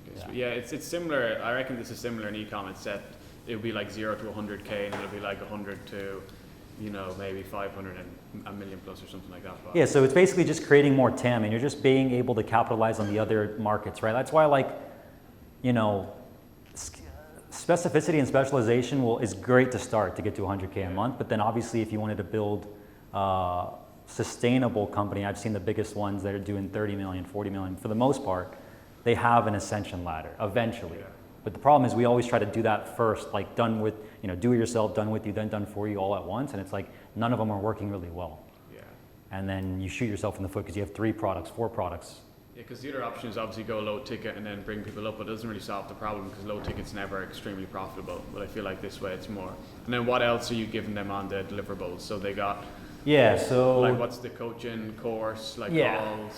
Okay, so yeah, it's similar. I reckon this is similar in e-commerce that it would be like 0 to 100K and it'll be like 100 to, maybe 500 and a million plus or something like that. But yeah, so it's basically just creating more TAM and you're just being able to capitalize on the other markets, right? That's why specificity and specialization is great to start to get to 100K a month, but then obviously if you wanted to build sustainable company, I've seen the biggest ones that are doing 30 million, 40 million, for the most part, they have an ascension ladder eventually. Yeah. But the problem is we always try to do that first, like done with, do it yourself, done with you, then done for you all at once. And it's like, none of them are working really well. Yeah. And then you shoot yourself in the foot because you have 3 products, 4 products. Yeah, because the other option is obviously go low ticket and then bring people up, but it doesn't really solve the problem because low ticket's never extremely profitable. But I feel like this way it's more. And then what else are you giving them on the deliverables? So they got, yeah, so like what's the coaching course, like calls?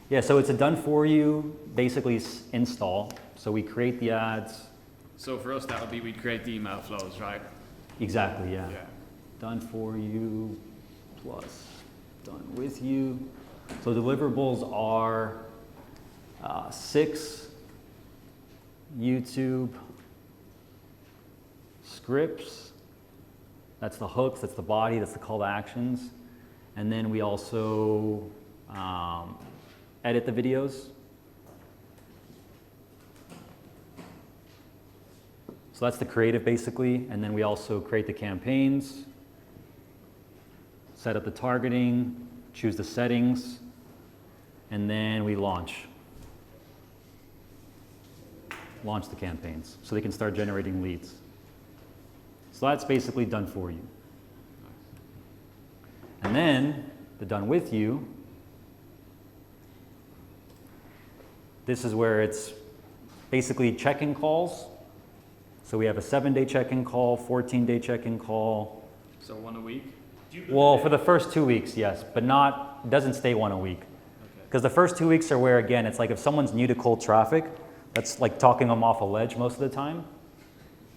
Yeah, so it's a done for you, basically install. So we create the ads. So for us that would be we'd create the email flows, right? Exactly, yeah. Done for you plus done with you. So deliverables are 6 YouTube scripts. That's the hooks, that's the body, that's the call to actions. And then we also edit the videos. So that's the creative basically. And then we also create the campaigns, set up the targeting, choose the settings, and then we launch the campaigns so they can start generating leads. So that's basically done for you. And then the done with you, this is where it's basically check-in calls. So we have a 7-day check-in call, 14-day check-in call. So 1 a week? Well, for the first 2 weeks, yes, but not, it doesn't stay 1 a week. Because the first 2 weeks are where, again, it's like if someone's new to cold traffic, that's like talking them off a ledge most of the time.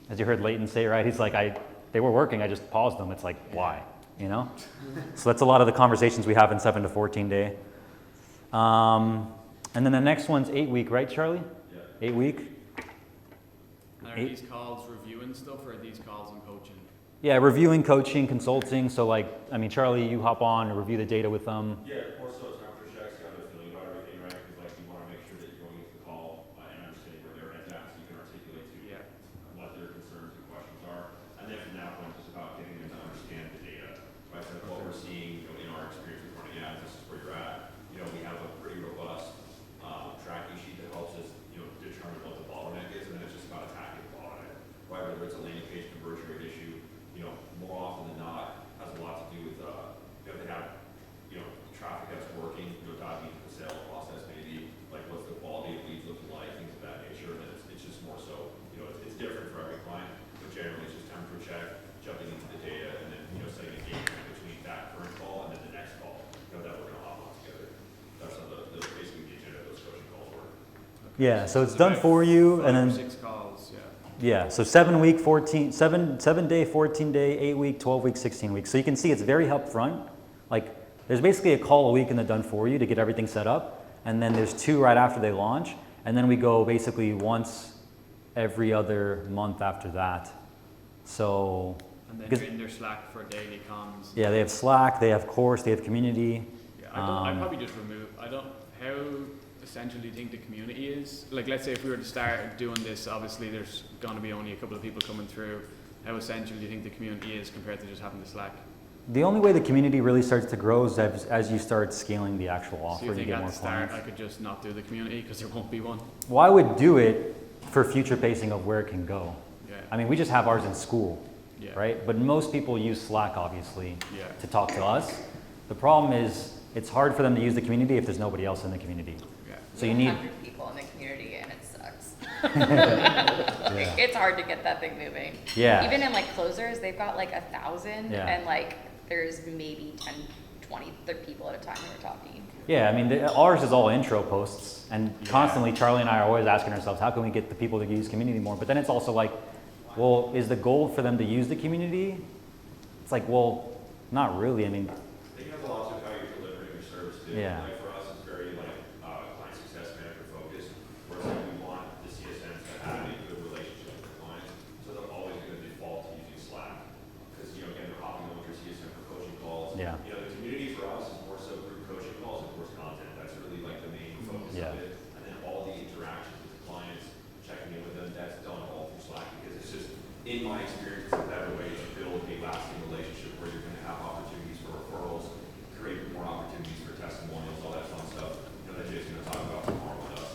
As you heard Leighton say, right? He's like, they were working, I just paused them. It's like, why? You know? So that's a lot of the conversations we have in 7 to 14 day. And then the next one's 8 week, right, Charlie? Yeah. 8 week. And are these calls reviewing stuff, or are these calls on coaching? Yeah, reviewing, coaching, consulting. So like, I mean, Charlie, you hop on and review the data with them. Yeah, more so temperature checks, kind of feeling about everything, right? Because like you want to make sure that you're going into the call and understanding where their head's at, so you can articulate to what their concerns and questions are. And then from that point, it's just about getting them to understand the data, right? So what we're seeing, in our experience with running ads, this is where you're at. We have a pretty robust tracking sheet that helps us, determine what the bottleneck is, and then it's just about attacking the bottleneck, right? Whether it's a landing page conversion rate issue, more often than not, has a lot to do with, if they have, traffic that's working, diving into the sales process, maybe, like what's the quality of leads looking like, things of that nature, and then it's just more so, it's different for every client, but generally it's just temperature check, jumping into the data, and then, setting engagement between that current call and then the next call, that we're going to hop on together. That's how the basically the agenda of those coaching calls work. Yeah, so it's done for you, and then 6 calls, yeah. Yeah, so 7 week, 7-day, 14-day, 8 week, 12 week, 16 weeks. So you can see it's very upfront. Like there's basically a call a week in the done for you to get everything set up, and then there's 2 right after they launch, and then we go basically once every other month after that. So And then you're in their Slack for daily comms. yeah, they have Slack, they have course, they have community. Yeah, I'd probably just remove. How essential do you think the community is? Like, let's say if we were to start doing this, obviously there's going to be only a couple of people coming through. How essential do you think the community is compared to just having the Slack? The only way the community really starts to grow is as you start scaling the actual offer. So you think get at more the start clients. I could just not do the community because there won't be one? Well, I would do it for future pacing of where it can go. Yeah. I mean, we just have ours in school, Yeah. right? But most people use Slack, obviously, Yeah. to talk to us. The problem is it's hard for them to use the community if there's nobody else in the community. Yeah. So you need 100 people in the community, and it sucks. Yeah. It's hard to get that thing moving. Yeah. Even in like closers, they've got like 1,000, Yeah. and like there's maybe 10, 20, 30 people at a time who are talking. Yeah, I mean, ours is all intro posts, and constantly Charlie and I are always asking ourselves, how can we get the people to use community more? But then it's also like, well, is the goal for them to use the community? It's like, well, not really. I mean, I think it has a lot to do with how you're delivering your service too. Yeah. Like for us, it's very client success manager focused. Whereas like, we want the CSMs to have a good relationship with their clients, so they're always going to default to using Slack because again they're hopping on with your CSM for coaching calls. Yeah. The community for us is more so group coaching calls and course content. That's really like the main focus Yeah. of it. And then all the interactions with the clients, checking in with them, that's done all through Slack because it's just, in my experience, it's a better way to build a lasting relationship where you're going to have opportunities for referrals, create more opportunities for testimonials, all that fun stuff. That Jay's going to talk about tomorrow with us.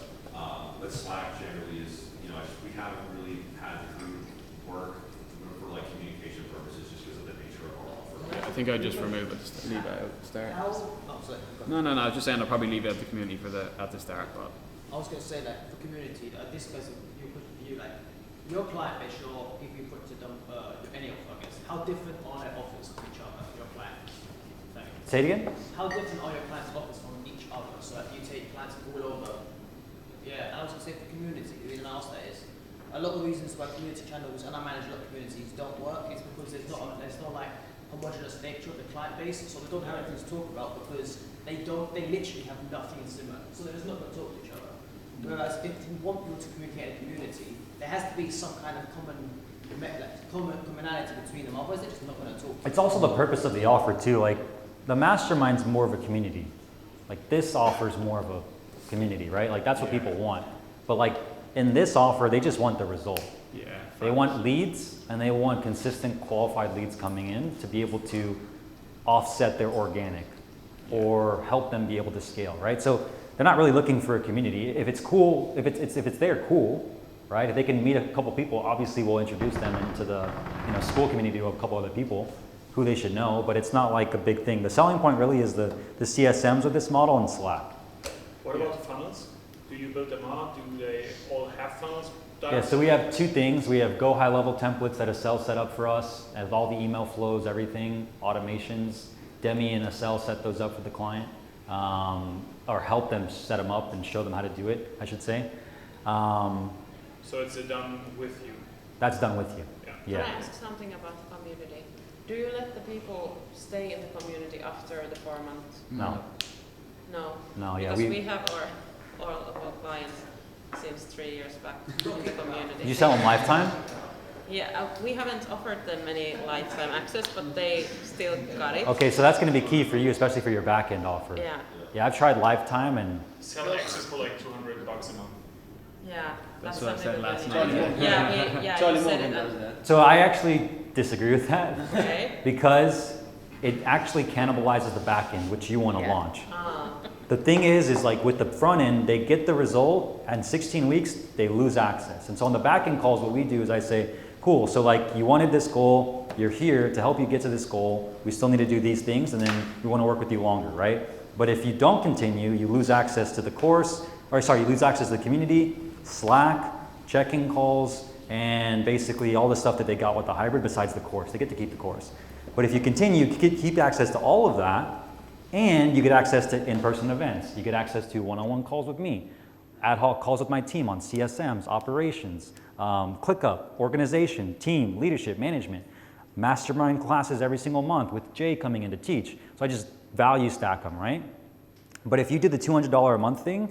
But Slack generally is, we haven't really had the group work for like communication purposes just because of the nature of our offer. Yeah, I think I'd just remove it, leave it out at the start. How? Oh, sorry. No, I was just saying I'll probably leave it at the community at the start, but I was going to say that for community, this goes you like your client base, your people you put to them, any offer, I guess. How different are their offers from each other? Your clients. say it again? How different are your clients' offers from each other? So like you take clients all over. Yeah, and I was going to say for community, the reason I asked that is a lot of reasons why community channels, and I manage a lot of communities, don't work is because there's no like homogeneous nature of the client base, so they don't have anything to talk about because they literally have nothing similar, so they're just not going to talk to each other. Whereas if you want people to communicate in a community, there has to be some kind of commonality between them, otherwise they're just not going to talk. It's also the purpose of the offer too. Like the Mastermind's more of a community. Like this offers more of a community, right? Like that's what people want. But like in this offer, they just want the result. yeah. They want leads, and they want consistent qualified leads coming in to be able to offset their organic or help them be able to scale, right? So they're not really looking for a community. If it's cool, if it's there, cool, right? If they can meet a couple people, obviously we'll introduce them into the school community to a couple other people who they should know, but it's not like a big thing. The selling point really is the CSMs with this model and Slack. What about the funnels? Do you build them up? Do they all have funnels Yeah, so we have two things. We have Go High Level templates that Acel set up for us, as all the email flows, everything, automations. Demi and Acel set those up for the client, or help them set them up and show them how to do it, I should say. So it's done with you? That's done with you. Can I ask something about the community? Do you let the people stay in the community after the 4 months? No. No? No, yeah. Because we have all of our clients since 3 years back in the community. You sell them lifetime? Yeah, we haven't offered them any lifetime access, but they still got it. Okay, so that's going to be key for you, especially for your back end offer. Yeah. Yeah, I've tried lifetime and. Sell access for like $200 a month. Yeah, That's that's what I said something last we night. really- Yeah, Charlie you said Morgan it. does that. So I actually disagree with that. Okay. Because it actually cannibalizes the back end, which you want to launch. Ah. The thing is like with the front end, they get the result, and 16 weeks, they lose access. And so on the back end calls, what we do is I say, cool, so like you wanted this goal, you're here to help you get to this goal, we still need to do these things, and then we want to work with you longer, right? But if you don't continue, you lose access to the course, or sorry, you lose access to the community, Slack, check-in calls, and basically all the stuff that they got with the hybrid besides the course. They get to keep the course. But if you continue, you keep access to all of that, and you get access to in-person events. You get access to one-on-one calls with me, ad hoc calls with my team on CSMs, operations, ClickUp, organization, team, leadership, management, mastermind classes every single month with Jay coming in to teach. So I just value stack them, right? But if you did the $200 a month thing,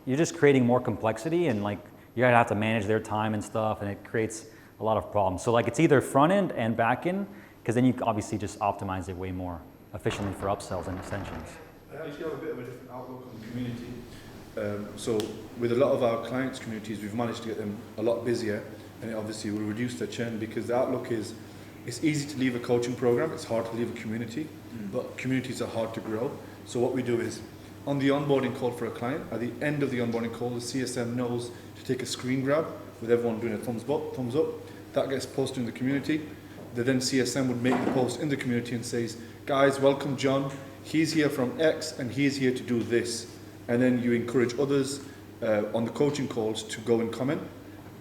you're just creating more complexity, and like you're gonna have to manage their time and stuff, and it creates a lot of problems. So like it's either front end and back end, because then you obviously just optimize it way more efficiently for upsells and extensions. I actually have a bit of a different outlook on the community. So with a lot of our clients' communities, we've managed to get them a lot busier, and it obviously will reduce their churn, because the outlook is it's easy to leave a coaching program, it's hard to leave a community, but communities are hard to grow. So what we do is on the onboarding call for a client, at the end of the onboarding call, the CSM knows to take a screen grab with everyone doing a thumbs up. That gets posted in the community. The then CSM would make the post in the community and says, guys, welcome John. He's here from X and he's here to do this. And then you encourage others on the coaching calls to go and comment,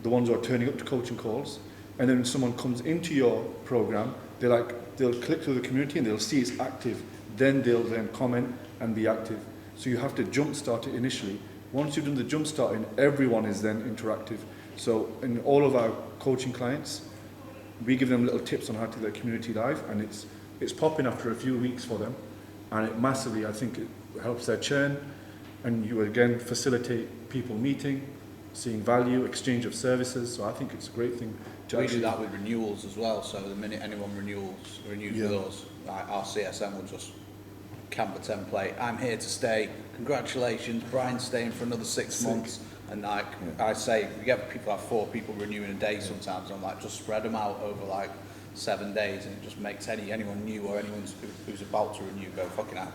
the ones who are turning up to coaching calls. And then when someone comes into your program, they'll click through the community and they'll see it's active. Then they'll then comment and be active. So you have to jumpstart it initially. Once you've done the jumpstarting, everyone is then interactive. So in all of our coaching clients, we give them little tips on how to get their community live, and it's popping after a few weeks for them, and it massively, I think, it helps their churn, and you again facilitate people meeting, seeing value, exchange of services. So I think it's a great thing to We do that with renewals as well. So the minute anyone renews with us, our CSM will just camp a template. I'm here to stay. Congratulations, Brian's staying for another 6 months. And like I say, we get people have 4 people renewing a day sometimes. I'm like, just spread them out over like 7 days, and it just makes anyone new or anyone who's about to renew go fucking out.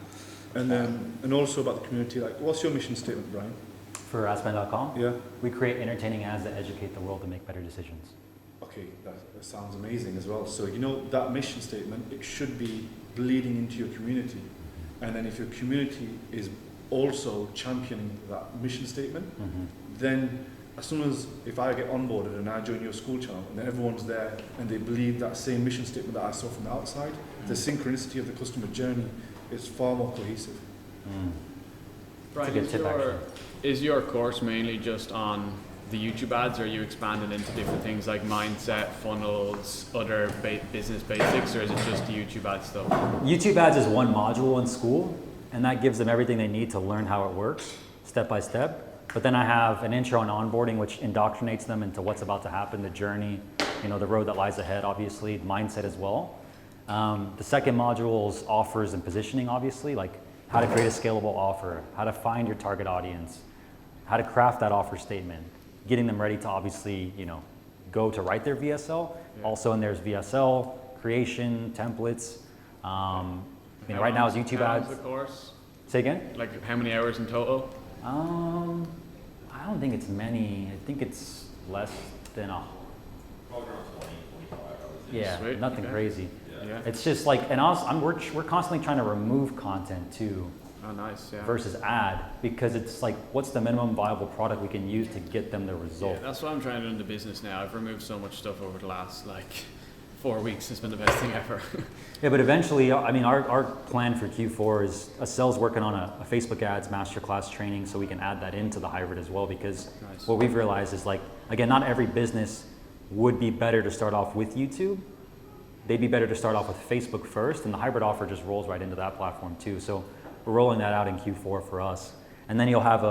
And also about the community, like, what's your mission statement, Brian? For AskBen.com? Yeah. We create entertaining ads that educate the world to make better decisions. Okay, that sounds amazing as well. So you know that mission statement, it should be bleeding into your community. And then if your community is also championing that mission statement, then as soon as if I get onboarded and I join your school channel and everyone's there and they believe that same mission statement that I saw from the outside, the synchronicity of the customer journey is far more cohesive. Brian, is your course mainly just on the YouTube ads, or are you expanding into different things like mindset, funnels, other business basics, or is it just the YouTube ad stuff? YouTube ads is one module in school, and that gives them everything they need to learn how it works, step by step. But then I have an intro on onboarding, which indoctrinates them into what's about to happen, the journey, the road that lies ahead, obviously, mindset as well. The second module is offers and positioning, obviously, like how to create a scalable offer, how to find your target audience, how to craft that offer statement, getting them ready to obviously, go to write their VSL. Yeah. Also, and there's VSL, creation, templates. Right now is YouTube ads. The course? Say again? Like how many hours in total? I don't think it's many. I think it's less than a. Yeah, nothing crazy. Yeah. It's just like, and also, we're constantly trying to remove content too. Oh, nice. Yeah. versus ad, because it's like, what's the minimum viable product we can use to get them the result? Yeah, that's what I'm trying to do in the business now. I've removed so much stuff over the last 4 weeks. It's been the best thing ever. Yeah, but eventually, I mean, our plan for Q4 is Sel's working on a Facebook ads masterclass training, so we can add that into the hybrid as well, because Nice. what we've realized is again, not every business would be better to start off with YouTube. They'd be better to start off with Facebook first, and the hybrid offer just rolls right into that platform too. So we're rolling that out in Q4 for us. And then you'll have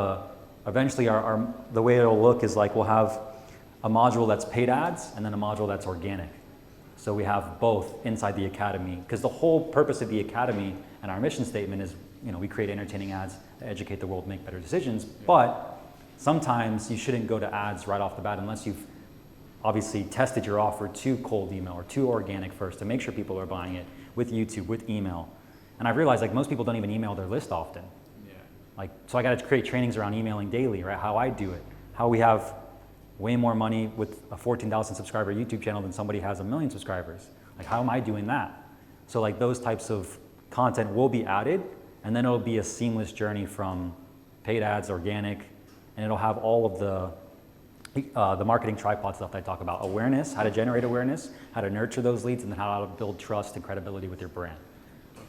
eventually the way it'll look is we'll have a module that's paid ads and then a module that's organic. So we have both inside the academy, because the whole purpose of the academy and our mission statement is, we create entertaining ads to educate the world, make better decisions. But sometimes you shouldn't go to ads right off the bat unless you've obviously tested your offer to cold email or to organic first to make sure people are buying it with YouTube, with email. And I've realized most people don't even email their list often. Yeah. So I got to create trainings around emailing daily, right? How I do it, how we have way more money with a 14,000 subscriber YouTube channel than somebody has 1 million subscribers. How am I doing that? So those types of content will be added, and then it'll be a seamless journey from paid ads, organic, and it'll have all of the marketing tripod stuff that I talk about: awareness, how to generate awareness, how to nurture those leads, and then how to build trust and credibility with your brand.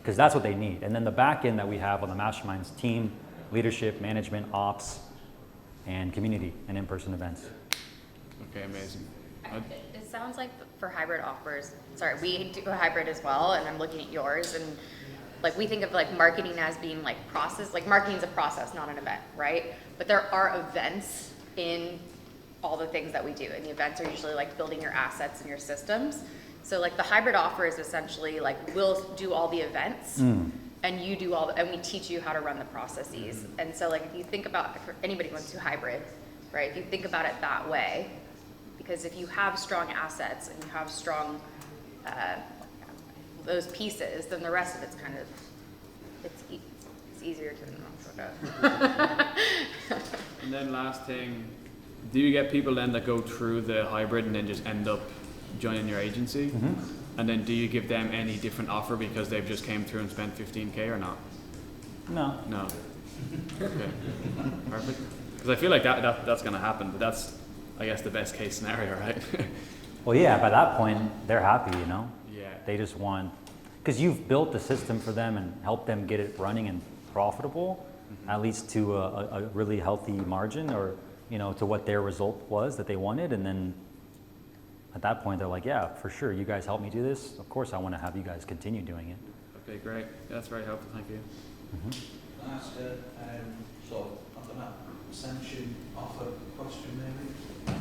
Because that's what they need. And then the back end that we have on the Mastermind's team, leadership, management, ops, and community and in-person events. Okay, amazing. It sounds like for hybrid offers, we do a hybrid as well, and I'm looking at yours, and we think of marketing as being process, marketing is a process, not an event, right? But there are events in all the things that we do, and the events are usually building your assets and your systems. So the hybrid offer is essentially we'll do all the events, and you do and we teach you how to run the processes. And so if you think about, if anybody wants to do hybrid, right? If you think about it that way, because if you have strong assets and you have strong those pieces, then the rest of it's kind of it's easier to. And then last thing, do you get people then that go through the hybrid and then just end up joining your agency? Mm-hmm. And then do you give them any different offer because they've just came through and spent 15K or not? No. No. Okay. Perfect. Because I feel like that's going to happen, but that's, I guess, the best case scenario, right? Well, yeah, by that point, they're happy, Yeah. They just want, because you've built the system for them and helped them get it running and profitable, at least to a really healthy margin, or, to what their result was that they wanted. And then at that point, they're like, yeah, for sure, you guys helped me do this. Of course, I want to have you guys continue doing it. Okay, great. Yeah, that's very helpful. Thank you. Mm-hmm. Can I ask a ascension offer question maybe?